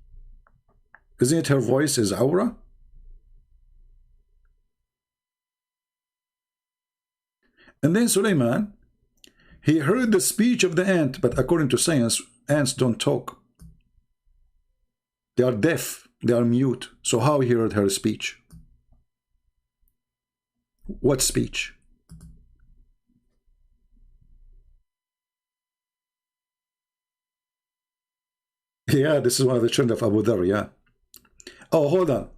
Isn't it her voice is aura? And then Suleiman, he heard the speech of the ant, but according to science, ants don't talk. They are deaf, they are mute. So how he heard her speech? What speech? Yeah, this is one of the children of Abu Dhar, yeah. Oh, hold on.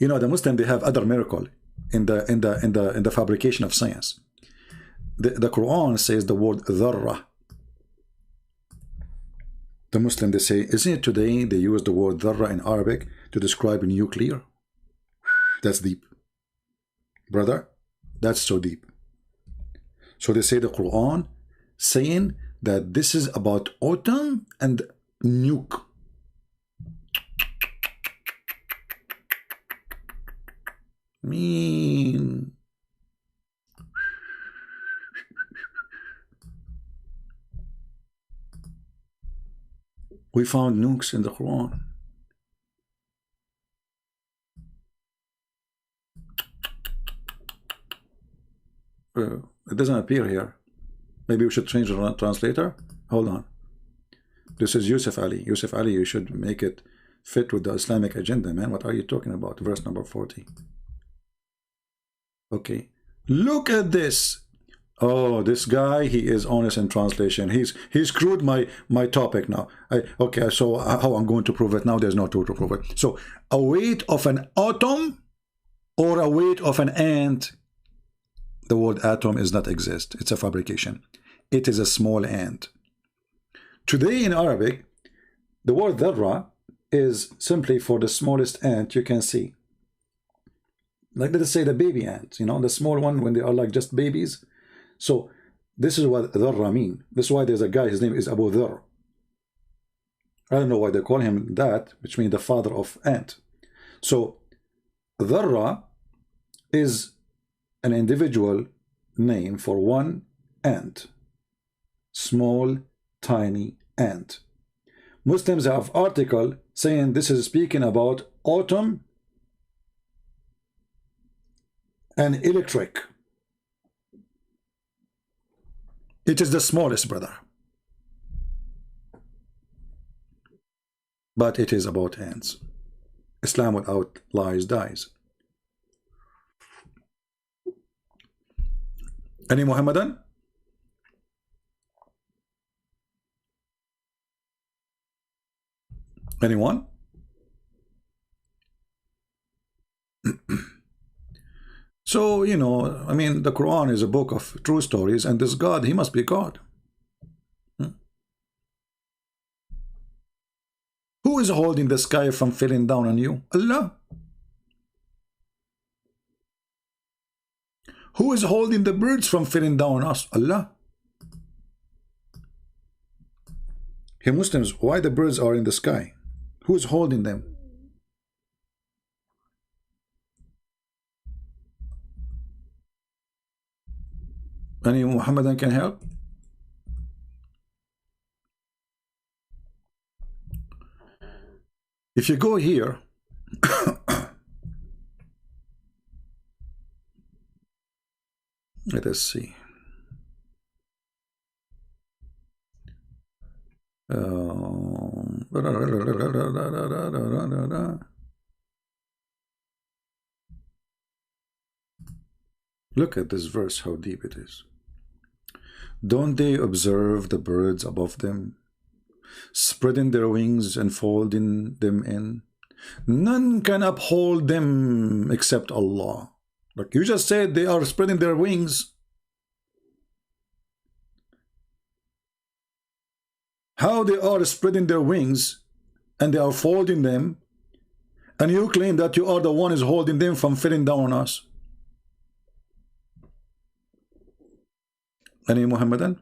You know, the Muslim, they have other miracle in the fabrication of science. The Quran says the word dharra. The Muslim, they say, isn't it today they use the word dharra in Arabic to describe nuclear? That's deep. Brother, that's so deep. So they say the Quran saying that this is about autumn and nuke. Mean. We found nukes in the Quran. It doesn't appear here. Maybe we should change the translator. Hold on. This is Yusuf Ali. Yusuf Ali, you should make it fit with the Islamic agenda, man. What are you talking about? Verse number 40. Okay. Look at this. Oh, this guy, he is honest in translation. He screwed my topic now. Okay, so how I'm going to prove it now? There's no tool to prove it. So a weight of an atom or a weight of an ant. The word atom does not exist. It's a fabrication. It is a small ant. Today in Arabic, the word dharra is simply for the smallest ant you can see. Like, let us say the baby ants, you know, the small one when they are like just babies. So this is what dharra mean. This is why there's a guy, his name is Abu Dhar. I don't know why they call him that, which means the father of ant. So dharra is an individual name for one ant. Small, tiny ant. Muslims have article saying this is speaking about autumn and electric. It is the smallest, brother. But it is about ants. Islam without lies dies. Any Muhammadan? Anyone? So, you know, I mean, the Quran is a book of true stories, and this God, he must be God. Who is holding the sky from falling down on you? Allah. Who is holding the birds from falling down on us? Allah. Hey Muslims, why the birds are in the sky? Who is holding them? Any Muhammadan can help? If you go here, let us see. Look at this verse, how deep it is. Don't they observe the birds above them, spreading their wings and folding them in? None can uphold them except Allah. Like you just said, they are spreading their wings. How they are spreading their wings and they are folding them, and you claim that you are the one who's holding them from falling down on us? Any Muhammadan?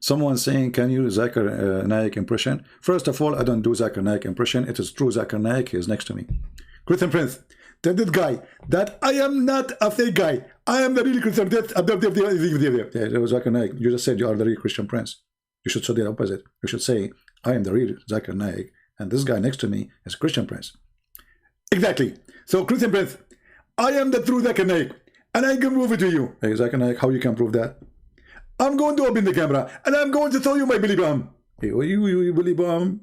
Someone saying, can you Zakir Naik impression? First of all, I don't do Zakir Naik impression. It is true Zakir Naik. He is next to me. Christian Prince, tell that guy that I am not a fake guy. I am the real Christian. Zakir Naik, you just said you are the real Christian Prince. You should say the opposite. You should say, I am the real Zakir Naik, and this guy next to me is Christian Prince. Exactly. So, Christian Prince, I am the true Zakir Naik, and I can prove it to you. Hey, Zakir Naik, how you can prove that? I'm going to open the camera, and I'm going to tell you my Billy Bomb. Hey, you Billy Bomb?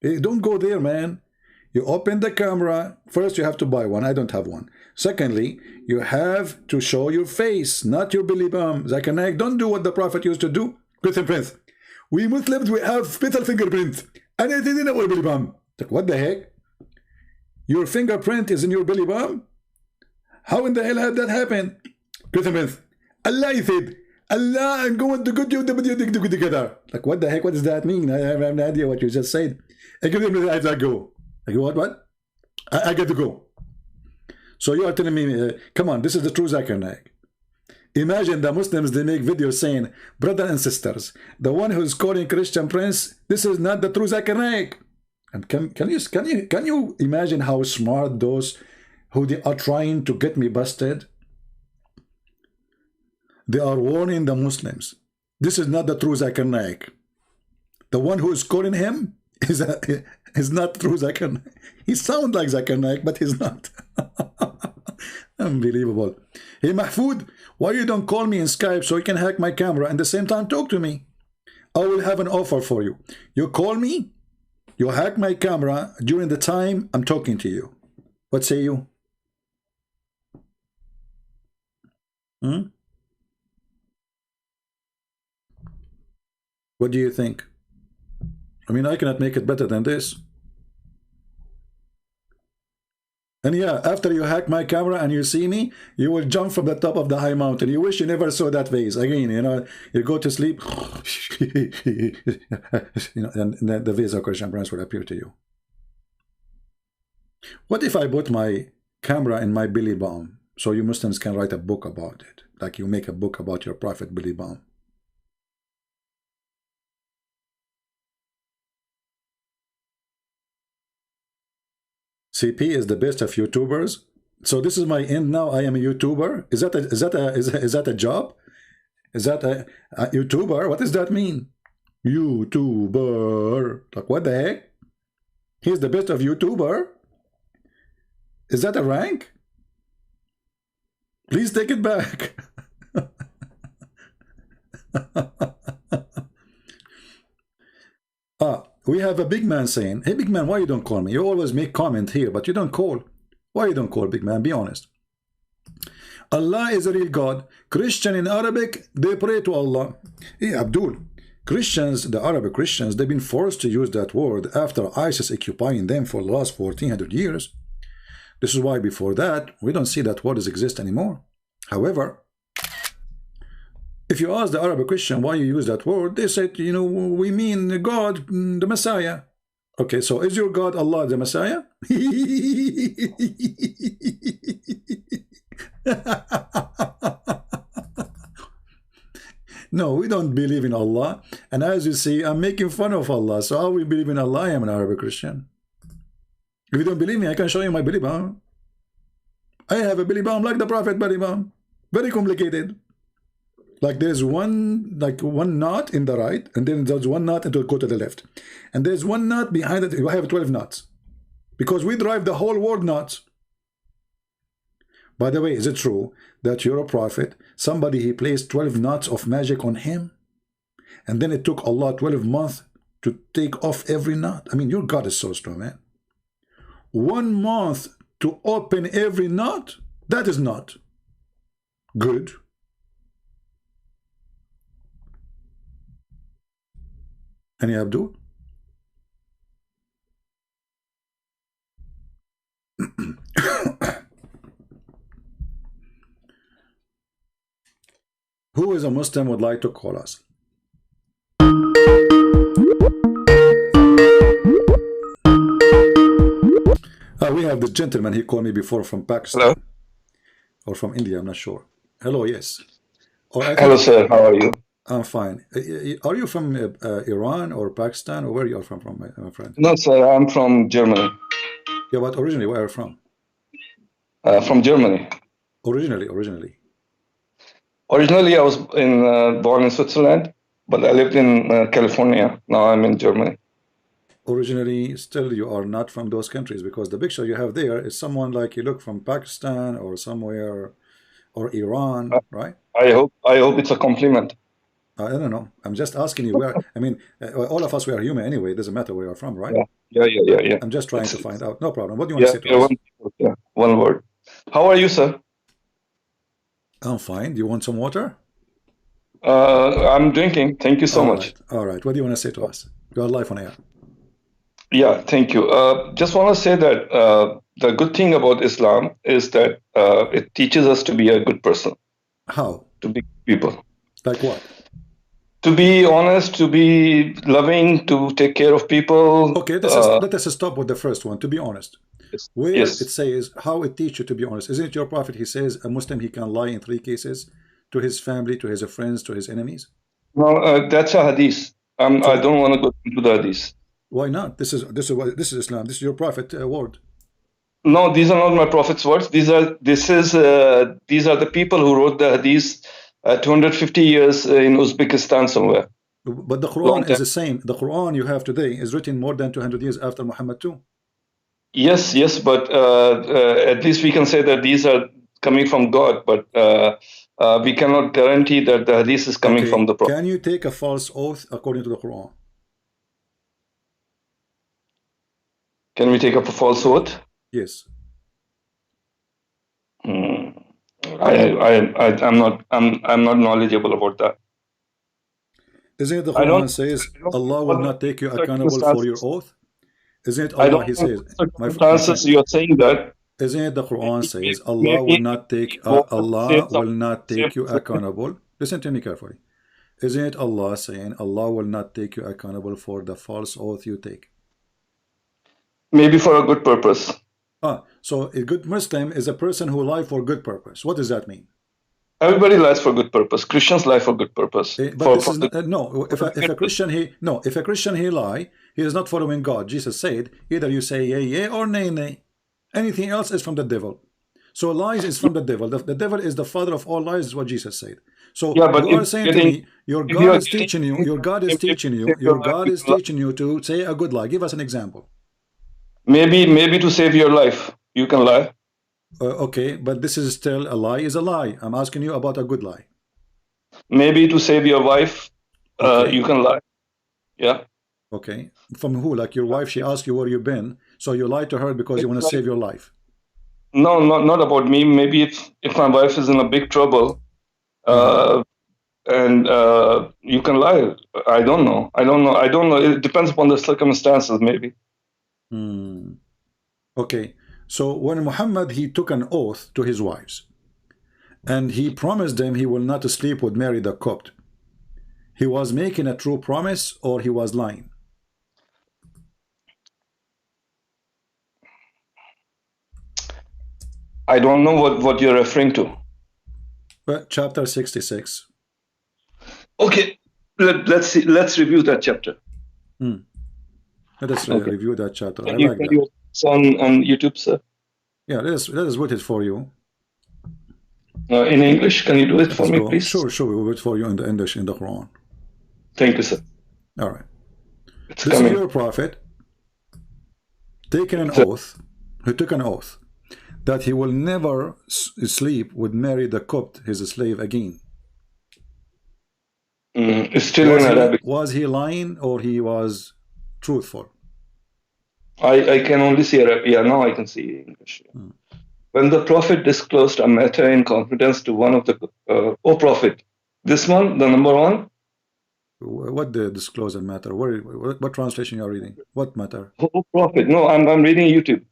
Hey, don't go there, man. You open the camera. First, you have to buy one. I don't have one. Secondly, you have to show your face, not your Billy Bomb. Zakir Naik, don't do what the Prophet used to do. Christian Prince, we Muslims, we have special fingerprints, and it is in our belly bump. Like, what the heck? Your fingerprint is in your belly bump? How in the hell had that happened? Christian Prince, Allah said, Allah, I'm going to get you together. Like, what the heck? What does that mean? I have no idea what you just said. I give him I go. I go, what? I get to go. So you are telling me, come on, this is the true Zakir Naik. Imagine the Muslims, they make videos saying, brothers and sisters, the one who is calling Christian Prince, this is not the true Zakir Naik. And can you imagine how smart those who they are trying to get me busted? They are warning the Muslims. This is not the true Zakir Naik. The one who is calling him is not true Zakir Naik. He sounds like Zakir Naik, but he's not. Unbelievable. Hey Mahfoud, why you don't call me in Skype so you can hack my camera and at the same time talk to me? I will have an offer for you. You call me, you hack my camera during the time I'm talking to you. What say you? What do you think? I mean, I cannot make it better than this. And yeah, after you hack my camera and you see me, you will jump from the top of the high mountain. You wish you never saw that face. Again, you know, you go to sleep, you know, and the face of Christian Prince will appear to you. What if I put my camera in my Billy Bomb so you Muslims can write a book about it? Like you make a book about your Prophet Billy Bomb. CP is the best of YouTubers. So this is my end now. I am a YouTuber. Is that a job? Is that a YouTuber? What does that mean? YouTuber. Like what the heck? He's the best of YouTuber. Is that a rank? Please take it back. We have a big man saying, hey big man, why you don't call me? You always make comment here, but you don't call. Why you don't call, big man? Be honest. Allah is a real God. Christian in Arabic, they pray to Allah. Hey Abdul, Christians, the Arabic Christians, they've been forced to use that word after ISIS occupying them for the last 1400 years. This is why before that, we don't see that word exist anymore. However, if you ask the Arabic Christian why you use that word, they say, you know, we mean God, the Messiah. Okay, so is your God Allah the Messiah? No, we don't believe in Allah. And as you see, I'm making fun of Allah. So how we believe in Allah? I am an Arabic Christian. If you don't believe me, I can show you my belly bomb. I have a belly bomb like the Prophet belly bomb. Very complicated. Like there's one knot in the right, and then there's one knot and it'll go to the left. And there's one knot behind it. I have 12 knots. Because we drive the whole world knots. By the way, is it true that you're a prophet? Somebody, he placed 12 knots of magic on him. And then it took Allah 12 months to take off every knot. I mean, your God is so strong, man. 1 month to open every knot? That is not good. Any Abdul? Who is a Muslim would like to call us? We have the gentleman, he called me before from Pakistan. Hello? Or from India, I'm not sure. Hello, yes. Hello, sir. How are you? I'm fine. Are you from Iran or Pakistan, or where you are from, my friend? No, sir. I'm from Germany. Yeah, but originally, where are you from? From Germany. Originally. Originally, I was born in Switzerland, but I lived in California. Now I'm in Germany. Originally, still you are not from those countries, because the picture you have there is someone like you look from Pakistan or somewhere, or Iran, right? I hope it's a compliment. I don't know. I'm just asking you where. I mean, all of us, we are human anyway. It doesn't matter where you're from, right? Yeah. I'm just trying to find out. No problem. What do you want to say to us? One word. How are you, sir? I'm fine. Do you want some water? I'm drinking. Thank you so much. All right. What do you want to say to us? You are live on air. Yeah, thank you. Just want to say that the good thing about Islam is that it teaches us to be a good person. How? To be people. Like what? To be honest, to be loving, to take care of people. Okay, let us stop with the first one, to be honest. Where it says how it teaches you to be honest. Isn't it your prophet, he says a Muslim, he can lie in 3 cases, to his family, to his friends, to his enemies? No, that's a hadith. I don't want to go into the hadith. Why not? This is Islam. This is your prophet word. No, these are not my prophet's words. These are the people who wrote the hadith 250 years in Uzbekistan somewhere. But the Quran is the same. The Quran you have today is written more than 200 years after Muhammad too. Yes, but at least we can say that these are coming from God, but we cannot guarantee that the hadith is coming from the prophet. Can you take a false oath according to the Quran? Can we take up a false oath? Yes. I'm not knowledgeable about that. Isn't it the Quran says Allah will not take you accountable for your oath? Isn't it Allah, he says, you're saying that? Isn't it the Quran says Allah will not take you accountable? Listen to me carefully. Isn't it Allah saying Allah will not take you accountable for the false oath you take? Maybe for a good purpose. So a good Muslim is a person who lies for good purpose. What does that mean? Everybody lies for good purpose. Christians lie for good purpose. But this is no. If a Christian he lie, he is not following God. Jesus said, either you say yea, yea, or nay, nay. Anything else is from the devil. So lies is from the devil. The devil is the father of all lies, is what Jesus said. So you are saying to me, your God is teaching you. Your God is teaching you. Your God is teaching you to say a good lie. Give us an example. Maybe to save your life, you can lie. Okay, but this is still a lie is a lie. I'm asking you about a good lie. Maybe to save your wife, you can lie. Yeah. Okay. From who? Like your wife, she asked you where you've been, so you lied to her because you want to save your life. No, not about me. Maybe if my wife is in a big trouble, and you can lie. I don't know. It depends upon the circumstances, maybe. Okay. So when Muhammad, he took an oath to his wives, and he promised them he will not sleep with Mary the Copt. He was making a true promise, or he was lying? I don't know what you're referring to. But chapter 66. Okay, let's see. Let's review that chapter. Let us review that chapter. Can you it's on YouTube, sir? Yeah, let us wait it for you. In English, can you do it for me, please? Sure, we'll wait for you in the English, in the Quran. Thank you, sir. All right. This is your prophet taking an oath. He took an oath that he will never sleep with Mary the Copt, his slave, again. Still in Arabic. Was he lying or he was truthful? I can only see Arabic. Yeah, now I can see English. When the prophet disclosed a matter in confidence to one of the O prophet, this one, the number one, What the disclosure matter? What translation you are reading? What matter? Oh Prophet, no, I'm reading YouTube.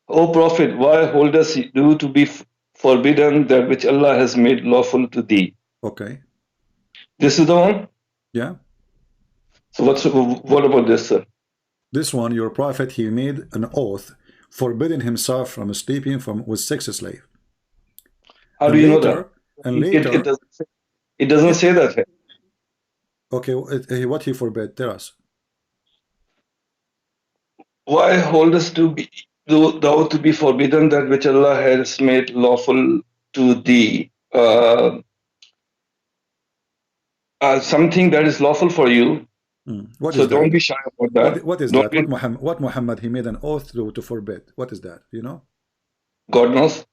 O Prophet, why holdest you to be forbidden that which Allah has made lawful to thee? Okay. This is the one? Yeah. So what about this, sir? This one, your prophet, he made an oath forbidding himself from sleeping with sex slave. How do you know that? And later, it doesn't say that here. Okay, what he forbid? Tell us. Why holdest thou to be forbidden that which Allah has made lawful to thee? Something that is lawful for you. So don't be shy about that. What is that? What Muhammad he made an oath to forbid? What is that? You know? God knows.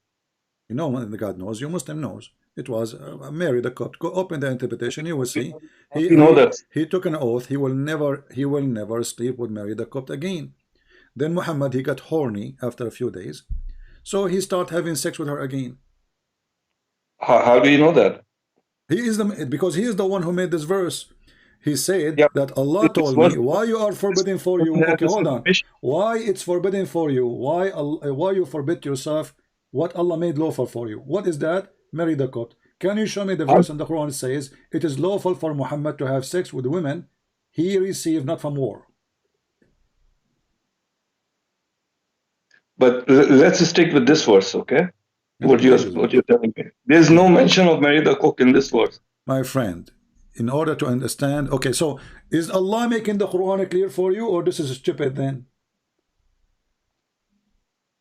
You know, God knows. You Muslim knows. It was Mary the Copt. Go open the interpretation. You will see. He took an oath. He will never sleep with Mary the Copt again. Then Muhammad he got horny after a few days, so he started having sex with her again. How do you know that? Because he is the one who made this verse. He said that Allah told me why you are forbidden for you. Okay, hold on. Why it's forbidden for you? Why you forbid yourself what Allah made lawful for you? What is that? Marry the Copt. Can you show me the verse in the Quran? It says it is lawful for Muhammad to have sex with women he received not from war. But let's stick with this verse, okay? What you're telling me. There's no mention of Mary the Cook in this verse. My friend, in order to understand, okay, so is Allah making the Quran clear for you, or this is stupid then?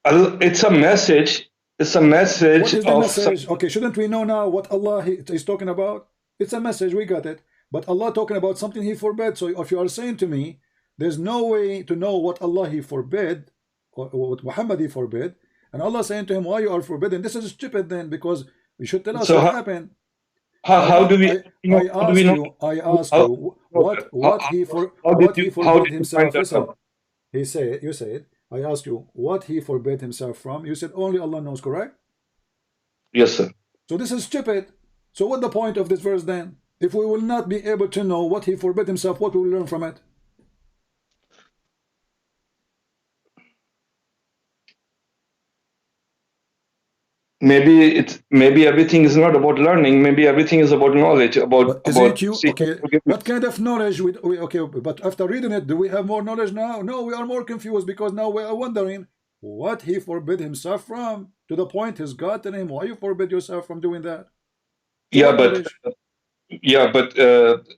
It's a message. It's a message. What is the message? Okay, shouldn't we know now what Allah is talking about? It's a message, we got it. But Allah talking about something he forbade. So if you are saying to me, there's no way to know what Allah he forbade, or what Muhammad he forbid, and Allah saying to him, why you are forbidden? This is stupid then, because you should tell us what happened. How do we? I asked you what he forbid himself. Listen, you said. I asked you what he forbid himself from. You said only Allah knows. Correct? Yes, sir. So this is stupid. So what the point of this verse then? If we will not be able to know what he forbid himself, what will we learn from it? Maybe everything is not about learning. Maybe everything is about knowledge. Okay, what kind of knowledge? Okay, but after reading it, do we have more knowledge now? No, we are more confused, because now we are wondering what he forbid himself from, to the point his God telling him, why you forbid yourself from doing that? But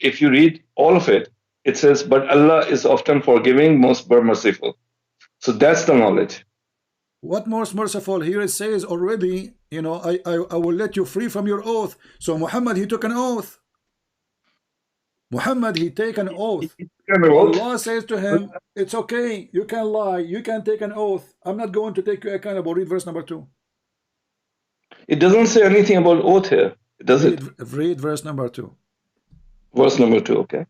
if you read all of it, it says, but Allah is often forgiving, most merciful. So that's the knowledge. What most merciful? Here it says already, you know, I will let you free from your oath. So Muhammad he took an oath. Muhammad he take an oath. Allah says to him, it's okay, you can lie, you can take an oath. I'm not going to take you accountable. Read verse number 2. It doesn't say anything about oath here, does it? Read verse number 2. Verse number 2, okay.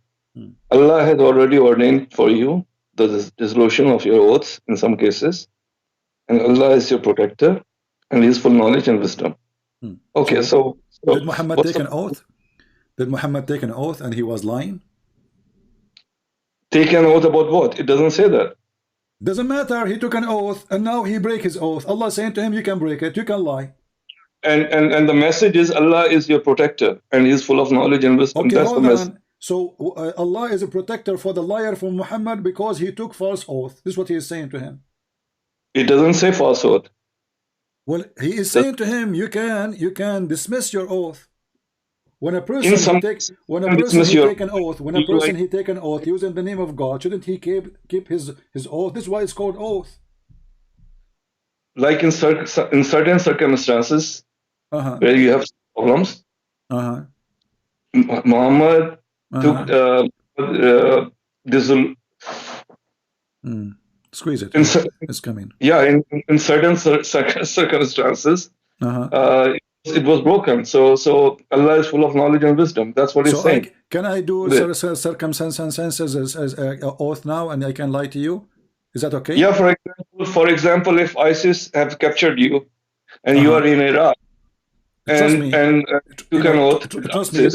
Allah has already ordained for you the dissolution of your oaths in some cases. And Allah is your protector, and He is full knowledge and wisdom. Okay, so did Muhammad take an oath? Did Muhammad take an oath and he was lying? Take an oath about what? It doesn't say that. Doesn't matter. He took an oath and now he break his oath. Allah saying to him, you can break it, you can lie. And the message is Allah is your protector, and He is full of knowledge and wisdom. Okay, that's the message. So Allah is a protector for the liar from Muhammad because he took false oath. This is what he is saying to him. It doesn't say falsehood. Well, he is saying to him, you can dismiss your oath. When a person take an oath using the name of God, shouldn't he keep his oath? This is why it's called oath. Like in certain circumstances where you have problems, Muhammad took squeeze it. It's coming. Yeah, in certain circumstances, it was broken. So Allah is full of knowledge and wisdom. That's what He's saying. Can I do circumstances as oath now, and I can lie to you? Is that okay? Yeah. For example, if ISIS have captured you, and you are in Iraq, Trust me. and took an oath. Trust me,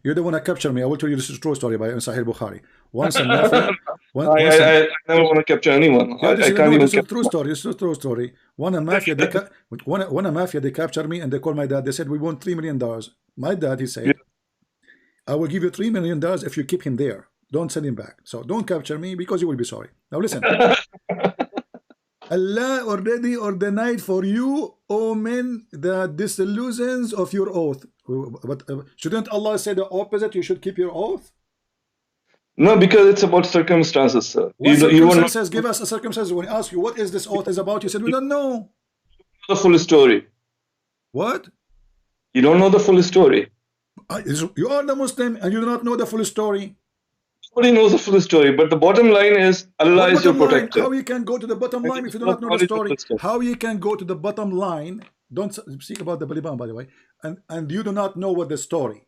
you don't wanna capture me. I will tell you this is a true story by Sahih Bukhari. Once a mafia, I never want to capture anyone. Yeah, I can't even. This is a true story. This is a true story. One a mafia, they captured me and they called my dad. They said we want $3 million. My dad, he said, I will give you $3 million if you keep him there. Don't send him back. So don't capture me because you will be sorry. Now listen. Allah already ordained for you, O men, the disillusions of your oath. But shouldn't Allah say the opposite? You should keep your oath? No, because it's about circumstances, sir. What circumstances? Give us a circumstance. When we ask you what is this oath is about, you said we don't know the full story. What? You don't know the full story. You are the Muslim and you do not know the full story. Nobody knows the full story, but the bottom line is Allah is your protector. How you can go to the bottom line if you do not know the story? How you can go to the bottom line? Don't speak about the Baliban, by the way, and you do not know what the story.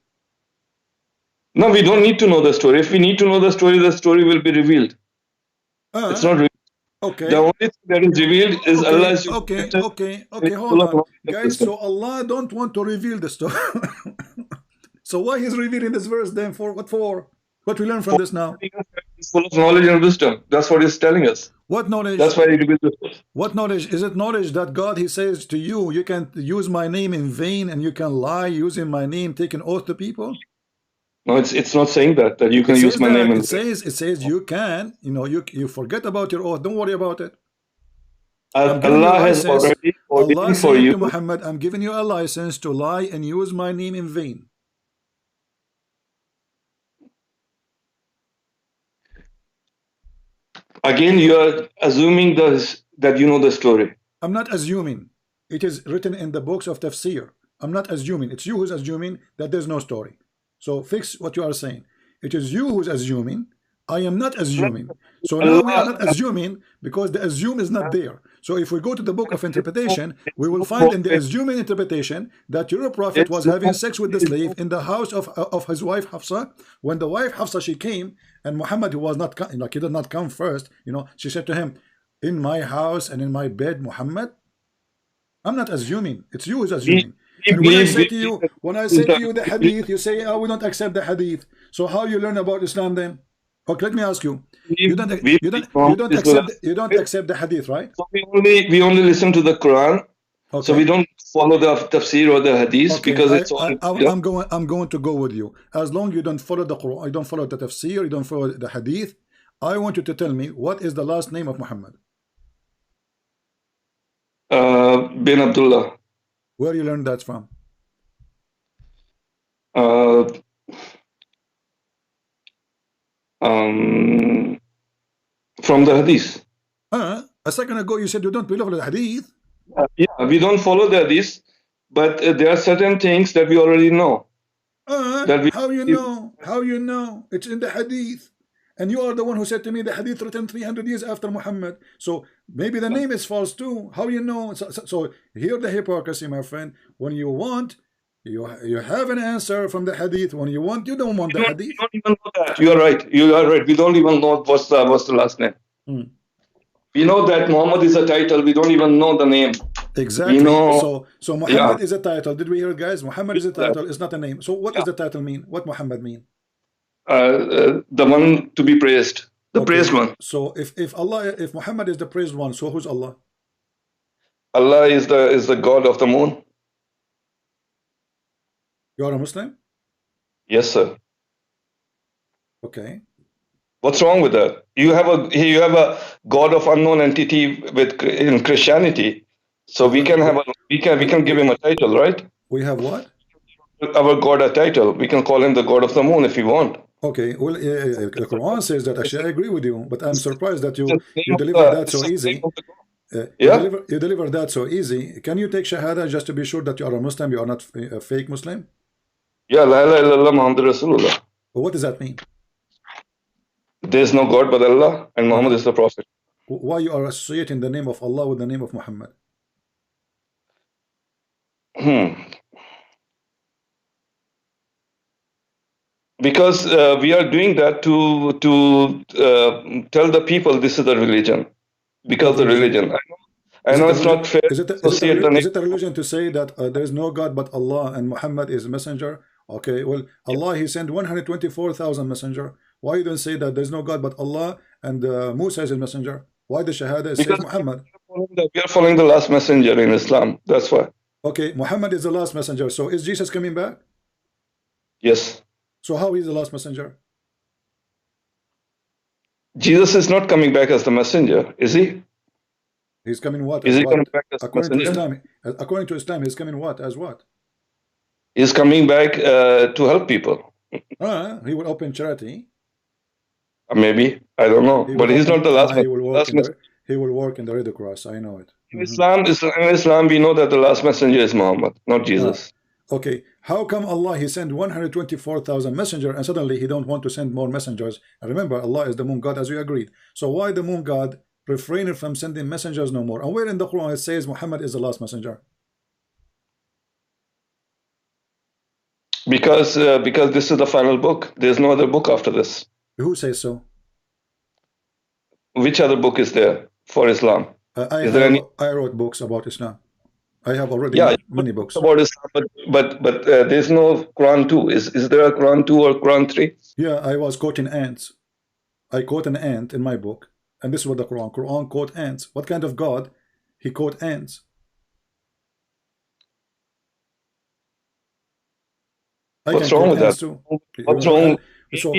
No, we don't need to know the story. If we need to know the story will be revealed. It's not revealed. Okay. The only thing that is revealed is Allah is your protector. Okay, hold on. Guys, so Allah don't want to reveal the story. So why he's revealing this verse then? For what for? What we learn from this now? He's full of knowledge and wisdom. That's what he's telling us. What knowledge? That's why he revealed this. What knowledge? Is it knowledge that God, he says to you, you can use my name in vain and you can lie using my name, take an oath to people? No, it's not saying that you can use my name. It says you can. You know, you forget about your oath. Don't worry about it. Allah has already ordained for you. To Muhammad, I'm giving you a license to lie and use my name in vain. Again, you are assuming that you know the story. I'm not assuming. It is written in the books of tafsir. I'm not assuming. It's you who's assuming that there's no story. So fix what you are saying. It is you who's assuming. I am not assuming. So now we are not assuming because the assume is not there. So if we go to the book of interpretation, we will find in the assuming interpretation that your prophet was having sex with the slave in the house of his wife Hafsa. When the wife Hafsa, she came, and Muhammad, who was not, like, he did not come first, you know, she said to him, in my house and in my bed, Muhammad. I'm not assuming. It's you who's assuming. And when I say to you the hadith, you say, oh, we don't accept the hadith. So how you learn about Islam then? Okay, let me ask you. You don't accept the hadith, right? So we only listen to the Quran. Okay. So we don't follow the tafsir or the hadith, because it's all. I'm going to go with you. As long as you don't follow the Quran, you don't follow the tafsir, you don't follow the hadith. I want you to tell me what is the last name of Muhammad. Bin Abdullah. Where you learned that from? From the hadith. A second ago you said you don't believe the hadith. Yeah, we don't follow the hadith, but there are certain things that we already know. How you know? How you know? It's in the hadith. And you are the one who said to me the hadith written 300 years after Muhammad. So maybe the name is false too. How you know? So here the hypocrisy, my friend. When you want, you have an answer from the hadith. When you want, you don't want the hadith. We don't even know that. You are right. You are right. We don't even know what's the last name. We know that Muhammad is a title. We don't even know the name. Exactly. So Muhammad is a title. Did we hear it, guys? Muhammad is a title. It's not a name. So what does the title mean? What Muhammad mean? The one to be praised, the praised one. So if Muhammad is the praised one, so who's Allah? Allah is the God of the moon. You are a Muslim? Yes, sir. Okay. What's wrong with that? You have a God of unknown entity in Christianity, so we can give him a title, right? We have what? Our God a title. We can call him the God of the moon if we want. Okay, well, the Quran says that. Actually, I agree with you, but I'm surprised that you deliver that so easy. You deliver that so easy. Can you take Shahada just to be sure that you are a Muslim, you are not a fake Muslim? Yeah, La ilaha illallah Muhammad Rasulullah. Well, what does that mean? There is no God but Allah, and Muhammad is the Prophet. Why you are associating the name of Allah with the name of Muhammad? Because we are doing that to tell the people this is the religion. Because the religion. I know it's not fair is to associate the name. it a religion to say that there is no God but Allah and Muhammad is messenger? Okay, well, Allah, he sent 124,000 messenger. Why you don't say that there's no God but Allah and Musa is a messenger? Why the Shahada says Muhammad? We are following the last messenger in Islam. That's why. Okay, Muhammad is the last messenger. So is Jesus coming back? Yes. So how is the last messenger? Jesus is not coming back as the messenger, is he? He's coming what? Is he what? coming back as according messenger? to Islam? According to Islam, he's coming what? As what? He's coming back to help people. He will open charity. Maybe, I don't know, but he's not the last. He will work in the Red Cross. I know it. In Islam, we know that the last messenger is Muhammad, not Jesus. Okay, how come Allah, he sent 124,000 messengers and suddenly he don't want to send more messengers? And remember, Allah is the moon god as we agreed. So why the moon god refrained from sending messengers no more? And where in the Quran it says Muhammad is the last messenger? Because this is the final book. There's no other book after this. Who says so? Which other book is there for Islam? I wrote books about Islam. I have already many books about Islam, but there's no Quran 2. Is there a Quran 2 or Quran 3? Yeah, I was quoting ants. I quote an ant in my book, and this is what the Quran quote ants. What kind of God? He quote ants. What's wrong with that? What's wrong? So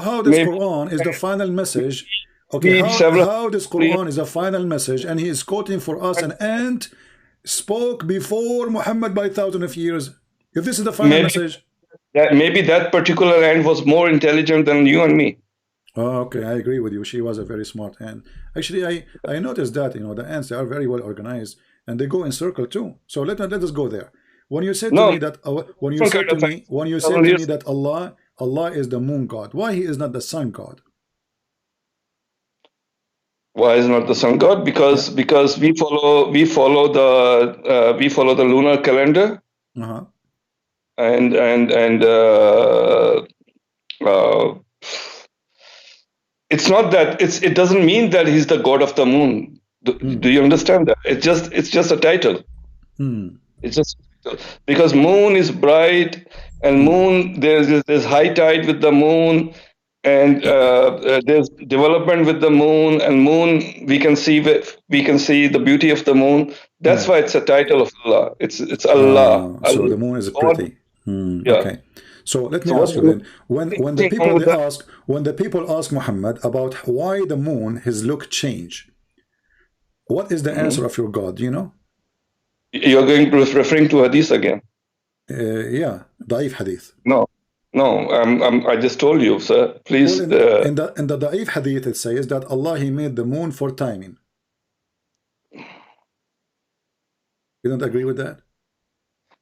how this Quran is the final message? Okay, how this Quran is a final message, and he is quoting for us an ant spoke before Muhammad by thousands of years. If this is the final message, maybe that particular ant was more intelligent than you and me. Oh, okay, I agree with you. She was a very smart ant. Actually, I noticed that the ants, they are very well organized and they go in circle too. So let us go there. When you said to me that Allah is the moon god, why he is not the sun god? Why is not the sun god? Because we follow the lunar calendar, and it's not that it doesn't mean that he's the god of the moon. Do you understand that? It's just a title. It's just because moon is bright, and moon there's high tide with the moon. And there's development with the moon, and moon we can see the beauty of the moon. That's why it's a title of Allah. It's Allah. So the moon is pretty. Okay. So let me ask you then: when the people ask Muhammad about why the moon his look change, what is the answer of your God? Do you know? You're referring to hadith again. Yeah, Da'if hadith. No, I just told you, sir. Please. Well, in the Da'if hadith, it says that Allah, he made the moon for timing. You don't agree with that?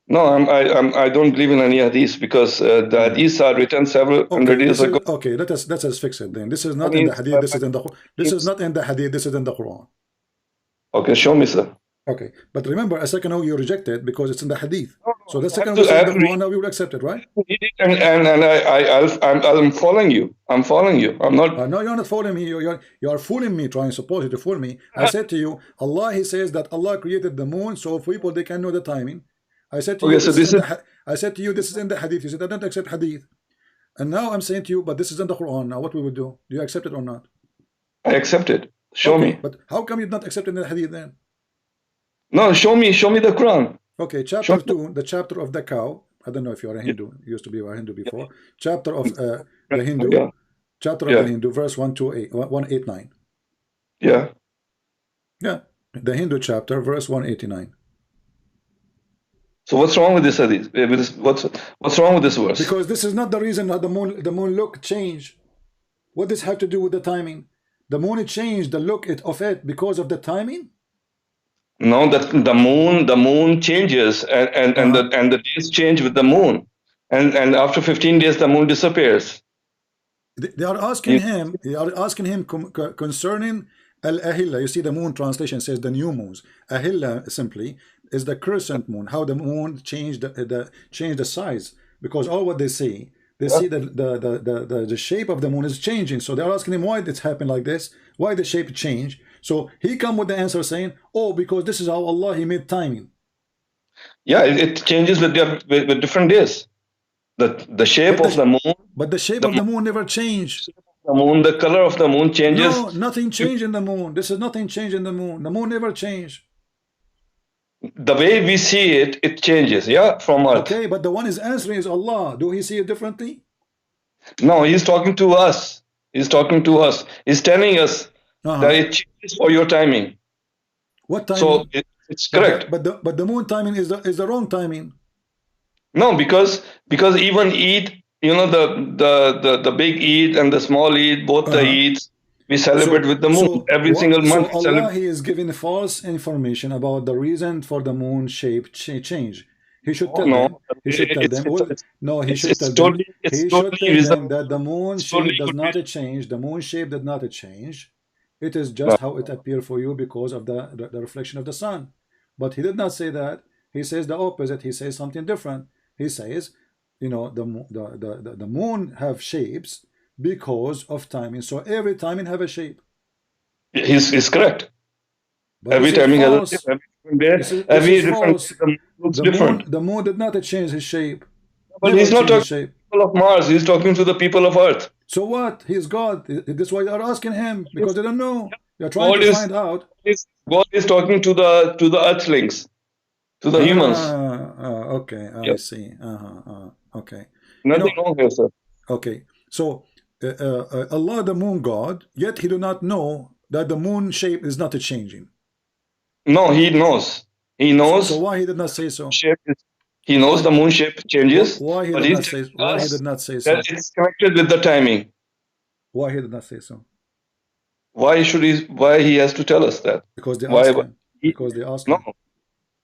No, I don't believe in any hadith because the hadiths are written several hundred years ago. Okay, let us fix it then. This is not in the hadith. This is not in the hadith. This is in the Quran. Okay, show me, sir. Okay, but remember, a second ago you rejected because it's in the hadith. So the second we say the Quran, now we will accept it, right? And I'm following you. I'm following you. I'm not. No, you're not following me. You are fooling me, trying supposedly to fool me. I said to you, Allah, he says that Allah created the moon so people they can know the timing. I said to you, I said to you, this is in the hadith. You said I don't accept hadith, and now I'm saying to you, but this is in the Quran. Now what we will do? Do you accept it or not? I accept it. Show me. But how come you're not accepting the hadith then? No, show me the Quran. Okay, chapter 2, the chapter of the cow. I don't know if you're a Hindu. You used to be a Hindu before. Chapter of the Hindu. Chapter of the Hindu, verse 189. Yeah. Yeah. The Hindu chapter, verse 189. So what's wrong with this hadith? What's wrong with this verse? Because this is not the reason that the moon look changed. What does this have to do with the timing? The moon changed the look of it because of the timing? No, that the moon changes and the days change with the moon, and after 15 days the moon disappears. They are asking him. They are asking him concerning al-ahilla. You see, the moon translation says the new moons. Ahilla simply is the crescent moon. How the moon changed the size, because all what they see the shape of the moon is changing. So they are asking him why it's happened like this. Why the shape changed? So he come with the answer saying, oh, because this is how Allah he made timing. Yeah, it changes with different days. The shape of the moon. But the shape of the moon never changed. The moon, the color of the moon changes. No, nothing changed in the moon. This is nothing changed in the moon. The moon never changed. The way we see it, it changes, yeah, from Earth. Okay, but the one is answering is Allah. Do he see it differently? No, he's talking to us. He's talking to us. He's telling us that it changes for your timing. What timing? So it's correct. But the moon timing is the wrong timing. No, because even Eid, you know, the big Eid and the small Eid, both the Eids, we celebrate with the moon every single month. So Allah he is giving false information about the reason for the moon shape change. He should tell them. He should tell them. No, he should tell them. He should tell them that the moon shape does not change. The moon shape did not change. It is just how it appeared for you because of the reflection of the sun. But he did not say that. He says the opposite. He says something different. He says, you know, the moon have shapes because of timing. So every timing have a shape. He's correct. But every timing has a shape. Every different looks different. The moon did not change his shape. But he's not talking to the people of Mars. He's talking to the people of Earth. So what? He's God. This is why they are asking him, because they don't know. They're trying to find out. God is talking to the Earthlings, to the humans. Okay, I see. Okay. Nothing wrong here, sir. Okay. So Allah, the moon God, yet he do not know that the moon shape is not changing. No, he knows. He knows. So why he did not say so? He knows the moon shape changes. Why he did not say? Why he did not say so? That it's connected with the timing. Why he did not say so? Why should he? Why he has to tell us that? Because they ask him. Because they ask him. No,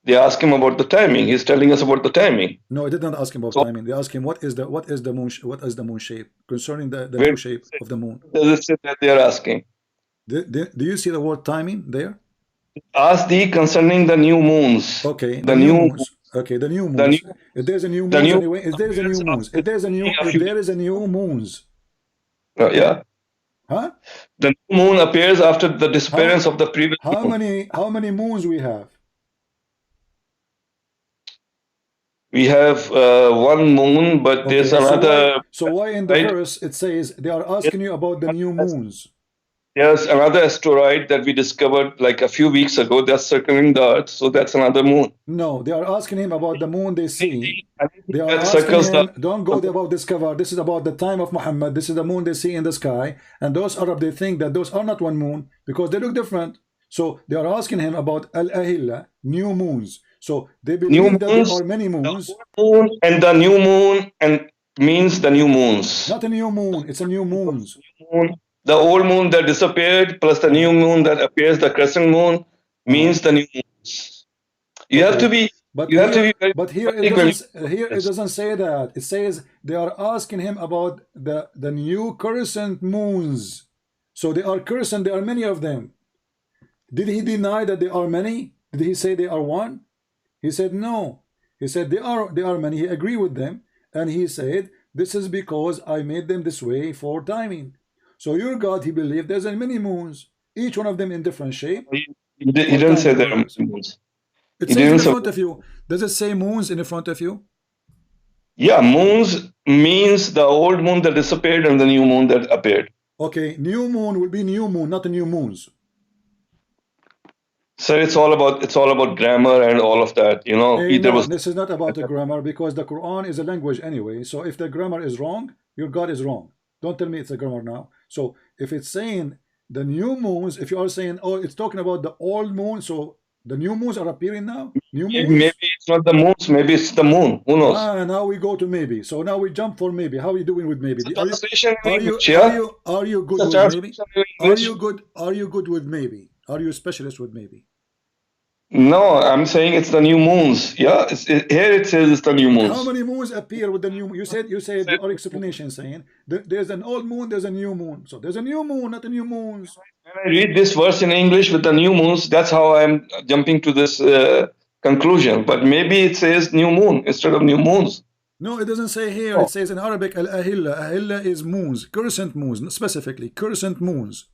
they ask him about the timing. He's telling us about the timing. No, I did not ask him about timing. They ask him what is the moon shape concerning the moon shape of the moon. Does it say that they are asking? Do you see the word timing there? Ask thee concerning the new moons. Okay, the new moons. Okay, the new moons. If there's a new moon anyway, if there is a new moons, if there is a new moons. Yeah. Huh? The new moon appears after the disappearance of the previous moon. How many moons we have? We have one moon, but there's another. So why in the verse it says they are asking you about the new moons? There's another asteroid that we discovered like a few weeks ago that's circling the Earth, so that's another moon. No, they are asking him about the moon they see. They are asking him, don't go there about discover. This is about the time of Muhammad. This is the moon they see in the sky. And those Arab, they think that those are not one moon because they look different. So they are asking him about Al-Ahilla, new moons. So they believe that there are many moons. The moon and the new moon and means the new moons. Not a new moon, it's a new moons. The old moon that disappeared plus the new moon that appears, the crescent moon, means the new moons. You have to be. But here it doesn't say that. It says they are asking him about the new crescent moons. So they are crescent. There are many of them. Did he deny that there are many? Did he say they are one? He said no. He said they are many. He agreed with them, and he said this is because I made them this way for timing. So your God, he believed there's many moons, each one of them in different shape. He didn't say there are moons. It says in front of you. Does it say moons in front of you? Yeah, moons means the old moon that disappeared and the new moon that appeared. Okay, new moon will be new moon, not the new moons. Sir, it's all about grammar and all of that. You know, this is not about the grammar because the Quran is a language anyway. So if the grammar is wrong, your God is wrong. Don't tell me it's a grammar now. So if it's saying the new moons, if you are saying, oh, it's talking about the old moon, so the new moons are appearing now? New moons? Maybe it's not the moons, maybe it's the moon. Who knows? Now we go to maybe. So now we jump for maybe. How are you doing with maybe? Are you good with maybe? Are you good with maybe? Are you a specialist with maybe? No, I'm saying it's the new moons. Yeah, here it says it's the new moons. How many moons appear with the new moon? You said your explanation saying there's an old moon, there's a new moon. So there's a new moon, not a new moons. When I read this verse in English with the new moons, that's how I'm jumping to this conclusion. But maybe it says new moon instead of new moons. No, it doesn't say here. It says in Arabic, Al-Ahilla. Ahilla is moons, crescent moons, specifically crescent moons.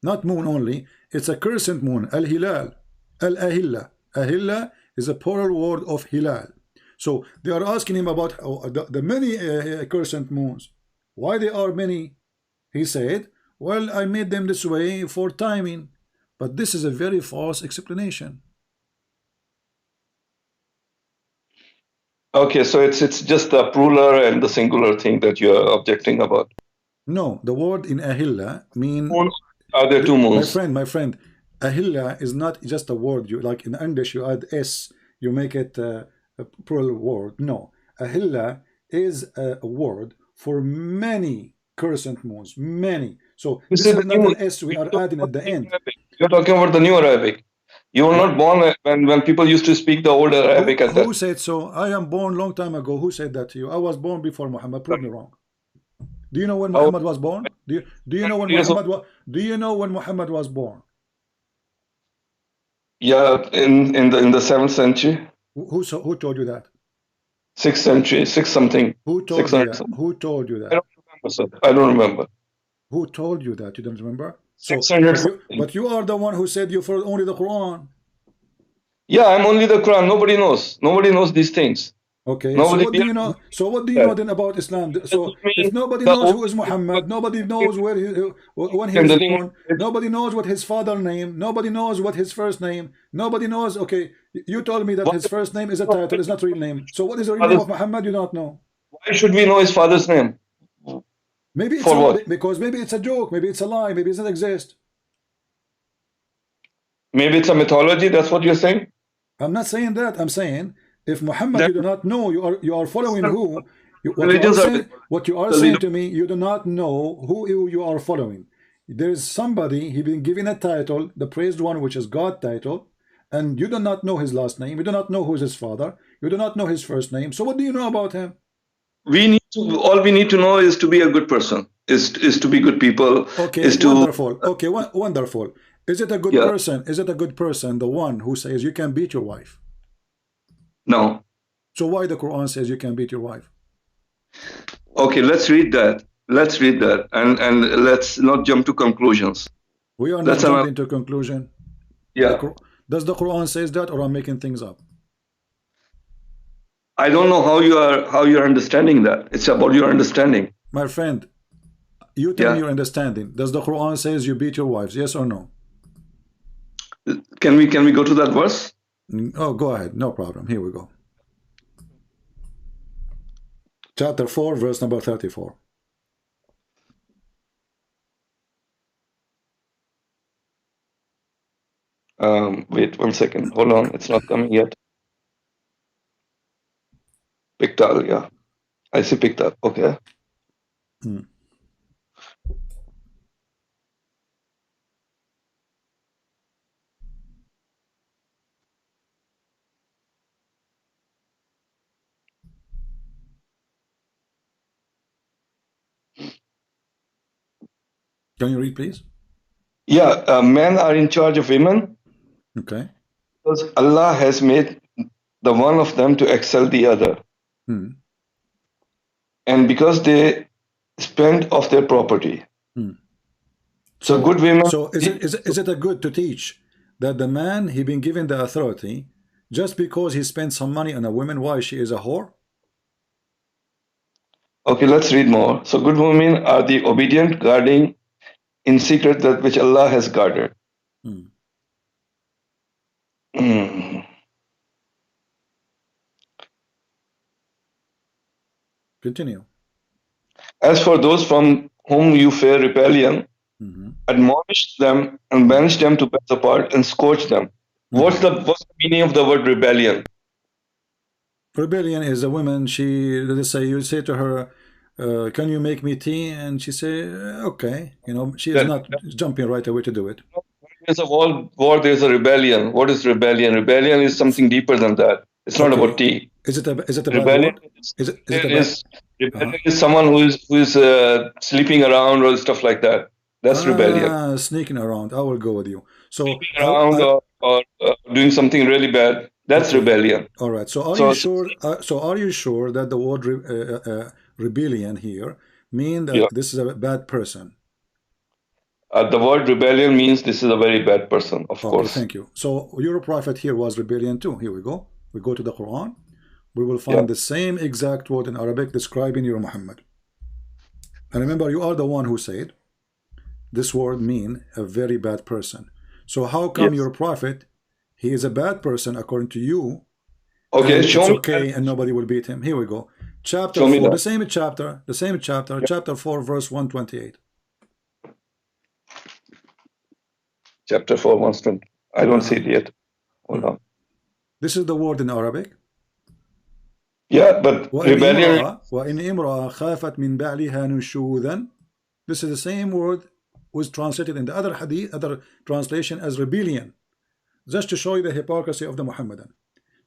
Not moon only. It's a crescent moon. Al-hilal. Al-ahilla. Ahilla is a plural word of hilal. So they are asking him about the many crescent moons. Why there are many? He said, well, I made them this way for timing. But this is a very false explanation. Okay, so it's just the plural and the singular thing that you are objecting about. No, the word in ahilla mean. Are there two moons? My friend, ahilla is not just a word. You like in English, you add s, you make it a plural word. No, ahilla is a word for many crescent moons, many. So this is not an s we are adding at the end. You're talking about the new Arabic. You were not born when people used to speak the old Arabic at that. Who said so? I am born long time ago. Who said that to you? I was born before Muhammad. Prove me wrong. Do you know when Muhammad was born? Do you know when Muhammad was? Do you know when Muhammad was born? Yeah, in the 7th century. Who told you that? 6th century, 6 something. Who told you that? Who told you that? I don't remember, sir. I don't remember. Who told you that? You don't remember? So, 600 but you are the one who said you follow only the Quran. Yeah, I'm only the Quran. Nobody knows. Nobody knows these things. Okay. So what do you know? So what do you know then about Islam? So if nobody knows who is Muhammad, nobody knows where when he was born, nobody knows what his father name, nobody knows what his first name, nobody knows. Okay, you told me that his first name is a title, it's not real name. So what is the real name of Muhammad? You don't know. Why should we know his father's name? Maybe it's because maybe it's a joke, maybe it's a lie, maybe it doesn't exist. Maybe it's a mythology. That's what you're saying. I'm not saying that. I'm saying if Muhammad you do not know, you are following who? What you are saying to me, you do not know who you are following. There is somebody he been given a title, the praised one, which is God title, and you do not know his last name. You do not know who is his father. You do not know his first name. So what do you know about him? All we need to know is to be a good person. Is to be good people. Okay, wonderful. Okay, wonderful. Is it a good person? Is it a good person, the one who says you can beat your wife? No. So why the Quran says you can beat your wife? Okay, let's read that. Let's read that, and let's not jump to conclusions. We are not jumping to conclusion. Yeah. Does the Quran says that, or I'm making things up? I don't know how you're understanding that. It's about your understanding. My friend, you tell me your understanding. Does the Quran says you beat your wives? Yes or no? Can we go to that verse? Oh, go ahead. No problem. Here we go. Chapter 4, verse number 34. Wait 1 second. Hold on. It's not coming yet. Pictal, yeah. I see Pictal. Okay. Can you read, please? Yeah, men are in charge of women. Okay. Because Allah has made the one of them to excel the other. And because they spend of their property. So good women. So is it a good to teach that the man he been given the authority just because he spent some money on a woman, why she is a whore? Okay, let's read more. So good women are the obedient, guarding in secret that which Allah has guarded. Continue. As for those from whom you fear rebellion, admonish them and banish them to pass apart and scourge them. What's the meaning of the word rebellion? Rebellion is a woman, let's say you say to her, can you make me tea? And she say, okay. You know, she is not jumping right away to do it. There's a war, there's a rebellion. What is rebellion? Rebellion is something deeper than that. It's not about tea. Is it a rebellion? Rebellion is someone who is sleeping around or stuff like that. That's rebellion. Sneaking around. I will go with you. So sneaking around or doing something really bad. That's rebellion. All right. So are you sure? Are you sure that the word rebellion here mean that this is a bad person? The word rebellion means this is a very bad person, of course. Thank you. So your prophet here was rebellion too. Here we go. We go to the Quran. We will find the same exact word in Arabic describing your Muhammad. And remember, you are the one who said this word mean a very bad person. So how come your prophet, he is a bad person according to you? Okay, and show it's me okay, and nobody will beat him. Here we go. Chapter Show me 4, that. the same chapter, chapter 4, verse 128. Chapter 4, 120. I don't see it yet. Hold on. This is the word in Arabic. Yeah, but rebellion. وَإِنْ إِمْرَأَ خَافَتْ مِنْ بَعْلِهَا نُشُوذًا. This is the same word was translated in the other hadith, other translation as rebellion. Just to show you the hypocrisy of the Muhammadan.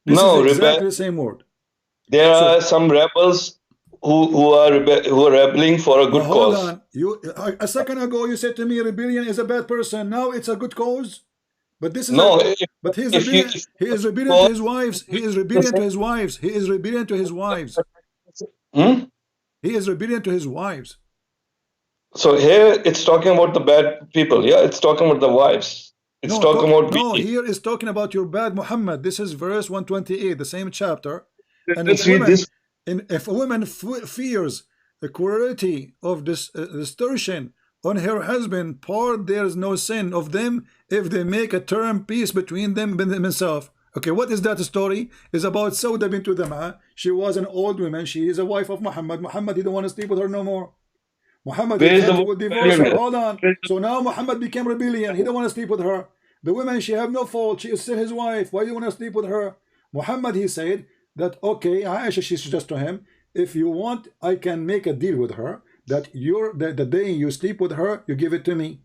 This is exactly the same word. There are some rebels who are rebelling for a good hold cause. On. You a second ago you said to me rebellion is a bad person. Now it's a good cause. But this is but he is rebellion. He is rebellion to his wives. He is rebellion to his wives. He is rebellion to his wives. He is rebellion to his wives. So here it's talking about the bad people. Yeah, it's talking about the wives. It's talking about beating. Here is talking about your bad Muhammad. This is verse 128, the same chapter. And let's read this. If a woman fears the cruelty of this distortion on her husband, part there is no sin of them if they make a term peace between them themselves. Okay, what is that story? It's about Sauda bint Dama. She was an old woman. She is a wife of Muhammad. Muhammad didn't want to sleep with her no more. Muhammad will divorce her. Hold on. So now Muhammad became rebellion. He don't want to sleep with her. The woman, she have no fault. She is still his wife. Why do you want to sleep with her? Muhammad, he said that, okay, Aisha, she suggests to him, if you want, I can make a deal with her that the day you sleep with her, you give it to me.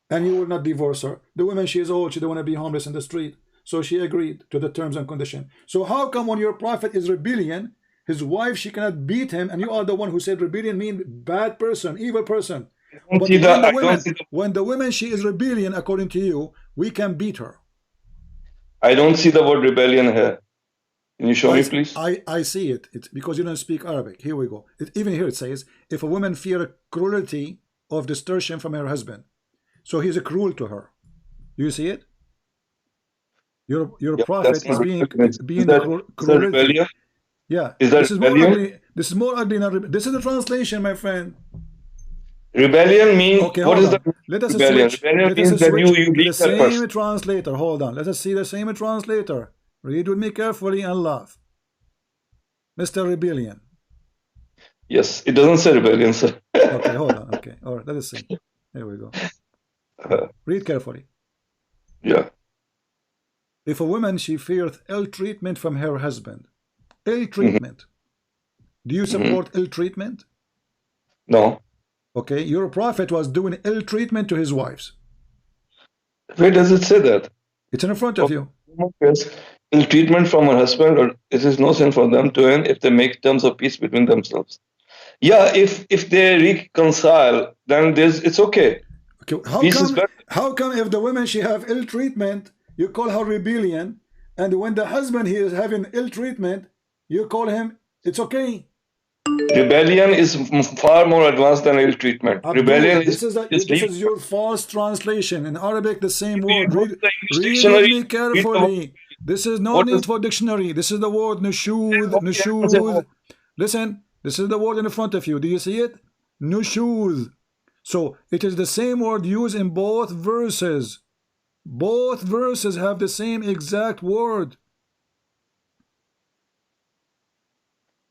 And you will not divorce her. The woman, she is old. She don't want to be homeless in the street. So she agreed to the terms and conditions. So how come when your prophet is rebellion, his wife, she cannot beat him, and you are the one who said rebellion means bad person, evil person. But when the woman, she is rebellion, according to you, we can beat her. I don't see the word rebellion here. Can you show me, please? I see it. It's because you don't speak Arabic. Here we go. Even here it says, if a woman fear cruelty of distortion from her husband, so he's a cruel to her. Do you see it? Your prophet is being cruelty. Yeah, this is more ugly. This is more ugly than this is the translation, my friend. Rebellion means what is the rebellion? Rebellion means that you the same translator. Hold on. Let us see the same translator. Read with me carefully and laugh. Mr. Rebellion. Yes, it doesn't say rebellion, sir. Okay, hold on. Okay, all right. Let us see. Here we go. Read carefully. Yeah. If a woman, she feareth ill treatment from her husband. Ill treatment. Do you support ill treatment? No. Okay, your prophet was doing ill treatment to his wives. Where does it say that? It's in front of you. Yes. Ill treatment from her husband, or it is no sin for them to earn if they make terms of peace between themselves. Yeah, if they reconcile, then it's okay. Okay, how come if the woman, she have ill treatment, you call her rebellion, and when the husband, he is having ill treatment, you call him, it's okay. Rebellion is far more advanced than ill treatment. Rebellion this is your false translation. In Arabic, the same word. Read me carefully. This is no need for dictionary. This is the word nushud, nushud. Listen, this is the word in front of you. Do you see it? Nushud. So it is the same word used in both verses. Both verses have the same exact word.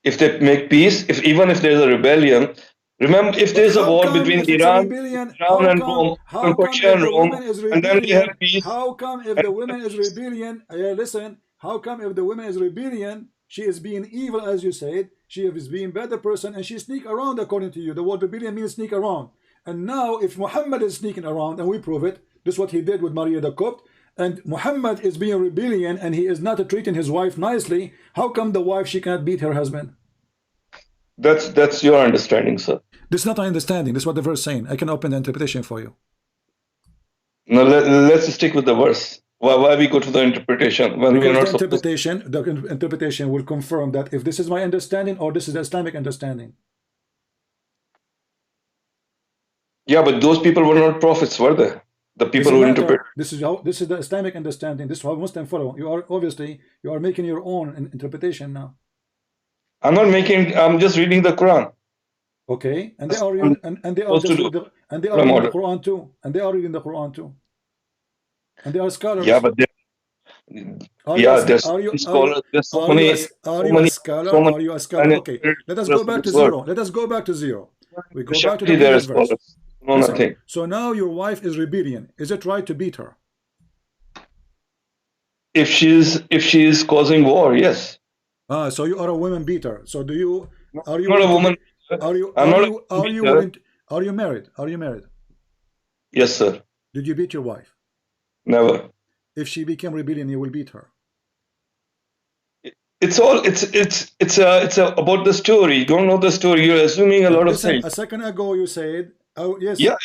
If they make peace, even if there's a rebellion, remember, if there's a war between Iran and Rome, Persia and Rome, and then we have peace. How come if the woman is rebellion? Listen, how come if the woman is rebellion, she is being evil, as you said, she is being better person, and she sneak around according to you. The word rebellion means sneak around. And now, if Muhammad is sneaking around, and we prove it, this is what he did with Maria the Copt, and Muhammad is being rebellion, and he is not treating his wife nicely, how come the wife, she cannot beat her husband? That's your understanding, sir. This is not my understanding. This is what the verse is saying. I can open the interpretation for you. No, let's stick with the verse. Why we go to the interpretation when we are not the interpretation will confirm that if this is my understanding or this is the Islamic understanding. Yeah, but those people were not prophets, were they? The people who interpret. This is the Islamic understanding. This is how Muslim follow. You are obviously making your own interpretation now. I'm not making. I'm just reading the Quran. Okay, and they are reading, and they are just reading the Quran too, and they are reading the Quran too, and they are scholars. Yeah, but there's scholars. There's so many. Are you a scholar? Are you a scholar? Okay, let us go back to zero. Let us go back to zero. We go back to the previous verse. No, nothing. So now your wife is rebellion. Is it right to beat her? If she is causing war, yes. So you are a woman beater. So do you? Are you not a woman? Are you? I'm not. Are you married? Are you married? Yes, sir. Did you beat your wife? Never. If she became rebellion, you will beat her. It's about the story. You don't know the story. You're assuming a lot of things. A second ago you said, "Oh yes, yeah,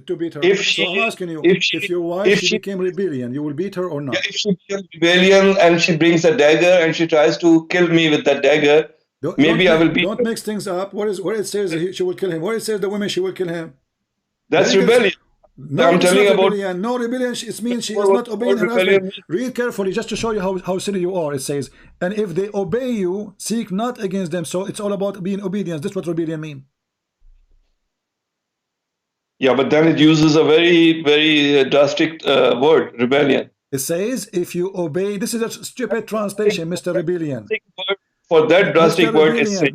to beat her." So I'm asking you, if your wife became rebellion, you will beat her or not? Yeah, if she becomes rebellion and she brings a dagger and she tries to kill me with that dagger, maybe I will beat her. Don't mix things up. Where it says she will kill him? Where it says the women she will kill him? That's rebellion. No, I'm telling you about rebellion. No rebellion. It means she is not obeying her husband. Read carefully, just to show you how silly you are. It says, "And if they obey you, seek not against them." So it's all about being obedience. That's what rebellion means. Yeah, but then it uses a very, very drastic word, rebellion. It says, "If you obey." This is a stupid translation, Mr. Rebellion. For that drastic word,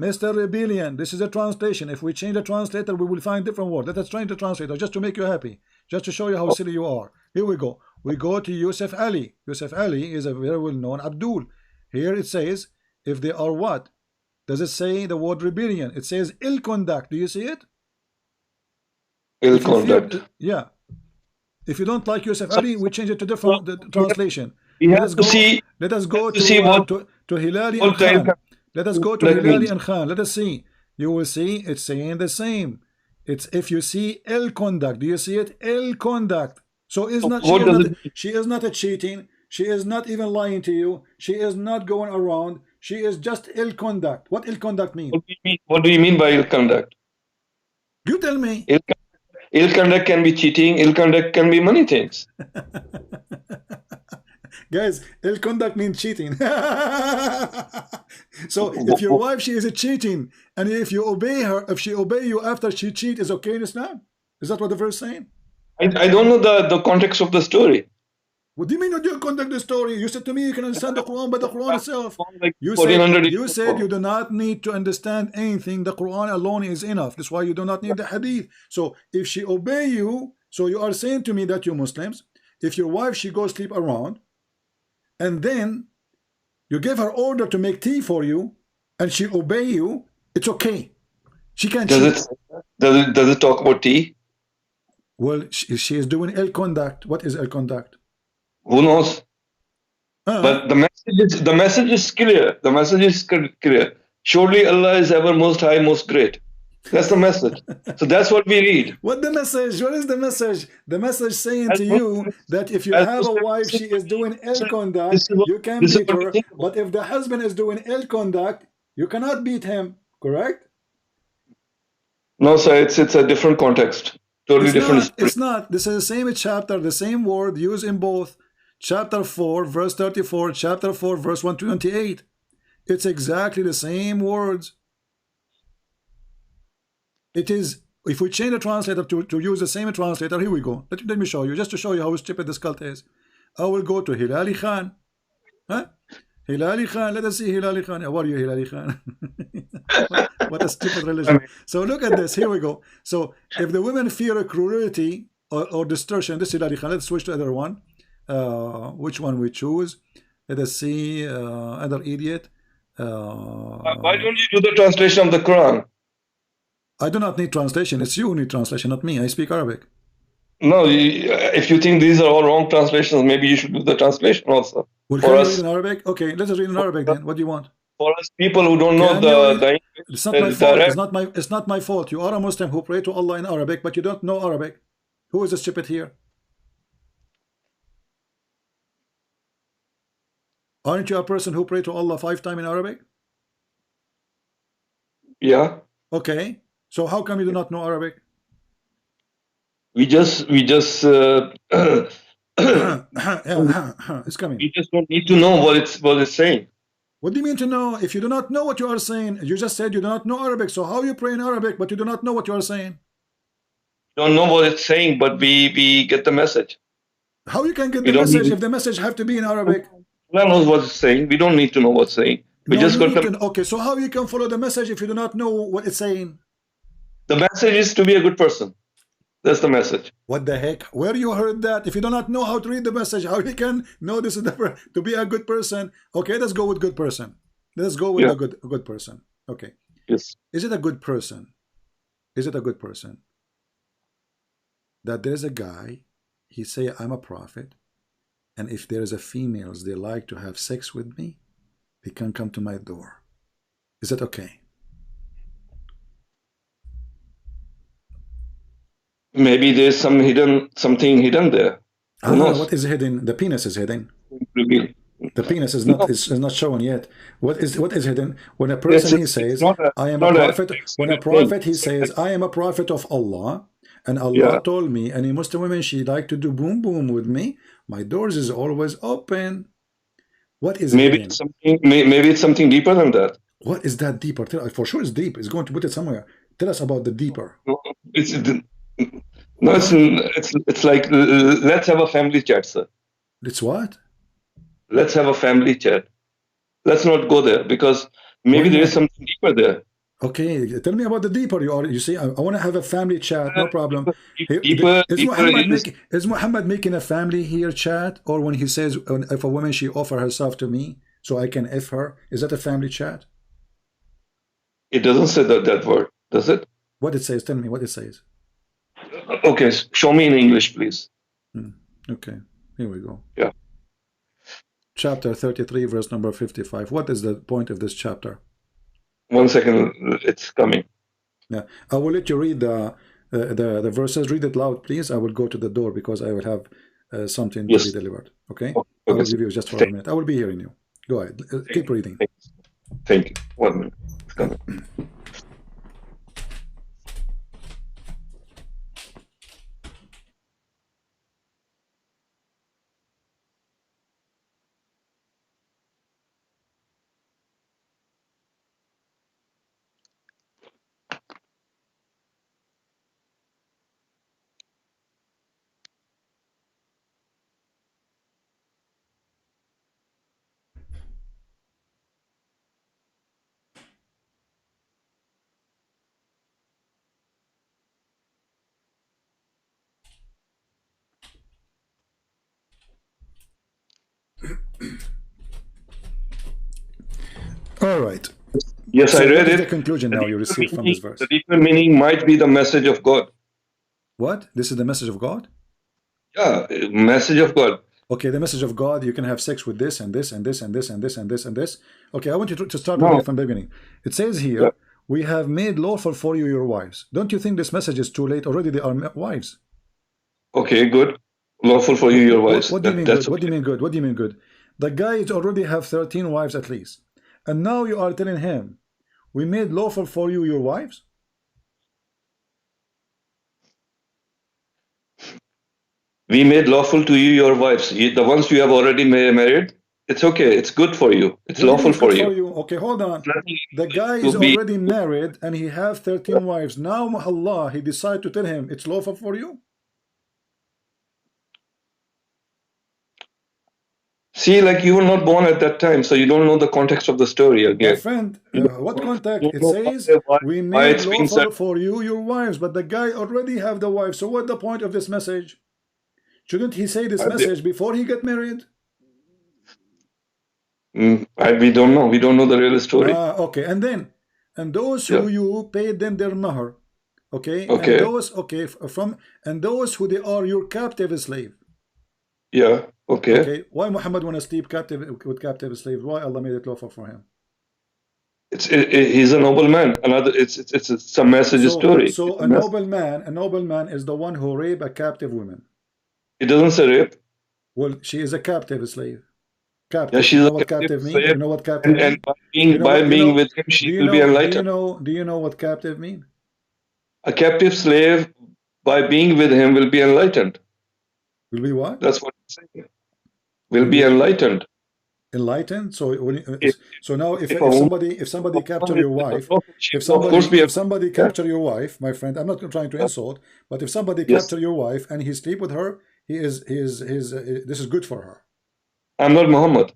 Mr. Rebellion. This is a translation. If we change the translator, we will find different word. Let us change the translator just to make you happy, just to show you how silly you are. Here we go. We go to Yusuf Ali. Yusuf Ali is a very well-known Abdul. Here it says, if they are what? Does it say the word rebellion? It says ill conduct. Do you see it? Ill conduct. Yeah. If you don't like Yusuf Ali, we change it to different translation. Let us go to Hilali and Khan. Let us go to Hilali and Khan. Let us see. You will see it's saying the same. It's if you see ill conduct. Do you see it? Ill conduct. So she is not a cheating. She is not even lying to you. She is not going around. She is just ill conduct. What ill conduct mean? What do you mean by ill conduct? You tell me. Ill conduct can be cheating. Ill conduct can be many things. Guys, ill conduct means cheating. So if your wife, she is a cheating, and if you obey her, if she obey you after she cheat, is okay in Islam? Is that what the verse is saying? I don't know the context of the story. What do you mean you don't conduct the story? You said to me you can understand the Quran by the Quran itself. You said you do not need to understand anything. The Quran alone is enough. That's why you do not need the hadith. So if she obey you, so you are saying to me that you Muslims, if your wife, she goes sleep around, and then you give her order to make tea for you, and she obey you, it's okay. She can cheat. Does it talk about tea? Well, she is doing ill conduct. What is ill conduct? Who knows? But the message is clear. The message is clear. Surely Allah is ever most high, most great. That's the message. So that's what we read. What the message? What is the message? The message saying to you that if you have a wife, she is doing ill conduct, you can beat her. But if the husband is doing ill conduct, you cannot beat him. Correct? No, sir. It's a different context. Totally different. It's not. This is the same chapter, the same word used in both. Chapter 4, verse 34, chapter 4, verse 128. It's exactly the same words. It is, if we change the translator to use the same translator, here we go. Let me show you, just to show you how stupid this cult is. I will go to Hilali Khan. Huh? Hilali Khan, let us see Hilali Khan. How are you, Hilali Khan? What a stupid religion. So look at this, here we go. So if the women fear cruelty or destruction, this is Hilali Khan. Let's switch to the other one. Which one we choose? Let us see, other idiot. Why don't you do the translation of the Quran? I do not need translation. It's you who need translation, not me. I speak Arabic. No, if you think these are all wrong translations, maybe you should do the translation also. Well, can you read in Arabic? Okay, let us read in Arabic then. What do you want? For us people who don't know the it's not my fault. It's not my fault. You are a Muslim who pray to Allah in Arabic, but you don't know Arabic. Who is the stupid here? Aren't you a person who pray to Allah 5 times in Arabic? Yeah. Okay. So how come you do not know Arabic? We just it's coming. We just don't need to know what it's saying. What do you mean to know? If you do not know what you are saying, you just said you do not know Arabic. So how you pray in Arabic, but you do not know what you are saying? Don't know what it's saying, but we get the message. How you can get the message if the message have to be in Arabic? Allah knows what it's saying. We don't need to know what's saying. We just got the. Okay, so how you can follow the message if you do not know what it's saying? The message is to be a good person. That's the message. What the heck? Where you heard that? If you do not know how to read the message, how you can know this is the to be a good person? Okay, let's go with good person. Let's go with a good person. Okay. Yes. Is it a good person? Is it a good person that there is a guy? He say I'm a prophet, and if there is a females they like to have sex with me, they can come to my door. Is that okay? Maybe there's something hidden there. What is hidden? The penis is hidden. The penis is not is not shown yet. What is hidden? When a person he says I am a prophet. When a prophet he says I am a prophet of Allah, and Allah told me any Muslim women she like to do boom boom with me. My doors is always open. What is maybe hidden? it's something? Maybe it's something deeper than that. What is that deeper? For sure it's deep. It's going to put it somewhere. Tell us about the deeper. It's like let's have a family chat, sir. It's what? Let's have a family chat. Let's not go there because maybe there is something deeper there. Okay, tell me about the deeper. You see, I want to have a family chat. No problem. Is Muhammad making a family here chat, or when he says if a woman she offer herself to me so I can F her? Is that a family chat? It doesn't say that word, does it? What it says? Tell me what it says. Okay, show me in English, please. Okay, here we go. Yeah. Chapter 33, verse number 55. What is the point of this chapter? 1 second, it's coming. Yeah, I will let you read the verses. Read it loud, please. I will go to the door because I will have something to be delivered. Okay? I will give you just for a minute. I will be hearing you. Go ahead. Keep reading. Thank you. 1 minute. It's coming. All right. Yes, so I read it. The conclusion now you received from this verse. The deeper meaning might be the message of God. What? This is the message of God? Yeah, message of God. Okay, the message of God, you can have sex with this and this and this and this and this and this and this. Okay, I want you to start reading from the beginning. It says here, we have made lawful for you your wives. Don't you think this message is too late? Already they are wives. Okay, good. Lawful for you your wives. What do you mean good? What do you mean good? What do you mean good? The guy already have 13 wives at least. And now you are telling him, we made lawful for you your wives? We made lawful to you your wives. The ones you have already married, it's okay. It's good for you. It's lawful for you. Okay, hold on. The guy is already married and he have 13 wives. Now Allah, he decide to tell him, it's lawful for you? See, like you were not born at that time, so you don't know the context of the story again. My friend, what context? It says, we made lawful for you your wives, but the guy already have the wife. So what's the point of this message? Shouldn't he say this message before he get married? We don't know. We don't know the real story. Okay, and those who you paid them their mahar, okay? Okay. And those who they are your captive slave. Yeah. Okay. Okay. Why Muhammad want to sleep with captive slaves? Why Allah made it lawful for him? He's a noble man. It's a message story. So a noble man is the one who rape a captive woman. It doesn't say rape. Well, she is a captive slave. Captive. Yeah, she's you know a what captive mean? slave. You know what captive mean? And by being with him, she will be enlightened. Do you know what captive mean? A captive slave, by being with him will be enlightened. Will be what? That's what I'm saying. Will be enlightened. Enlightened. So so now if somebody capture your wife, if somebody capture your wife, my friend, I'm not trying to insult, but if somebody capture your wife and he sleep with her, this is good for her. I'm not Muhammad.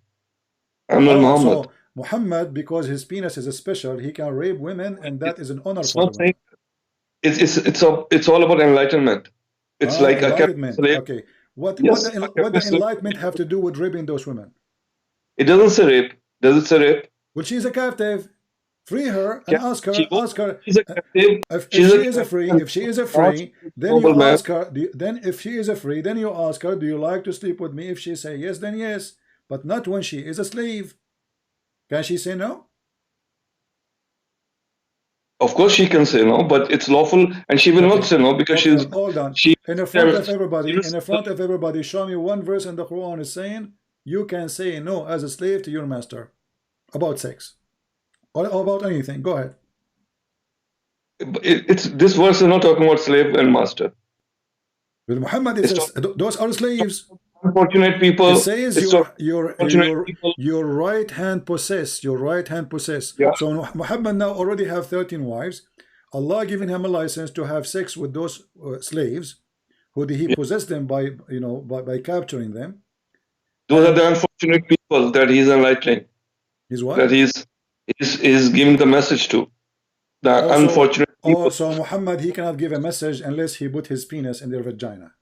I'm not Muhammad. So Muhammad, because his penis is special, he can rape women, and that is an honor for women. It's all about enlightenment. It's like enlightenment. A okay. What the enlightenment have to do with raping those women? It doesn't say rape. Does it say rape? Well, she's a captive. Free her and ask her. She's a captive. If she is a free, then you ask her. Then if she is a free, then you ask her, do you like to sleep with me? If she say yes, then yes. But not when she is a slave. Can she say no? Of course she can say no, but it's lawful, and she will not say no because she's. Hold on. In the front of everybody. In the front of everybody, show me one verse in the Quran is saying you can say no as a slave to your master about sex or about anything. Go ahead. This verse is not talking about slave and master. Well, Muhammad says those are slaves. Unfortunate people. It says your right hand possess. Your right hand possess. Yeah. So Muhammad now already have 13 wives. Allah giving him a license to have sex with those slaves, who he possessed them by by capturing them. Those are the unfortunate people that he's enlightening. He's what? That he's giving the message to. The unfortunate people. So Muhammad, he cannot give a message unless he put his penis in their vagina.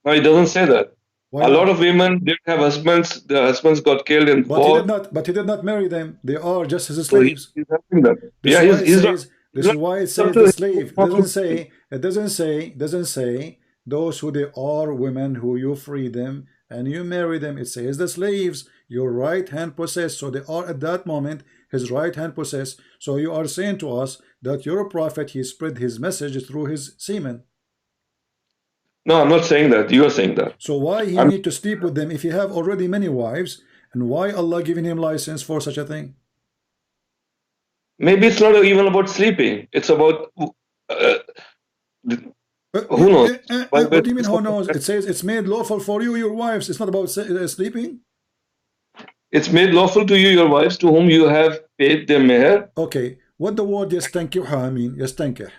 No, he doesn't say that. Why a not? lot of women didn't have husbands. Their husbands got killed in war. But he did not marry them. They are just his slaves. So he's helping them. This is why it says the slave. It doesn't say those who they are women who you free them and you marry them. It says the slaves, your right hand possess. So they are at that moment his right hand possess. So you are saying to us that your prophet, he spread his message through his semen. No, I'm not saying that. You are saying that. So why he need to sleep with them if he have already many wives, and why Allah giving him license for such a thing? Maybe it's not even about sleeping. It's about who knows? What do you mean who knows? It says it's made lawful for you, your wives. It's not about sleeping. It's made lawful to you, your wives, to whom you have paid their meher. Okay. What the word yastankiha mean? Yastankih.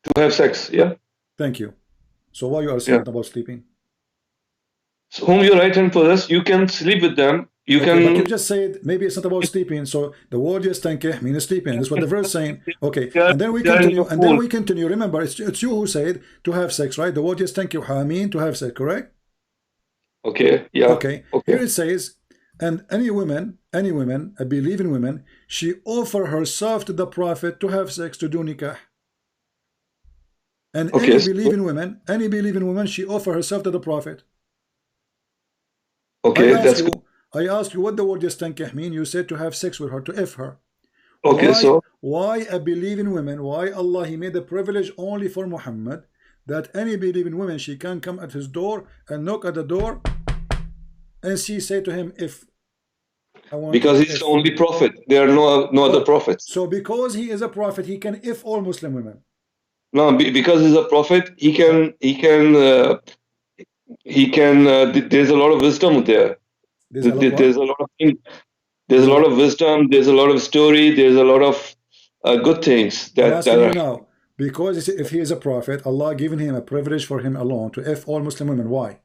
To have sex, yeah. Thank you. So why you are saying about sleeping? So whom you right hand possess, you can sleep with them. You can. But you just said maybe it's not about sleeping. So the word yastankih means sleeping. That's what the verse saying. Okay. And then we continue. And then we continue. Remember, it's you who said to have sex, right? The word yastankiha mean to have sex, correct? Okay. Yeah. Okay. Here it says, and any women, a believing woman, she offer herself to the prophet to have sex, to do nikah. And any believing woman, she offer herself to the prophet. Okay, I ask you what the word yastankih mean. You said to have sex with her, to F her. Okay, why a believing woman? Why Allah he made a privilege only for Muhammad, that any believing woman, she can come at his door and knock at the door, and she say to him, if I want. Because he's the only prophet. There are no other prophets. So because he is a prophet, he can if all Muslim women. No, because he's a prophet, he can. There's a lot of wisdom there. There's a lot of things. There's a lot of wisdom. There's a lot of story. There's a lot of good things that are. Now, because if he is a prophet, Allah given him a privilege for him alone to F all Muslim women. Why?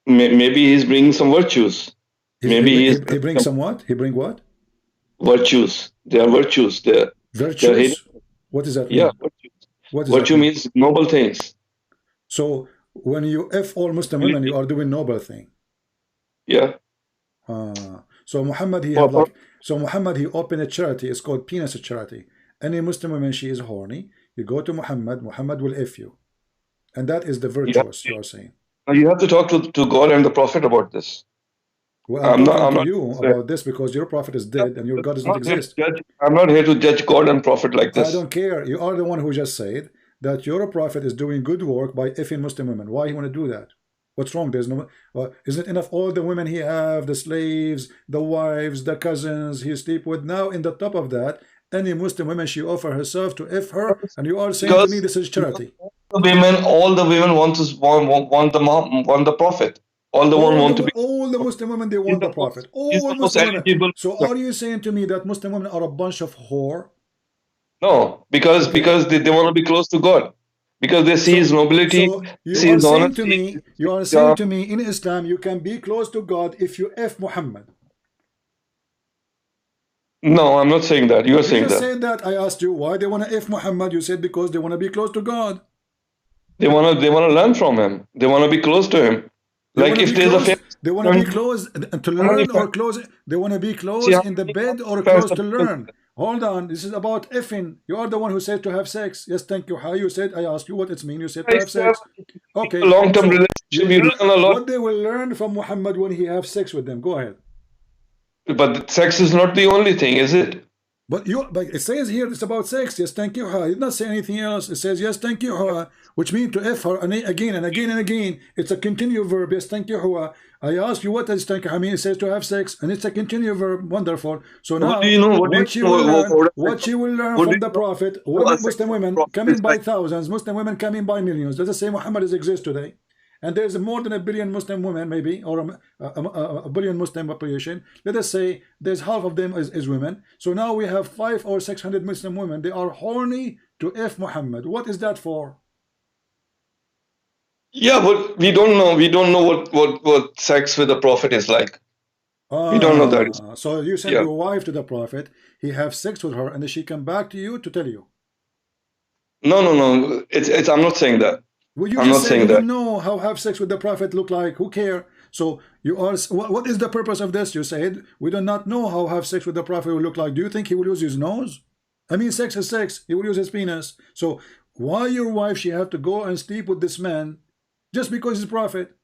Maybe he's bringing some virtues. He brings some what? He bring what? Virtues. There are virtues there. Virtues? What is that mean? Yeah, virtues. Virtue means noble things. So when you F all Muslim women, you are doing noble thing. Yeah. So Muhammad he have like, so Muhammad he opened a charity. It's called penis charity. Any Muslim woman, she is horny, you go to Muhammad. Muhammad will F you, and that is the virtuous you are saying. You have to talk to God and the Prophet about this. Well, I'm not to you about this because your prophet is dead and your God does not exist. I'm not here to judge God and prophet like this. I don't care. You are the one who just said that your prophet is doing good work by effing Muslim women. Why you want to do that? What's wrong? There's no. Isn't it enough? All the women he have, the slaves, the wives, the cousins he sleep with. Now, in the top of that, any Muslim woman, she offer herself to F her, and you are saying to me this is charity. All the women want the Prophet. All the women want to be. All the Muslim women, they want the Prophet. All Muslim women. So are you saying to me that Muslim women are a bunch of whore? No, because they want to be close to God. Because they see his nobility. So you are saying to me, in Islam, you can be close to God if you F Muhammad. No, I'm not saying that. You are saying that. You said that. I asked you why they want to F Muhammad. You said because they want to be close to God. They want to learn from him. They want to be close to him. Like if there's they want to be close to learn or close. They want to be close in the bed or close to learn. Hold on, this is about effing. You are the one who said to have sex. Yes, thank you. How you said? I asked you what it means. You said to have sex. Okay. Long-term relationship. You learn a lot. What they will learn from Muhammad when he have sex with them? Go ahead. But sex is not the only thing, is it? But it says here it's about sex. Yes, thank you. It did not say anything else. It says yes, thank you. Which means to F her again and again and again. It's a continuous verb. Yes, thank you. I asked you what does thank you mean. It says to have sex, and it's a continuous verb. Wonderful. So now, what she will learn from the Prophet, Muslim women coming by thousands, Muslim women coming by millions. Does it say Muhammad exists today? And there's more than 1 billion Muslim women, maybe, or a billion Muslim population. Let us say there's half of them is women. So now we have 500 or 600 Muslim women. They are horny to F Muhammad. What is that for? Yeah, but we don't know. We don't know what sex with the Prophet is like. We don't know that. So you send your wife to the Prophet. He have sex with her, and then she come back to you to tell you. No. It's. I'm not saying that. Well, you just said you don't know how have sex with the Prophet look like. Who care? So you are. What is the purpose of this? You said we do not know how have sex with the Prophet will look like. Do you think he will use his nose? I mean, sex is sex. He will use his penis. So why your wife she have to go and sleep with this man just because he's a prophet?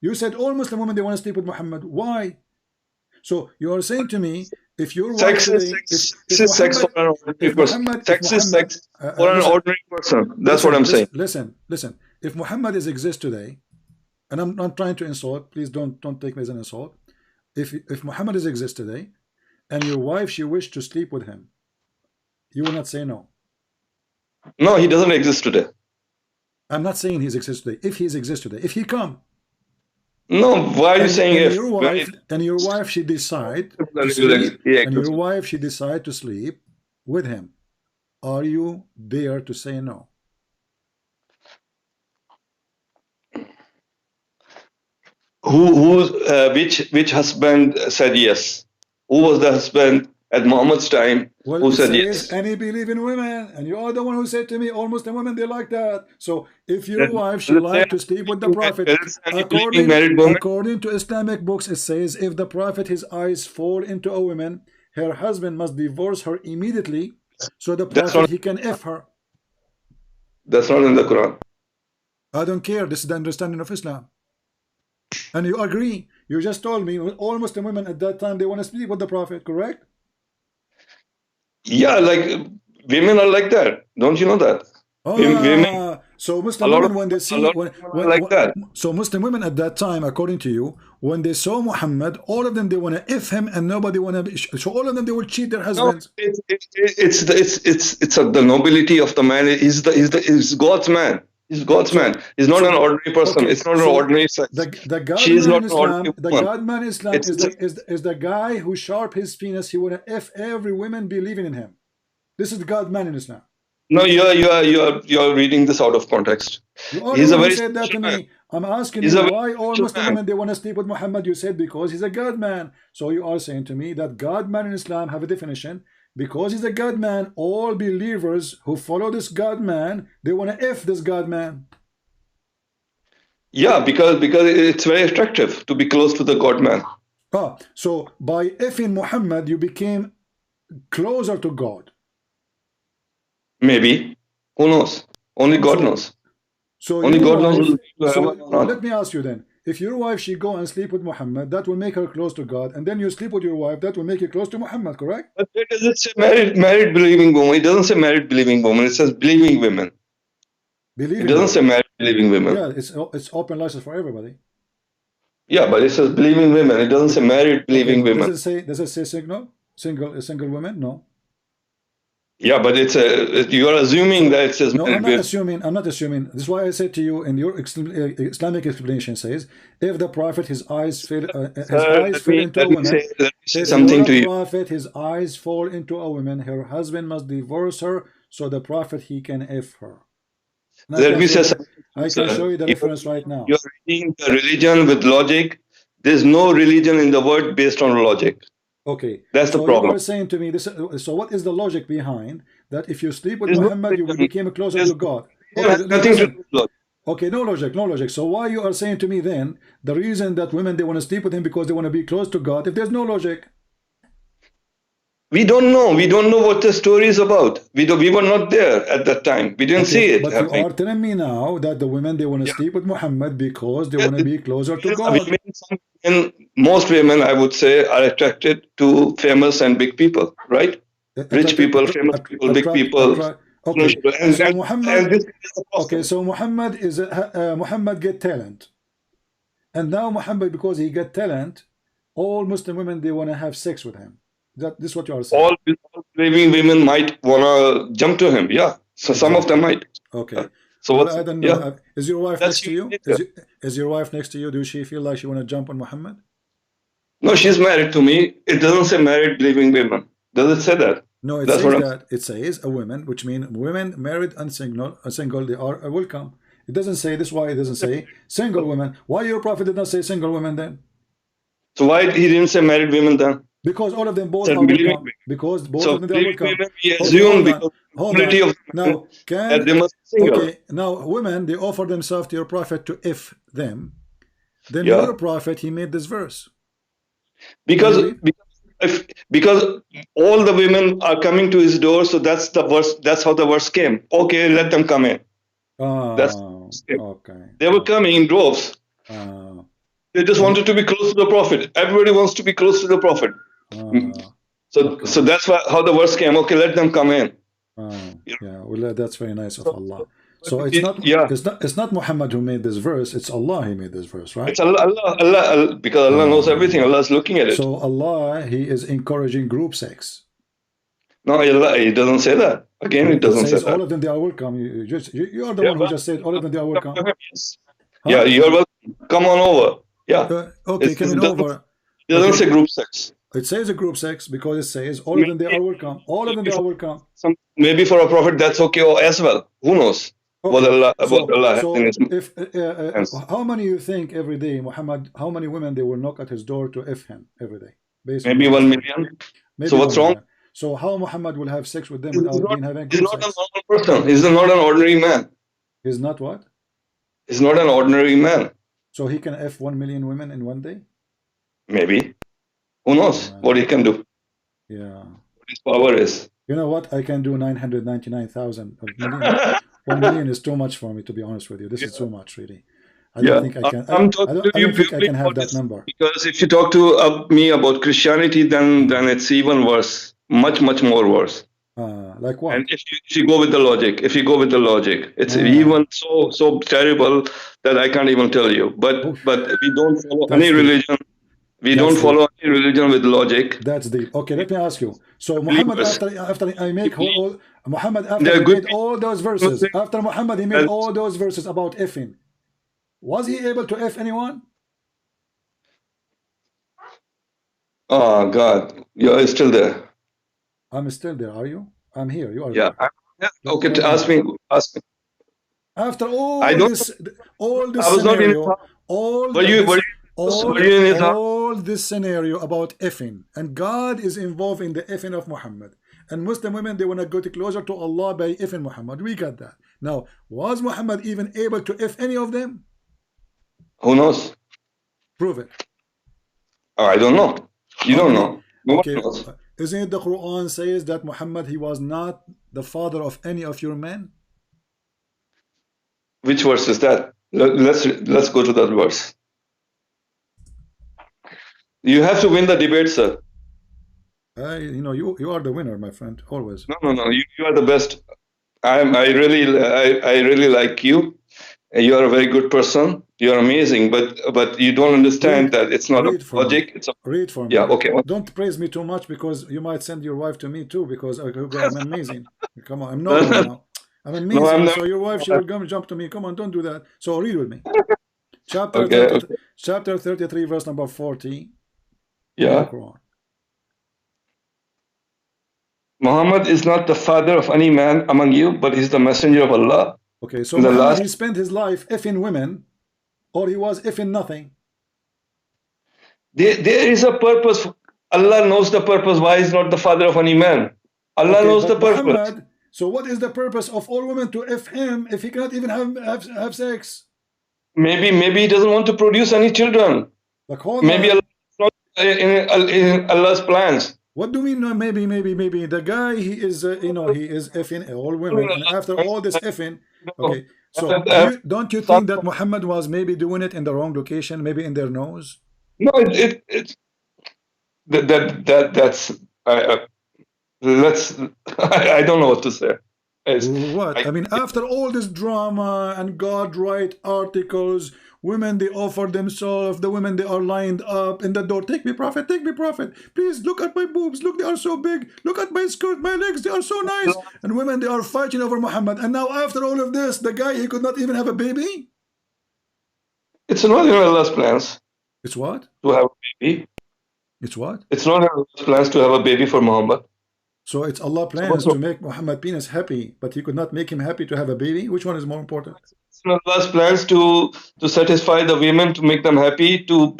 You said all Muslim women they want to sleep with Muhammad. Why? So you are saying to me, if your wife today, sex for an ordinary person. Sex is sex for an ordinary person. That's what I'm saying. Listen. If Muhammad exists today, and I'm not trying to insult, please don't take me as an insult. If Muhammad exists today, and your wife she wished to sleep with him, you will not say no. No, he doesn't exist today. I'm not saying he exists today. If he exists today, if he come. No, why are you saying if? Your wife she decide to sleep, and your wife she decide to sleep with him. Are you there to say no? Which husband said yes? Who was the husband at Muhammad's time who said yes? Any believing women, and you are the one who said to me, all Muslim women they like that. So if your wife she like to sleep with the Prophet, according to Islamic books, it says if the Prophet his eyes fall into a woman, her husband must divorce her immediately, so the Prophet he can F her. That's not in the Quran. I don't care. This is the understanding of Islam. And you agree. You just told me all Muslim women at that time they want to sleep with the Prophet, correct? Yeah, like women are like that. Don't you know that? Women, so Muslim women when they see so Muslim women at that time, according to you, when they saw Muhammad, all of them they want to F him, and nobody want to. So all of them they will cheat their husbands. No, it's the nobility of the man. He's God's man. He's God's man. He's not an ordinary person. Okay. It's not an ordinary sex. The God man in Islam is the guy who sharp his penis. He want to F every woman believing in him. This is the God man in Islam. No, you're reading this out of context. He's a very said that to me. I'm asking you why all Muslim women they want to sleep with Muhammad. You said because he's a God man. So you are saying to me that God man in Islam have a definition. Because he's a God man, all believers who follow this God man, they want to F this God man. Yeah, because it's very attractive to be close to the God man. So by Fing Muhammad, you became closer to God. Maybe. Who knows? Only God knows. So only God knows. Let me ask you then. If your wife she go and sleep with Muhammad, that will make her close to God, and then you sleep with your wife, that will make you close to Muhammad, correct? But it doesn't say married believing woman. It doesn't say married believing woman. It says believing women. It doesn't say married believing women. Yeah, it's open license for everybody. Yeah, but it says believing women. It doesn't say married believing women. Does it say single women? No. Yeah, but it's a, you are assuming that it says no, I'm married not women. assuming. I'm not assuming. This is why I said to you in your Islamic explanation says, if the prophet his eyes fell Sir, into a woman, let me say if something you're to a you. prophet, his eyes fall into a woman, her husband must divorce her, so the prophet he can f her. And Let me say something to you, I can sir. show you the reference right now. You're reading the religion with logic. There's no religion in the world based on logic. Okay, That's the so problem. you are saying to me this. So what is the logic behind that? If you sleep with There's no Muhammad, you will religion. become closer There's to God. It Okay, has nothing to listen. do with logic. Okay, no logic, no logic. So why you are saying to me then the reason that women they want to sleep with him because they want to be close to God? If there's no logic, We don't know. We don't know what the story is about. We were not there at that time. We didn't see it but you happening. are telling me now that the women they want to sleep with Muhammad because they want to be closer to God. Most women, I would say, are attracted to famous and big people, right? Rich people, famous people, big people. Okay, so Muhammad. This Okay, so Muhammad is Muhammad get talent, and now Muhammad because he get talent, all Muslim women they want to have sex with him. This is what you are saying. All believing women might wanna jump to him, yeah. So some of them might. Okay. So well, what's, I don't know. yeah. Is your wife That's next to you? Is your wife next to you? Do she feel like she want to jump on Muhammad? No, she's married to me. It doesn't say married believing women. Does it say that? No, it That's says what that. It says a woman, which means women married and single, they are welcome. It doesn't say this. Why it doesn't say single women? Why your prophet did not say single women then? So why he didn't say married women then? Because all of them both are welcome. Because both of them are welcome. Women, we assume because hold on. of Now can they must be single. okay. Now women they offer themselves to your prophet to if them. Then Yeah. your prophet he made this verse. Because all the women are coming to his door, so that's the verse. That's how the verse came. Okay, let them come in. That's okay. They were coming in droves. They just wanted to be close to the prophet. Everybody wants to be close to the prophet. So that's why how the verse came. Okay, let them come in. Yeah, well, that's very nice of Allah. So it's not Muhammad who made this verse. It's Allah who made this verse, right? It's Allah, because Allah knows everything. Allah is looking at it. So Allah, He is encouraging group sex. No, Allah, He doesn't say that. Again, it doesn't say that. All of them they are welcome. You are the one who just said all of them they are welcome. Yes. Yeah, you're welcome. Come on over. Yeah. Okay, coming over. It doesn't say group sex. It says a group sex because it says all of them they are welcome. All of them they are welcome. Maybe for a prophet that's okay as well. Who knows? What Allah has in his hands. How many you think every day Muhammad? How many women they will knock at his door to f him every day? Maybe 1 million. Maybe so what's wrong? So how Muhammad will have sex with them without being having He's group not sex? a normal person. He's not an ordinary man. He's not what? He's not an ordinary man. So he can f 1 million women in one day? Maybe. Who knows what he can do? Yeah. What his power is. You know what? I can do 999,000 million. 1 million is too much for me, to be honest with you. This is too much, really. I don't think I can. I don't think I can have that number. Because if you talk to me about Christianity, then it's even worse. Much more worse. Like what? And if you go with the logic, it's even so terrible that I can't even tell you. But we don't follow any religion. We don't follow any religion with logic. That's deep. Okay, let me ask you. So Muhammad, after I make Muhammad, after he made all those verses, after Muhammad he made all those verses about effing, was he able to F anyone? Oh God, you're still there. I'm still there. Are you? I'm here. You are. Yeah. Okay. Ask me. After all this scenario about effing, and God is involved in the effing of Muhammad, and Muslim women they want to go closer to Allah by effing Muhammad. We got that. Now, was Muhammad even able to F any of them? Who knows? Prove it. I don't know. You don't know. Okay. Isn't it the Quran says that Muhammad he was not the father of any of your men? Which verse is that? Let's go to that verse. You have to win the debate, sir. You are the winner, my friend, always. No. You are the best. I really like you, You are a very good person. You are amazing, but you don't understand that it's not a logic. It's a read for me. Yeah, okay. Don't praise me too much because you might send your wife to me too because I'm amazing. Come on, I'm noble now. I'm amazing. No, I'm not. So your wife, she will come jump to me. Come on, don't do that. So read with me. Chapter Okay, 30, chapter 33, verse number 40. Yeah. In the Quran. Muhammad is not the father of any man among you, but he's the messenger of Allah. Okay, so Muhammad, he spent his life effing women, or he was effing nothing. There is a purpose. Allah knows the purpose. Why is not the father of any man? Allah knows the purpose. Muhammad, so what is the purpose of all women to F him if he cannot even have sex? Maybe he doesn't want to produce any children. Like, maybe Allah is not in Allah's plans. What do we know? Maybe the guy, he is he is effing all women, and after all this effing, okay. So don't you think that Muhammad was maybe doing it in the wrong location, maybe in their nose? No, that's let's I don't know what to say. What? I mean, after all this drama and God write articles, women, they offer themselves, the women, they are lined up in the door. Take me, prophet, please look at my boobs, look, they are so big, look at my skirt, my legs, they are so nice. And women, they are fighting over Muhammad. And now after all of this, the guy, he could not even have a baby? It's not in Allah's plans. It's what? To have a baby. It's what? It's not in Allah's plans to have a baby for Muhammad. So it's Allah plans to make Muhammad penis happy, but he could not make him happy to have a baby? Which one is more important? It's in Allah's plans to satisfy the women, to make them happy, to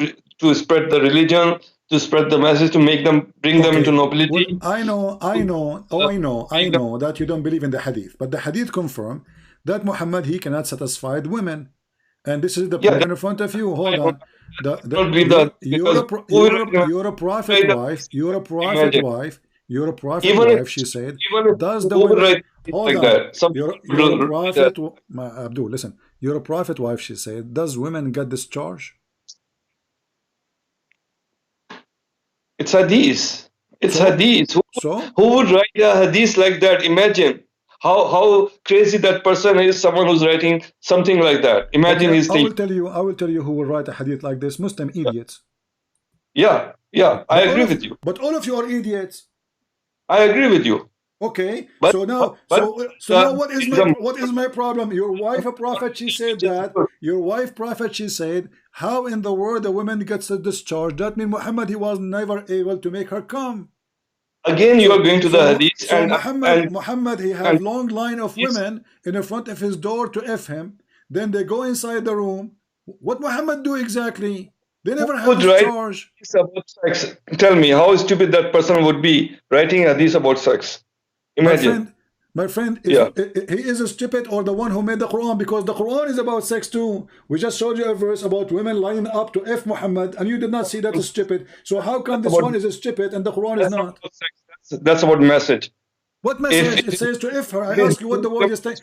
spread the religion, to spread the message, to make them, bring them into nobility. Well, I know that you don't believe in the hadith, but the hadith confirm that Muhammad, he cannot satisfy the women. And this is the point in front of you. Hold on. You're a prophet wife. You're a prophet wife. You're a prophet wife, she said. Does the women, hold on. You're a prophet, Abdul, listen. You're a prophet wife, she said. Does women get discharged? It's hadith. It's hadith. Who would write a hadith like that? Imagine how crazy that person is. Someone who's writing something like that. Imagine his thing. I will tell you who will write a hadith like this. Muslim idiots. Yeah, I agree with you. But all of you are idiots. I agree with you. Okay, so now what is my problem? Your wife a prophet, she said that. Your wife prophet, she said, how in the world a woman gets a discharge? That means Muhammad, he was never able to make her come. Again, you are going to the hadith. So Muhammad, he had long line of women in the front of his door to F him. Then they go inside the room. What Muhammad do exactly? They never have discharge. About sex. Tell me, how stupid that person would be writing hadith about sex. Imagine. My friend, he is a stupid or the one who made the Quran, because the Quran is about sex too. We just showed you a verse about women lining up to F Muhammad, and you did not see that as stupid. So how come this one is a stupid and the Quran is not? That's about message. What message? It says to F her. I ask you what the word is. I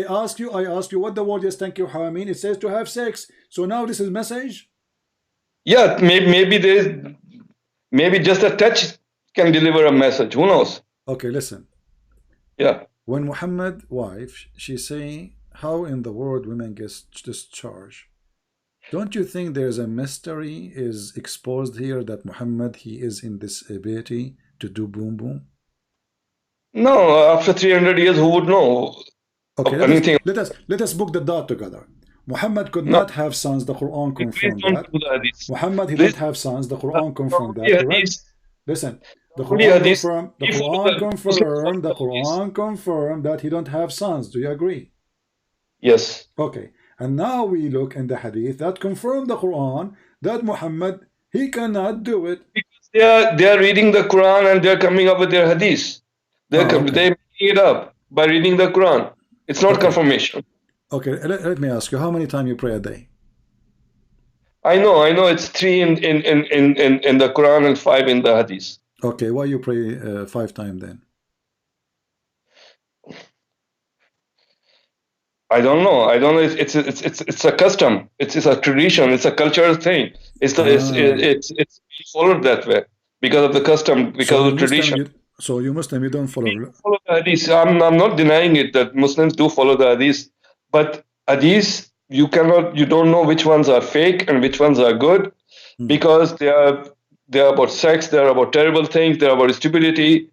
ask you what the word is. Thank you, mean. It says to have sex. So now this is message. Yeah, maybe there is, maybe just a touch can deliver a message. Who knows? Okay, listen. Yeah. When Muhammad wife, she's saying, how in the world women get discharged? Don't you think there's a mystery is exposed here that Muhammad, he is in this ability to do boom boom? No, after 300 years, who would know? Okay, let us book the dot together. Muhammad could not have sons. The Quran confirmed that. Muhammad, he didn't have sons. The Quran confirmed that. Correct? Listen, the Quran confirmed that he don't have sons. Do you agree? Yes. Okay. And now we look in the hadith that confirm the Quran that Muhammad, he cannot do it. Because they are reading the Quran and they are coming up with their hadith. They make it up by reading the Quran. It's not confirmation. Okay, let me ask you, how many times you pray a day? I know it's 3 in the Quran and 5 in the Hadith. Okay, why you pray 5 times then? I don't know. It's a custom. It's a tradition. It's a cultural thing. It's followed that way because of the custom, because of the tradition. So you Muslim, you don't follow the Hadith. I'm not denying it that Muslims do follow the Hadith. But hadith you don't know which ones are fake and which ones are good, because they are about sex, they are about terrible things, they are about stupidity.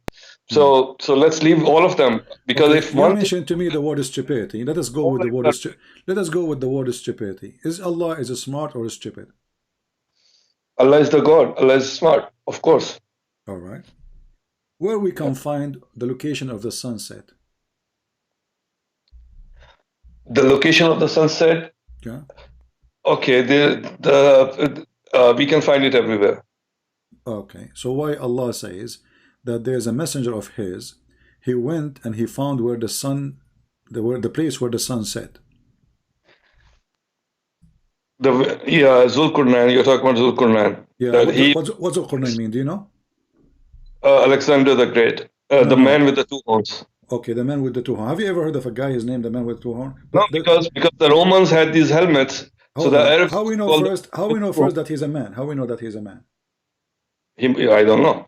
So let's leave all of them, because if you one mentioned to me the word stupidity, let us go with the word stupidity. Is Allah is smart or stupid? Allah is the God. Allah is smart, of course. All right. Where we can find the location of the sunset? The location of the sunset? Yeah. Okay, we can find it everywhere. Okay, so why Allah says that there's a messenger of his, he went and he found where the sun, the place where the sun set. Zulqarnain, you're talking about Zulqarnain. Yeah, what's Zulqarnain mean? Do you know? Alexander the Great, the man with the two horns. Okay, the man with the two horns. Have you ever heard of a guy, his name, the man with two horns? No, because the Romans had these helmets. So the Arabs. How we know first that he's a man? How we know that he's a man? I don't know.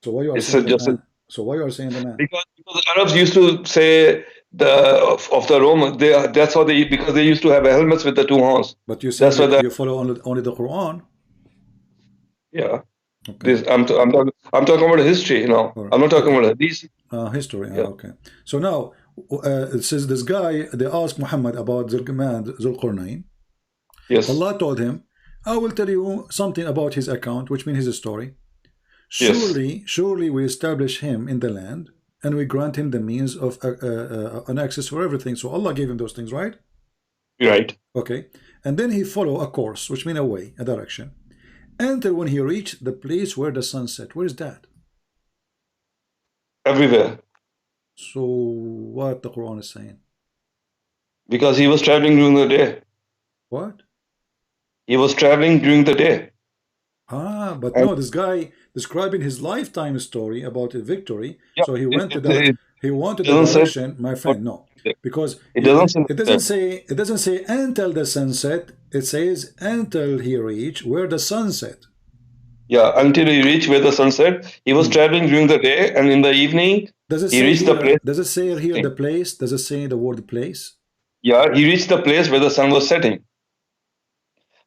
So why you are saying the man? So why you are saying the man? Because the Arabs used to say of the Romans, that's how because they used to have helmets with the two horns. But you said that you follow only the Quran. Yeah. Okay. I'm talking about history, you know. Right. I'm not talking about hadith. History. Yeah. Okay. So now it says this guy, they asked Muhammad about Zulqarnain. Yes. Allah told him, I will tell you something about his account, which means his story. Surely we establish him in the land, and we grant him the means of an access for everything. So Allah gave him those things, right? Right. Okay. And then he followed a course, which means a way, a direction, until when he reached the place where the sun set. Where is that? Everywhere. So what the Quran is saying? Because he was traveling during the day. What? He was traveling during the day. But no, this guy describing his lifetime story about a victory. Yeah, so he went to the direction, my friend. No, because it doesn't say until the sunset. It says until he reached where the sun set. Yeah, until he reached where the sun set. He was traveling during the day, and in the evening he reached the place. Does it say here the place? Does it say the word place? Yeah, he reached the place where the sun was setting.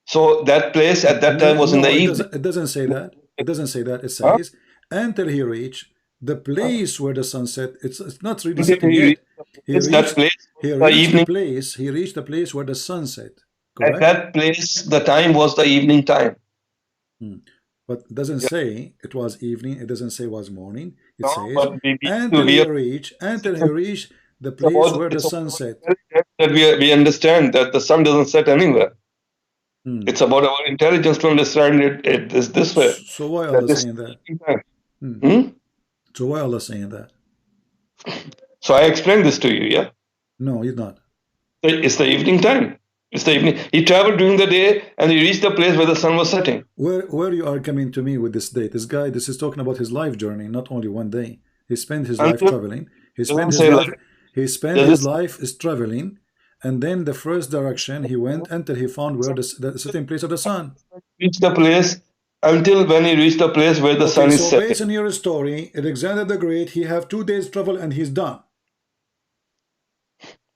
So that place at that time was in the evening. It doesn't say that. It doesn't say that. It says until he reached the place where the sun set. It's not really setting yet. He reached the place where the sun set. Correct? At that place, the time was the evening time. But it doesn't say it was evening. It doesn't say it was morning. It says until he reached the place where the sun set. That we understand that the sun doesn't set anywhere. It's about our intelligence to understand it this way. So why Allah saying that? So why Allah saying that? So I explained this to you, yeah? No, you're not. It's the evening time. It's the evening. He traveled during the day and he reached the place where the sun was setting. Where you are coming to me with this date? This guy, this is talking about his life journey, not only one day. He spent his life traveling. He spent his life traveling. And then the first direction he went until he found where the sitting place of the sun. Reached the place until when he reached the place where the sun is setting. So based on your story, Alexander the Great, he have 2 days travel and he's done.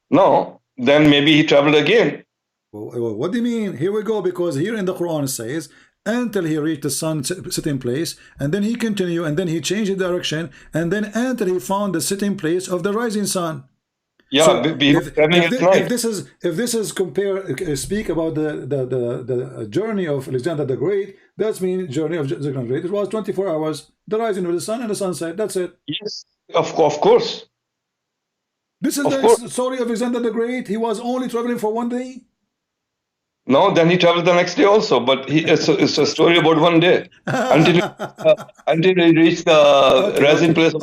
No, then maybe he traveled again. Well, what do you mean? Here we go, because here in the Quran it says until he reached the sun sitting place, and then he continued, and then he changed the direction, and then until he found the sitting place of the rising sun. Yeah, so if this is speak about the journey of Alexander the Great, that's mean journey of Alexander the Great. It was 24 hours, the rising of the sun and the sunset. That's it. Yes, of course. This is the story of Alexander the Great. He was only traveling for 1 day. No, then he traveled the next day also. But it's a story about 1 day until he reached the rising place.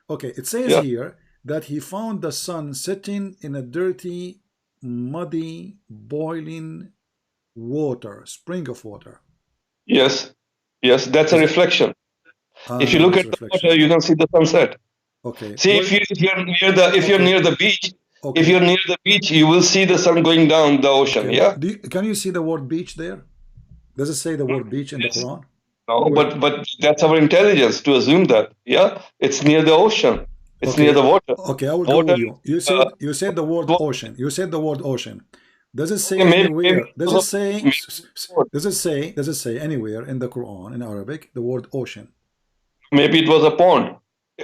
Okay. It says here that he found the sun setting in a dirty, muddy, boiling water, spring of water. Yes, that's a reflection. If you look at the water, you can see the sunset. Okay. See, if you're near the beach, you will see the sun going down the ocean. Okay. Yeah. Can you see the word beach there? Does it say the word beach in the Quran? No, but that's our intelligence to assume that. Yeah, it's near the ocean. It's near the water. Okay, I will go with you. You said the word ocean. You said the word ocean. Does it say maybe anywhere? Does it say? maybe Does it say? Does it say anywhere in the Quran in Arabic the word ocean? maybe it was a pond.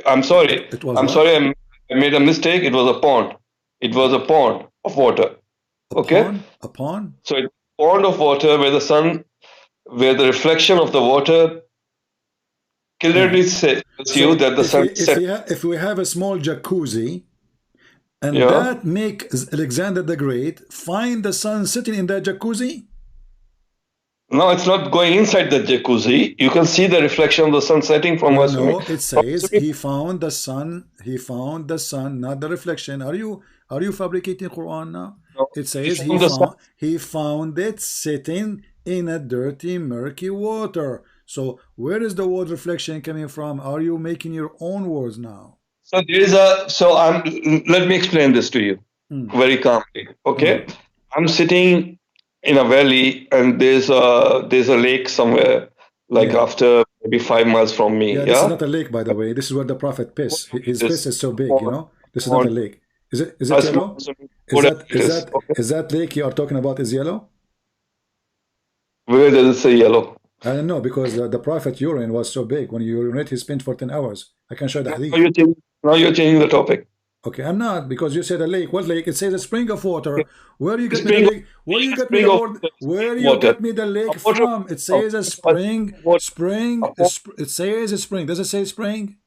I'm sorry. It was I'm what? sorry. I made a mistake. It was a pond. It was a pond of water. Okay. A pond. So it's a pond of water where the sun, where the reflection of the water clearly says you that the sun set. If we have a small jacuzzi, and Yeah. that makes Alexander the Great find the sun sitting in that jacuzzi. No, it's not going inside the jacuzzi. You can see the reflection of the sun setting from us. No, it says he found the sun. He found the sun, not the reflection. Are you fabricating Quran now? No, it says he found it sitting in a dirty, murky water. So where is the word reflection coming from? Are you making your own words now? So there is a. So let me explain this to you very calmly. Okay, I'm sitting in a valley, and there's a lake somewhere, like after maybe 5 miles from me. Yeah, this is not a lake, by the way. This is where the Prophet piss. His piss is so big, you know. This is not a lake. Is it yellow? Is that lake you are talking about is yellow? Where does it say yellow? I don't know, because the Prophet urine was so big. When you urinate, he spent for 10 hours. I can show the hadith. Now you're changing the topic. Okay, I'm not, because you said a lake. What lake? It says a spring of water. Where you get me the lake? Where you get me the word? Where you get me the lake from? It says a spring. It says a spring. Does it say spring?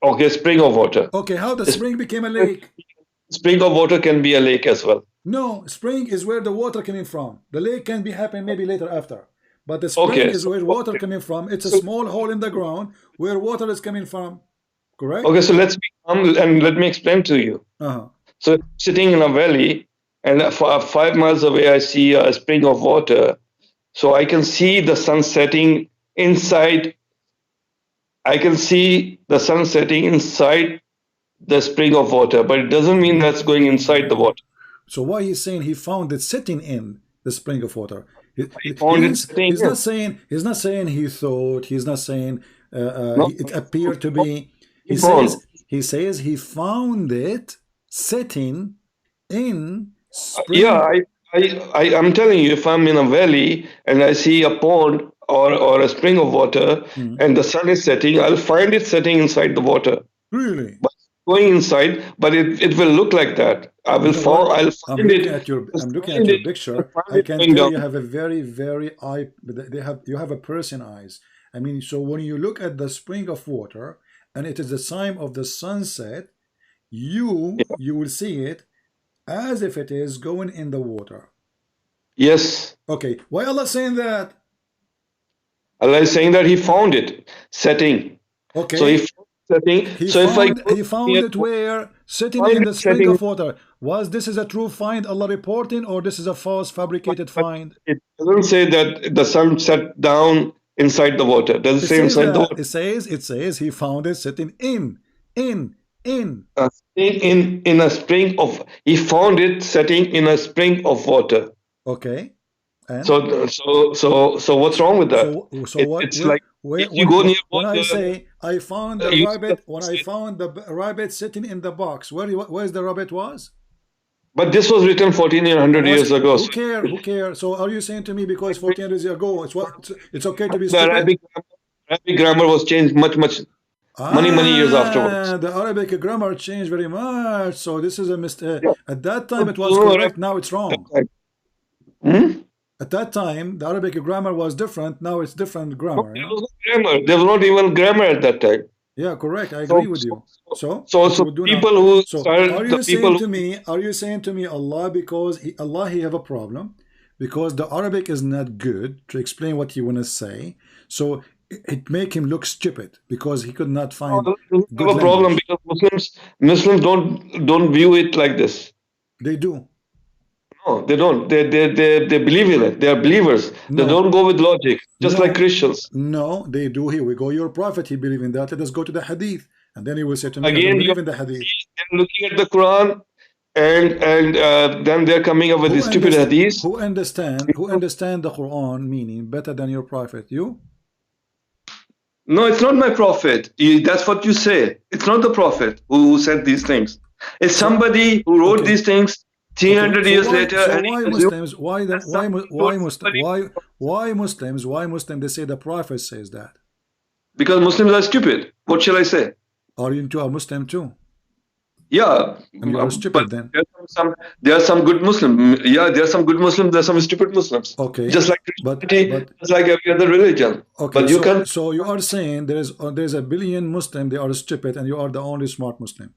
Okay, spring of water. Okay, how the spring became a lake? Spring of water can be a lake as well. No, spring is where the water coming from. The lake can be happen maybe later after. But the spring is where water coming from. It's a small hole in the ground where water is coming from. Correct? Okay, so let's be calm and let me explain to you. So sitting in a valley, and 5 miles away I see a spring of water. So I can see the sun setting inside. I can see the sun setting inside the spring of water, but it doesn't mean that's going inside the water. So why he's saying he found it sitting in the spring of water? He's not saying he thought. He's not saying it appeared to be. He says he found it sitting in spring. Yeah, I'm telling you, if I'm in a valley and I see a pond or a spring of water and the sun is setting, I'll find it setting inside the water. Really? But going inside, but it will look like that. I'll find it. I'm looking at your picture. I can tell you have a very you have a person eyes. I mean, so when you look at the spring of water and it is the time of the sunset, you will see it as if it is going in the water. Yes. Okay. Why Allah saying that? Allah is saying that he found it setting. Okay. So he found it where? Sitting in the spring of water. Was this is a true find Allah reporting, or this is a false fabricated find? It doesn't say that the sun set down inside the water. Does it say inside the water? It says he found it sitting in a spring of. He found it setting in a spring of water. Okay. And? So what's wrong with that? It's like you go near water. When I say I found the rabbit, when I found the rabbit sitting in the box, where's the rabbit was? But this was written 1400 years ago. Who cares? So are you saying to me because 1400 years ago it's okay to be stupid? The Arabic grammar was changed much many years afterwards. The Arabic grammar changed very much. So this is a mistake. At that time it was correct. Now it's wrong. At that time, the Arabic grammar was different. Now it's different grammar. There was no grammar. There was not even grammar at that time. Yeah, correct. I agree with you. So people who started, are you saying to me, Allah, because Allah he have a problem because the Arabic is not good to explain what he want to say. So it make him look stupid because he could not find. Good a problem because Muslims don't view it like this. They do. No, they don't. They believe in it. They are believers. No. They don't go with logic, just like Christians. No, they do. Here we go. Your prophet, he believe in that. Let us go to the hadith, and then he will say to me, again, I believe in the hadith. They're looking at the Quran, and then they're coming up with these stupid hadiths. Who understand the Quran meaning better than your prophet? You? No, it's not my prophet. That's what you say. It's not the prophet who said these things. It's somebody who wrote these things 300 years later. So and why Muslims? Why Muslims? They say the Prophet says that. Because Muslims are stupid. What shall I say? Are you into a Muslim too? Yeah, and you are stupid then. There are some good Muslims. Yeah, there are some good Muslims. There are some stupid Muslims. Okay, just like Christianity, just like every other religion. Okay, but you can. So you are saying there's a billion Muslims, they are stupid, and you are the only smart Muslim.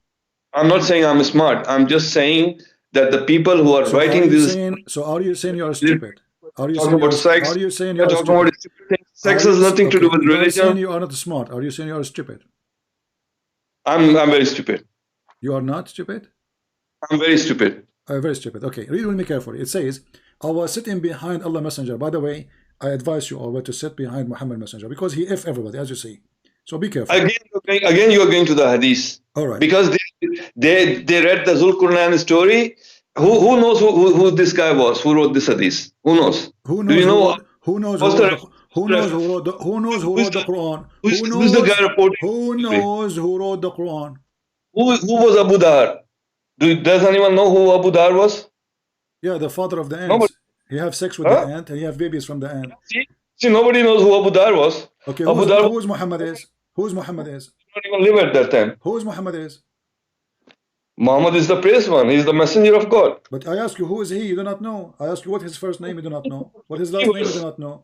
I'm not saying I'm smart. I'm just saying that the people who are writing this. So are you saying you are stupid? Are you talking about sex? Are you saying you are talking about stupid things? Sex has nothing to do with religion. Are you saying you are not smart? Are you saying you are stupid? I'm very stupid. You are not stupid? I'm very stupid. Very stupid. Okay, read with me carefully. It says, I was sitting behind Allah Messenger. By the way, I advise you always to sit behind Muhammad Messenger because he F everybody, as you see. So be careful. Again, you are going to the hadith. All right. Because they read the Zulqarnain story. Who knows who this guy was? Who wrote this hadith? Who knows? Who knows? Do you know? Who knows who wrote the Quran? Who's the guy reporting? Who knows who wrote the Quran? Who was Abu Dhar? Does anyone know who Abu Dhar was? Yeah, the father of the ants. Nobody. He have sex with the ant and he have babies from the ant. See, nobody knows who Abu Dhar was. Okay, who's Muhammad is? Who's Muhammad is? He didn't even live at that time. Who's Muhammad is? Muhammad is the praised one. He's the messenger of God. But I ask you, who is he? You do not know. I ask you what his first name, you do not know. What his last name, you do not know.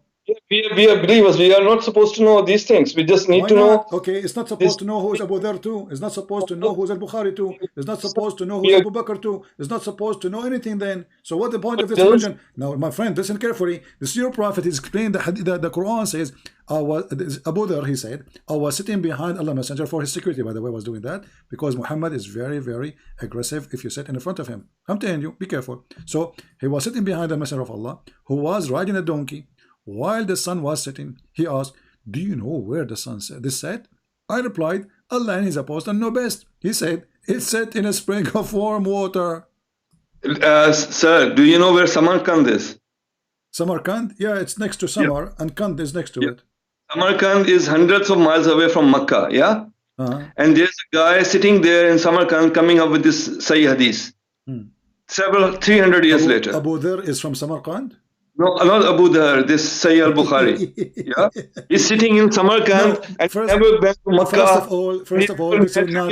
We are believers. We are not supposed to know these things. We just need to know. Okay, it's not supposed to know who is Abu Dhar too. It's not supposed to know who is Al-Bukhari too. It's not supposed to know who is Abu Bakr too. It's not supposed to know anything then. So what's the point of this religion? Now, my friend, listen carefully. The Your Prophet is explained the Quran says, Abu Dhar, he said, I was sitting behind Allah Messenger for his security, by the way, was doing that because Muhammad is very, very aggressive if you sit in front of him. I'm telling you, be careful. So he was sitting behind the Messenger of Allah who was riding a donkey. While the sun was setting, he asked, do you know where the sun set? This set? I replied, Allah and his apostle know best. He said, it set in a spring of warm water. Sir, do you know where Samarkand is? Samarkand? Yeah, it's next to Samar, and Kand is next to it. Samarkand is hundreds of miles away from Makkah, yeah? And there's a guy sitting there in Samarkand coming up with this Sahih Hadith. 300 years later. Abu Dhar is from Samarkand? No, not Abu Dhar, this Sayyid al-Bukhari. Yeah? He's sitting in Samarkand and never been to Makkah. First of all, this is not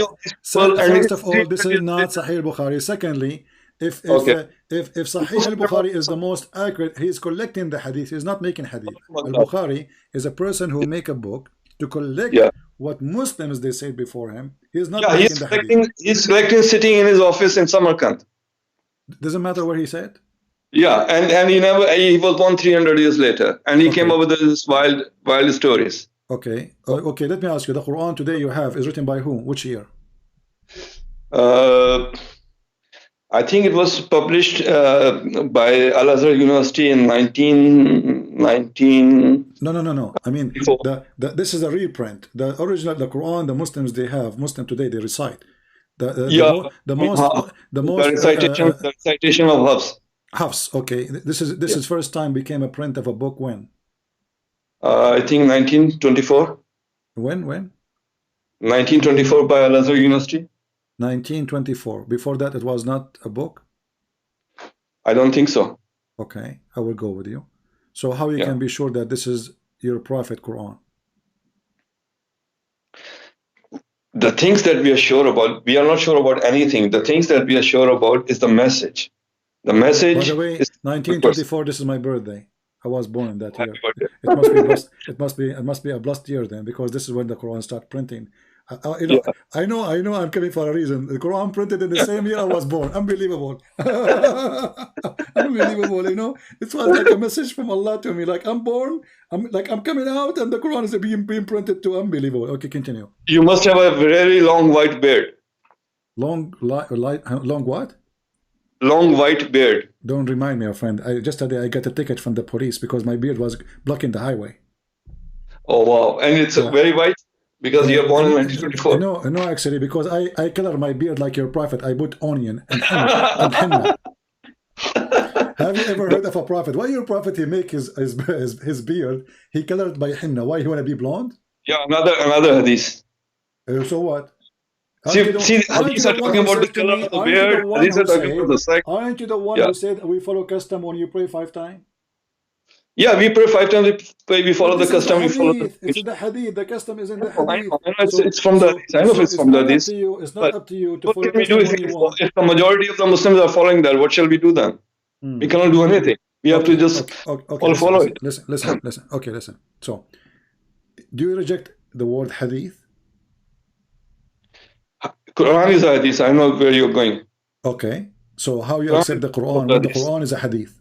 Sahih al-Bukhari. Secondly, if Sahih al-Bukhari is the most accurate, he is collecting the hadith. He is not making hadith. Al-Bukhari is a person who make a book to collect what Muslims they said before him. He is not making the hadith. He's collecting sitting in his office in Samarkand. Doesn't matter where he said. Yeah, and he was born 300 years later, and he came up with this wild stories. Okay, okay. Let me ask you: the Quran today you have is written by whom? Which year? I think it was published by Al-Azhar University in 1919. No. I mean, this is a reprint. The original, the Quran, the Muslims they have, Muslim today they recite. The recitation of Hafs. Hafs, okay. This is first time became a print of a book when? I think 1924. When? 1924 by Al-Azhar University. 1924. Before that, it was not a book? I don't think so. Okay, I will go with you. So how you can be sure that this is your Prophet Quran? The things that we are sure about, we are not sure about anything. The things that we are sure about is the message. The message. By the way, 1924. This is my birthday. I was born in that year. It must be blessed. It must be a blessed year then, because this is when the Quran started printing. I know. I'm coming for a reason. The Quran printed in the same year I was born. Unbelievable. Unbelievable. You know, it was like a message from Allah to me. Like I'm born. I'm coming out, and the Quran is being printed too. Unbelievable. Okay, continue. You must have a very long white beard. Long what? Long white beard. Don't remind me, friend. Just today I got a ticket from the police because my beard was blocking the highway. Oh wow! And it's very white because you're born in 1924. No, actually, because I color my beard like your prophet. I put onion and henna. Have you ever heard of a prophet? Why your prophet he make his beard? He colored by henna. Why he wanna be blonde? Yeah, another hadith. So what? See, hadiths are talking about the color of the beard. Hadiths are talking about the sex. Aren't you the one who said we follow custom when you pray 5 times? Yeah, we pray 5 times. We follow the custom. We follow the. It's in the hadith. The custom is in the I hadith. know, it's from the. I know it's from the hadith. It's not up to you to what follow can we do if the majority of the Muslims are following that? What shall we do then? We cannot do anything. We have to just all follow it. Listen. Okay, listen. So, do you reject the word hadith? Quran is a hadith. I know where you're going. Okay. So how you accept the Quran when the Quran is a hadith?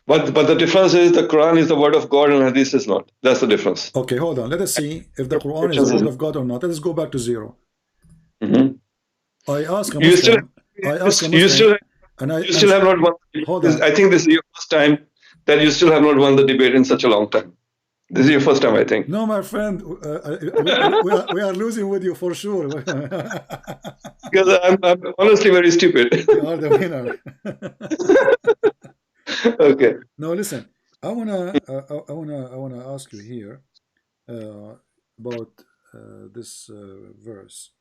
But the difference is the Quran is the word of God and hadith is not. That's the difference. Okay, hold on. Let us see if the Quran is the word of God or not. Let us go back to 0. I ask a Muslim. You still have not won. Hold on. I think this is your first time that you still have not won the debate in such a long time. This is your first time, I think. No, my friend, we are losing with you for sure. Because I'm honestly very stupid. You are the winner. Okay. No, listen. I wanna ask you here about this verse.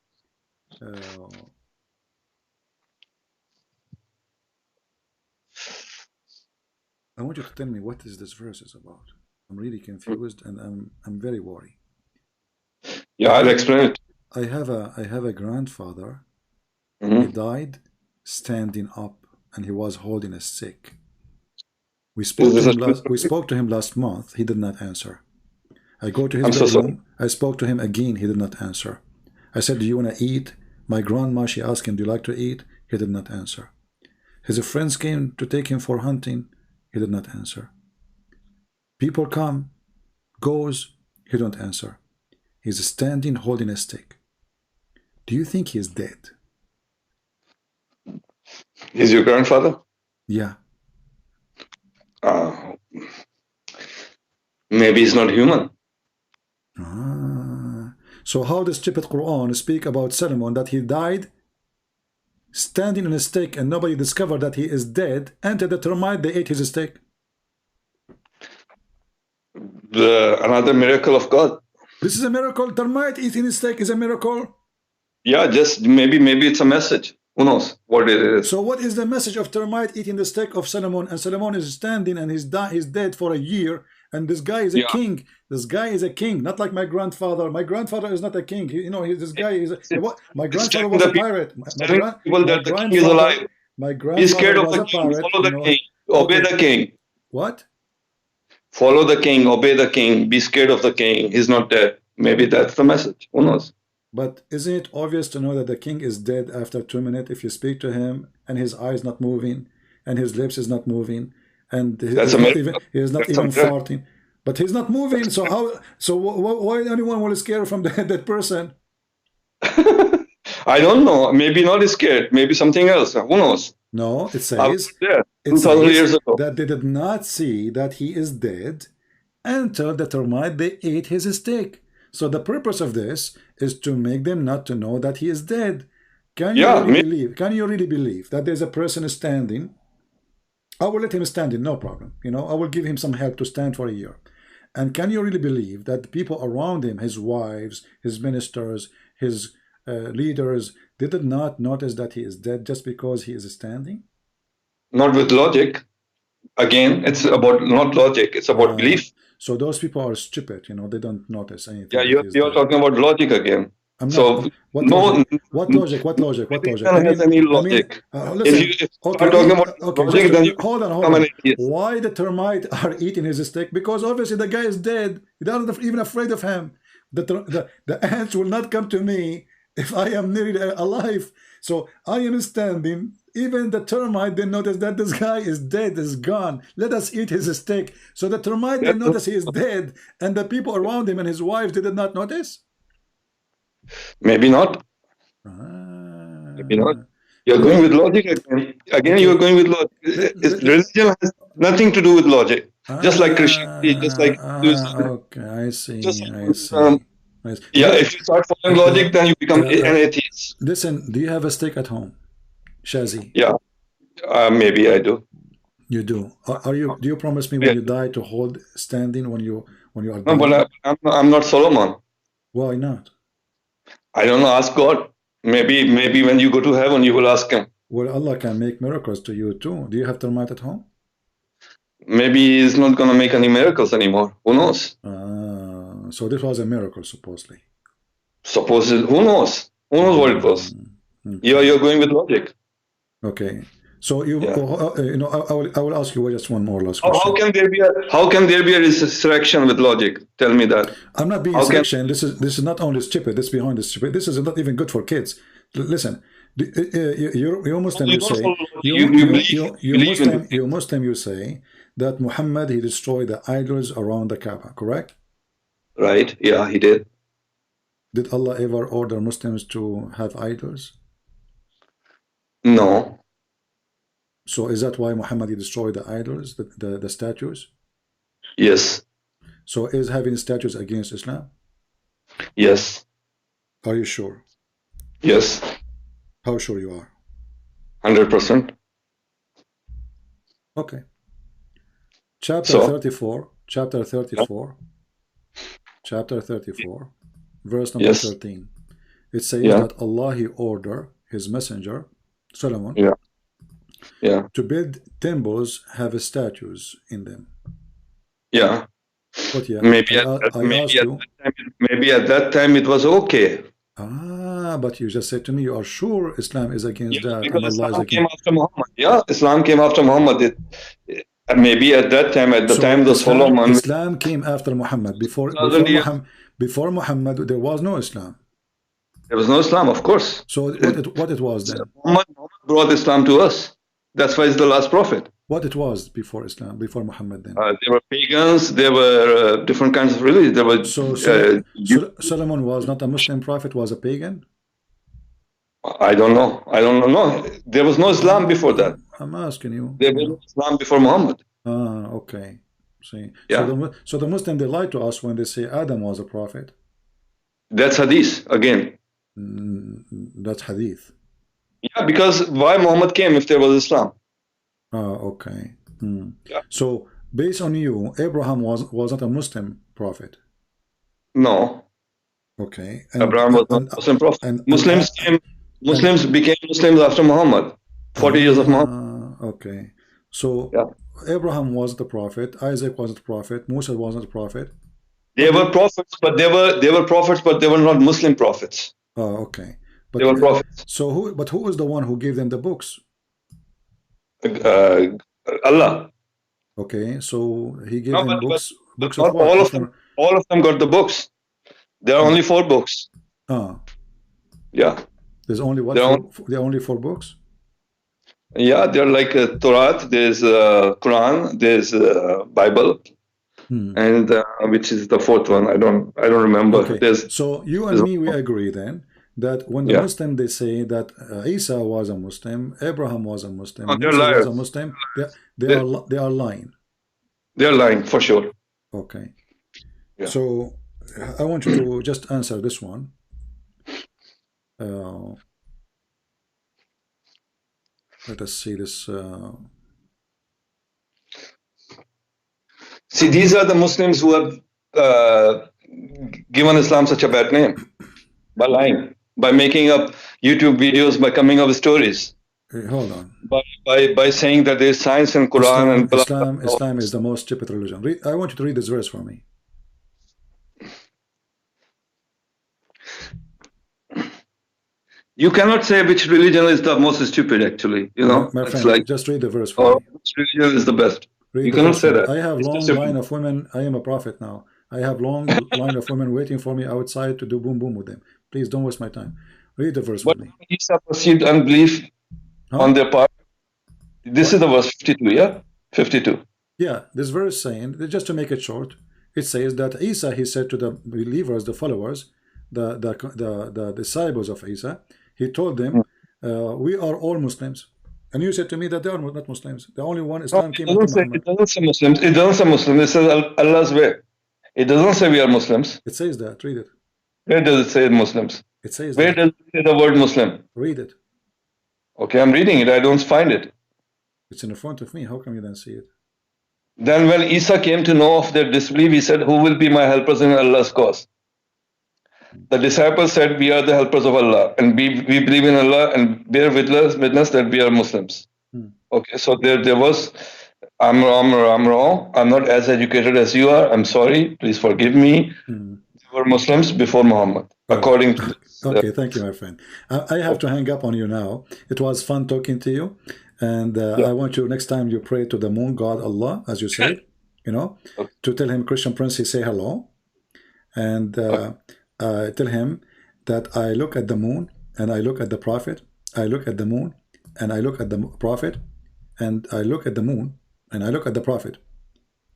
I want you to tell me what is this verse is about. I'm really confused and I'm very worried. Yeah, I'll explain it. I have a grandfather. He died standing up and he was holding a stick. We spoke to him last month. He did not answer. I go to his bedroom. I spoke to him again. He did not answer. I said, do you want to eat? My grandma, she asked him, do you like to eat? He did not answer. His friends came to take him for hunting. He did not answer. People come, goes, he don't answer. He's standing holding a stick. Do you think he's dead? Is your grandfather? Yeah. Maybe he's not human. So how does stupid Quran speak about Solomon that he died standing on a stick and nobody discovered that he is dead, and the termite, they ate his stick? Another miracle of God. This is a miracle. Termite eating his steak is a miracle. Yeah, just maybe it's a message. Who knows what it is? So what is the message of termite eating the steak of Solomon, and Solomon is standing and he's dead for a year, and this guy is a king. This guy is a king, not like my grandfather. My grandfather is not a king. This guy is my grandfather was a pirate. My grandfather was a pirate. Follow the king. Obey the king. What? Follow the king, obey the king, be scared of the king. He's not dead. Maybe that's the message. Who knows? But isn't it obvious to know that the king is dead after 2 minutes if you speak to him and his eyes not moving and his lips is not moving and he is not even farting? But he's not moving. So how? So why anyone will scare from that person? I don't know. Maybe not scared. Maybe something else. Who knows? No, it says, years ago. That they did not see that he is dead until the termite they ate his stick. So the purpose of this is to make them not to know that he is dead. Can you really believe that there's a person standing? I will let him stand in, no problem. I will give him some help to stand for a year. And can you really believe that the people around him, his wives, his ministers, his leaders, they did not notice that he is dead just because he is standing? Not with logic. Again, it's about not logic, it's about belief. So those people are stupid, they don't notice anything. Yeah, you're talking about logic again. What logic? What logic? Has any logic. If you are talking about logic, then hold on. Why the termite are eating his stick? Because obviously the guy is dead. They're not even afraid of him. The ants will not come to me if I am nearly alive. So I am standing. Even the termite, they notice that this guy is dead, is gone. Let us eat his steak. So the termite, they notice he is dead, and the people around him and his wife, they did not notice? Maybe not. Maybe not. You're going with logic again. Again, you're going with logic. Religion has nothing to do with logic. Just like Christianity, just like... okay, I see. Yeah, if you start following logic, then you become an atheist. Listen, do you have a stick at home, Shazi? Yeah, maybe I do. You do. Do you promise me when you die to hold standing when you are dying? No, but I'm not Solomon. Why not? I don't know. Ask God. Maybe when you go to heaven, you will ask Him. Well, Allah can make miracles to you too. Do you have termite at home? Maybe He's not going to make any miracles anymore. Who knows? So this was a miracle, supposedly. Who knows? Who knows what it was? You're going with logic. Okay. So you know, I will ask you just one more last question. How can there be a resurrection with logic? Tell me that. I'm not being resurrection. This is not only stupid. This behind the stupid. This is not even good for kids. Listen, you're Muslim. You say you're Muslim. You say that Muhammad, he destroyed the idols around the Kaaba. Correct? Right. Yeah, he did. Did Allah ever order Muslims to have idols? No. So is that why Muhammad destroyed the idols, the statues? Yes. So is having statues against Islam? Yes. Are you sure? Yes. How sure you are? 100%. Okay. Chapter 34, verse number 13. It says that Allah, he ordered his messenger, Solomon, to build temples, have statues in them. Yeah. But maybe at that time it was okay. But you just said to me, you are sure Islam is against that, and Allah Islam is against. came after Muhammad. Yeah, Islam came after Muhammad. Maybe at that time, at the time the Solomon. Islam came after Muhammad. Before Muhammad, there was no Islam. There was no Islam, of course. So what it was then? Muhammad brought Islam to us. That's why he's the last prophet. What it was before Islam, before Muhammad then? There were pagans, there were different kinds of religions. There were, Solomon was not a Muslim prophet, was a pagan? I don't know. No, there was no Islam before that. I'm asking you. There was no Islam before Muhammad. Okay. See. So the Muslim, they lie to us when they say Adam was a prophet. That's hadith again. That's hadith. Yeah, because why Muhammad came if there was Islam? Okay. So based on you, Abraham was not a Muslim prophet. No. Okay. Abraham was not a Muslim prophet. Muslims became Muslims after Muhammad. 40 years of Muhammad. Okay. So Abraham was the prophet. Isaac was the prophet. Musa was not the prophet. They were prophets, but they were not Muslim prophets. Okay. But they were prophets. So who is the one who gave them the books? Allah. Okay, so he gave them books. Books of all of them. All of them got the books. There are only 4 books. Yeah. There's only what? There are only 4 books. Yeah, they're like Torah. There's Quran. There's Bible. And which is the 4th one? I don't remember. Okay. So you and me, we agree then that when the Muslim, they say that Isa was a Muslim, Abraham was a Muslim, Musa was a Muslim, they are lying. They are lying for sure. Okay. Yeah. So I want you to just answer this one. Let us see this. See, these are the Muslims who have given Islam such a bad name by lying, by making up YouTube videos, by coming up with stories. Hold on. By saying that there is science in Quran Islam is the most stupid religion. I want you to read this verse for me. You cannot say which religion is the most stupid. Actually, you know, my friend, like just read the verse for me. Which religion is the best? You cannot say that. I have long line of women. I am a prophet now. I have long line of women waiting for me outside to do boom boom with them. Please don't waste my time. Read the verse for me. Isa perceived unbelief on their part. This is the verse 52. Yeah, 52. Yeah, this verse saying, just to make it short, it says that Isa, he said to the believers, the followers, the disciples of Isa, he told them, we are all Muslims. And you said to me that they are not Muslims. The only one Islam came after Muhammad. It doesn't say Muslims. It doesn't say Muslims. It says Allah's way. It doesn't say we are Muslims. It says that. Read it. Where does it say Muslims? It says Where does it say the word Muslim? Read it. Okay, I'm reading it. I don't find it. It's in front of me. How come you don't see it? Then when Isa came to know of their disbelief, he said, who will be my helpers in Allah's cause? The disciples said, we are the helpers of Allah, and we believe in Allah and bear witness that we are Muslims. Okay, so there was, I'm wrong. I'm not as educated as you are. I'm sorry. Please forgive me. We were Muslims before Muhammad, according to this. Okay, thank you, my friend. I have to hang up on you now. It was fun talking to you. And I want you, next time you pray to the moon god Allah, as you said, you know, to tell him, Christian Prince, say hello. And tell him that I look at the moon and I look at the prophet. I look at the moon and I look at the prophet. And I look at the moon and I look at the prophet.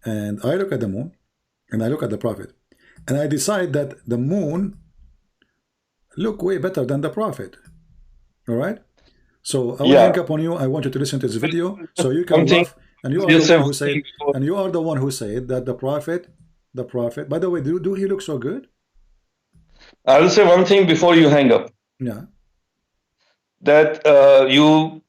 And I look at the moon and I look at the prophet. And I decide that the moon look way better than the prophet. All right? So I will hang up on you. I want you to listen to this video so you can laugh. And you are the one who said, and you are the one who said that the prophet. By the way, do he look so good? I will say one thing before you hang up. Yeah. That you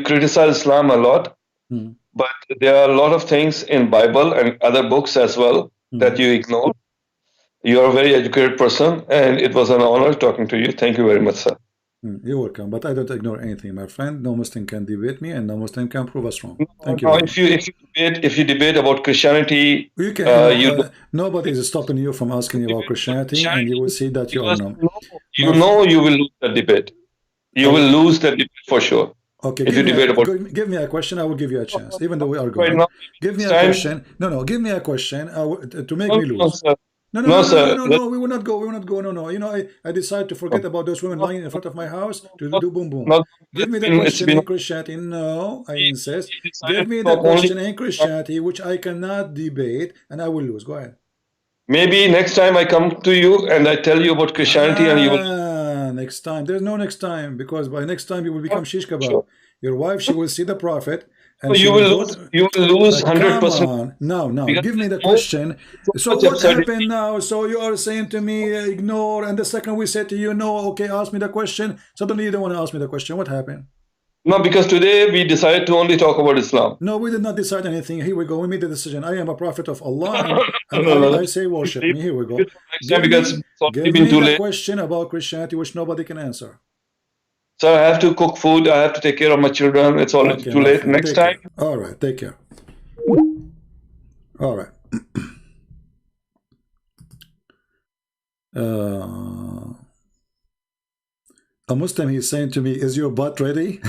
criticize Islam a lot, but there are a lot of things in Bible and other books as well that you ignore. You are a very educated person, and it was an honor talking to you. Thank you very much, sir. You're welcome, but I don't ignore anything, my friend. No Muslim can debate me, and no Muslim can prove us wrong. Thank you. If you debate about Christianity, you can. Nobody is stopping you from asking about Christianity, and you will see that you are no. You will lose that debate. You will lose that debate for sure. Okay, give me a question. I will give you a chance, even though we are going. Give me a question. No, give me a question to make me lose. No, we will not go. No. You know, I decided to forget about those women lying in front of my house to do boom boom. Give me the question in Christianity. No, I insist. Give me the question in Christianity, which I cannot debate, and I will lose. Go ahead. Maybe next time I come to you and I tell you about Christianity and you will... Next time. There's no next time, because by next time you will become shish kebab. Sure. Your wife, she will see the prophet. And you will lose 100%. No. Give me the question. So what happened now? So you are saying to me, ignore, and the second we said to you, no, okay, ask me the question. Suddenly you don't want to ask me the question. What happened? No, because today we decided to only talk about Islam. No, we did not decide anything. Here we go. We made the decision. I am a prophet of Allah, and I say worship me. Here we go. Give me the question about Christianity, which nobody can answer. So I have to cook food. I have to take care of my children. It's already too late. Next time. All right. Take care. All right. A Muslim, he's saying to me, is your butt ready?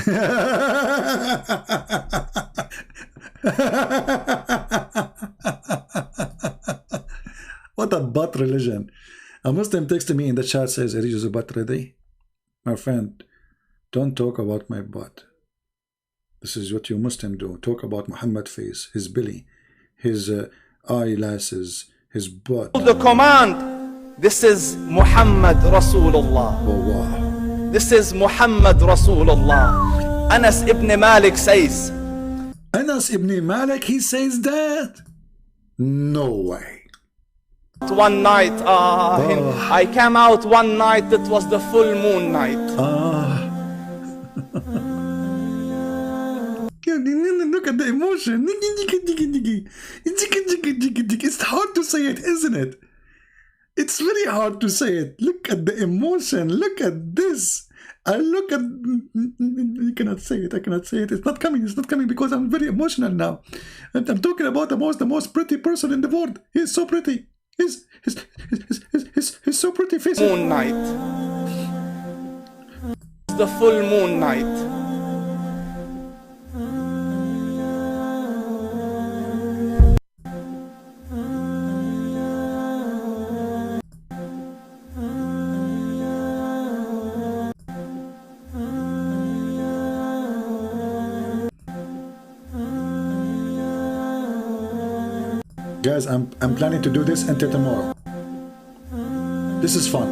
What a butt religion. A Muslim texted me in the chat, says, is your butt ready? My friend, don't talk about my butt. This is what you Muslim do. Talk about Muhammad's face, his belly, his eyelashes, his butt. The command, this is Muhammad Rasulullah. Oh, wow. This is Muhammad Rasulullah. Anas ibn Malik says. Anas ibn Malik, he says that? No way. One night, I came out one night, it was the full moon night. Look at the emotion. It's hard to say it, isn't it? It's very hard to say it. Look at the emotion. Look at this. I look at... You cannot say it. I cannot say it. It's not coming. It's not coming because I'm very emotional now. And I'm talking about the most pretty person in the world. He's so pretty. He's so pretty. Face. Moon night. The full moon night. Guys, I'm planning to do this until tomorrow. This is fun,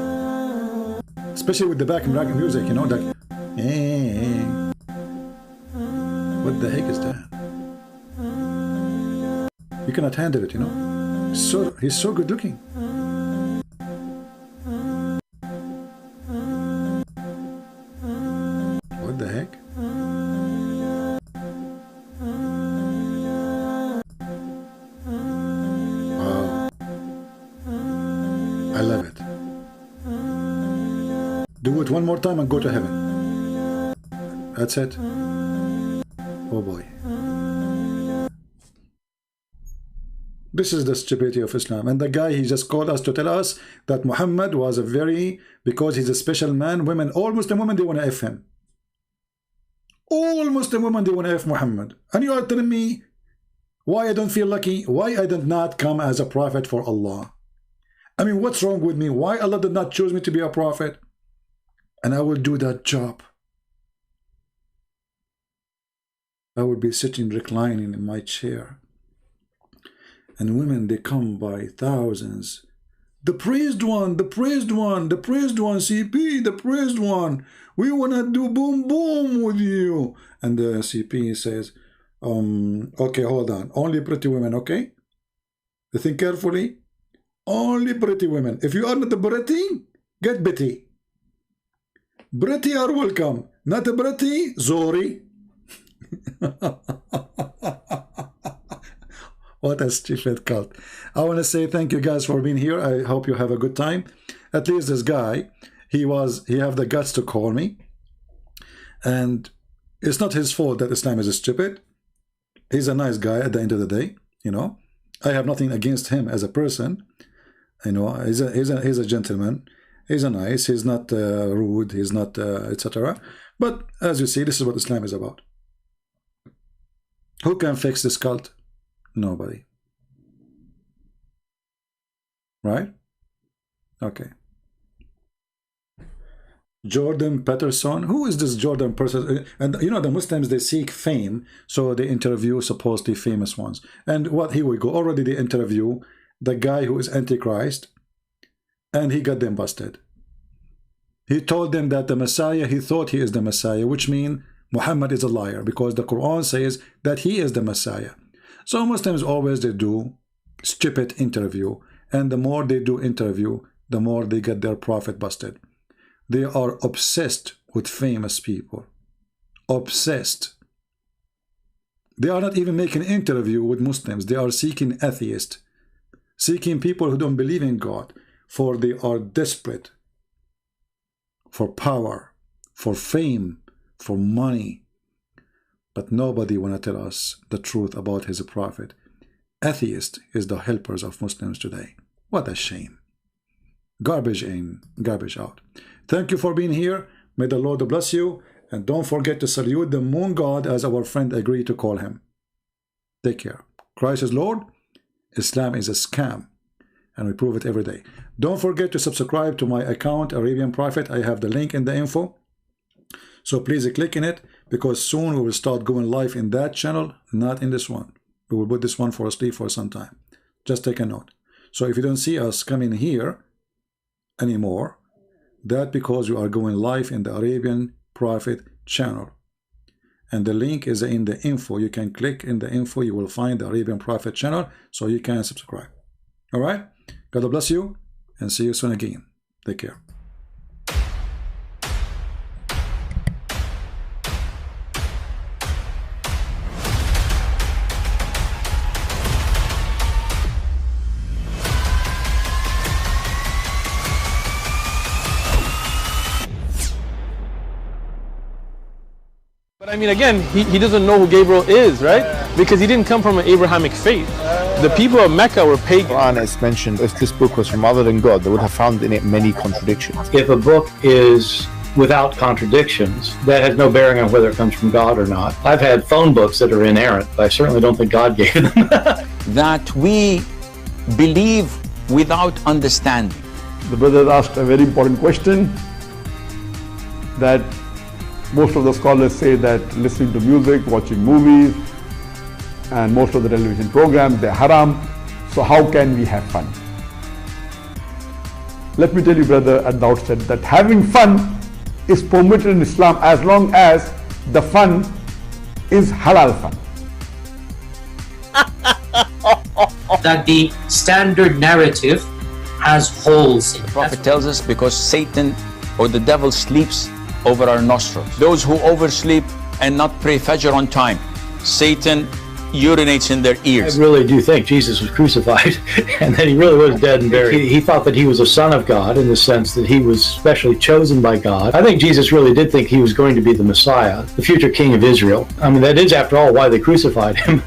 especially with the background music, you know, like, what the heck is that? You cannot handle it, you know. He's so good looking. What the heck? I love it. do it one more time and go to heaven. That's it. Oh boy. This is the stupidity of Islam. And the guy, he just called us to tell us that Muhammad was a very, because he's a special man, women, all Muslim women, they want to F him. All Muslim women, they want to F Muhammad. And you are telling me why I don't feel lucky, why I did not come as a prophet for Allah. I mean, what's wrong with me? Why Allah did not choose me to be a prophet? And I will do that job. I will be sitting reclining in my chair. And women, they come by thousands. The praised one, the praised one, the praised one, CP, the praised one. We want to do boom boom with you. And the CP says, okay, hold on. Only pretty women, okay? Think carefully. Only pretty women. If you are not pretty, get Betty. Pretty are welcome. Not pretty, Zori. What a stupid cult. I want to say thank you guys for being here. I hope you have a good time. At least this guy, he have the guts to call me. And it's not his fault that Islam is stupid. He's a nice guy at the end of the day, you know. I have nothing against him as a person. You know, he's a gentleman. He's a nice. He's not rude. He's not etc. But as you see, this is what Islam is about. Who can fix this cult? Nobody. Right? Okay. Jordan Peterson. Who is this Jordan person? And you know, the Muslims, they seek fame, so they interview supposedly famous ones. And what, here we go. Already they interview the guy who is Antichrist, and he got them busted. He told them that the Messiah, he thought he is the Messiah, which means Muhammad is a liar, because the Quran says that he is the Messiah. So Muslims always, they do stupid interview, and the more they do interview, the more they get their prophet busted. They are obsessed with famous people. Obsessed. They are not even making interview with Muslims. They are seeking atheists, seeking people who don't believe in God, for they are desperate for power, for fame, for money. But nobody want to tell us the truth about his prophet. Atheist is the helpers of Muslims today. What a shame. Garbage in, garbage out. Thank you for being here. May the Lord bless you. And don't forget to salute the moon god as our friend agreed to call him. Take care. Christ is Lord. Islam is a scam. And we prove it every day. Don't forget to subscribe to my account, Arabian Prophet. I have the link in the info. So please click in it, because soon we will start going live in that channel, not in this one. We will put this one for asleep for some time. Just take a note. So if you don't see us coming here anymore, that because you are going live in the Arabian Prophet channel. And the link is in the info. You can click in the info. You will find the Arabian Prophet channel, so you can subscribe. All right? God bless you, and see you soon again. Take care. But I mean, again, he doesn't know who Gabriel is, right? Because he didn't come from an Abrahamic faith. The people of Mecca were pagan. Quran is mentioned, if this book was from other than God, they would have found in it many contradictions. If a book is without contradictions, that has no bearing on whether it comes from God or not. I've had phone books that are inerrant, but I certainly don't think God gave them. That we believe without understanding. The brother asked a very important question, that most of the scholars say that listening to music, watching movies, and most of the television programs, they're haram. So how can we have fun? Let me tell you, brother, at the outset, that having fun is permitted in Islam as long as the fun is halal fun. That the standard narrative has holes in it. The Prophet tells us because Satan or the devil sleeps over our nostrils. Those who oversleep and not pray Fajr on time, Satan urinates in their ears. I really do think Jesus was crucified and that he really was dead and buried. He thought that he was a son of God in the sense that he was specially chosen by God. I think Jesus really did think he was going to be the Messiah, the future king of Israel. I mean, that is, after all, why they crucified him,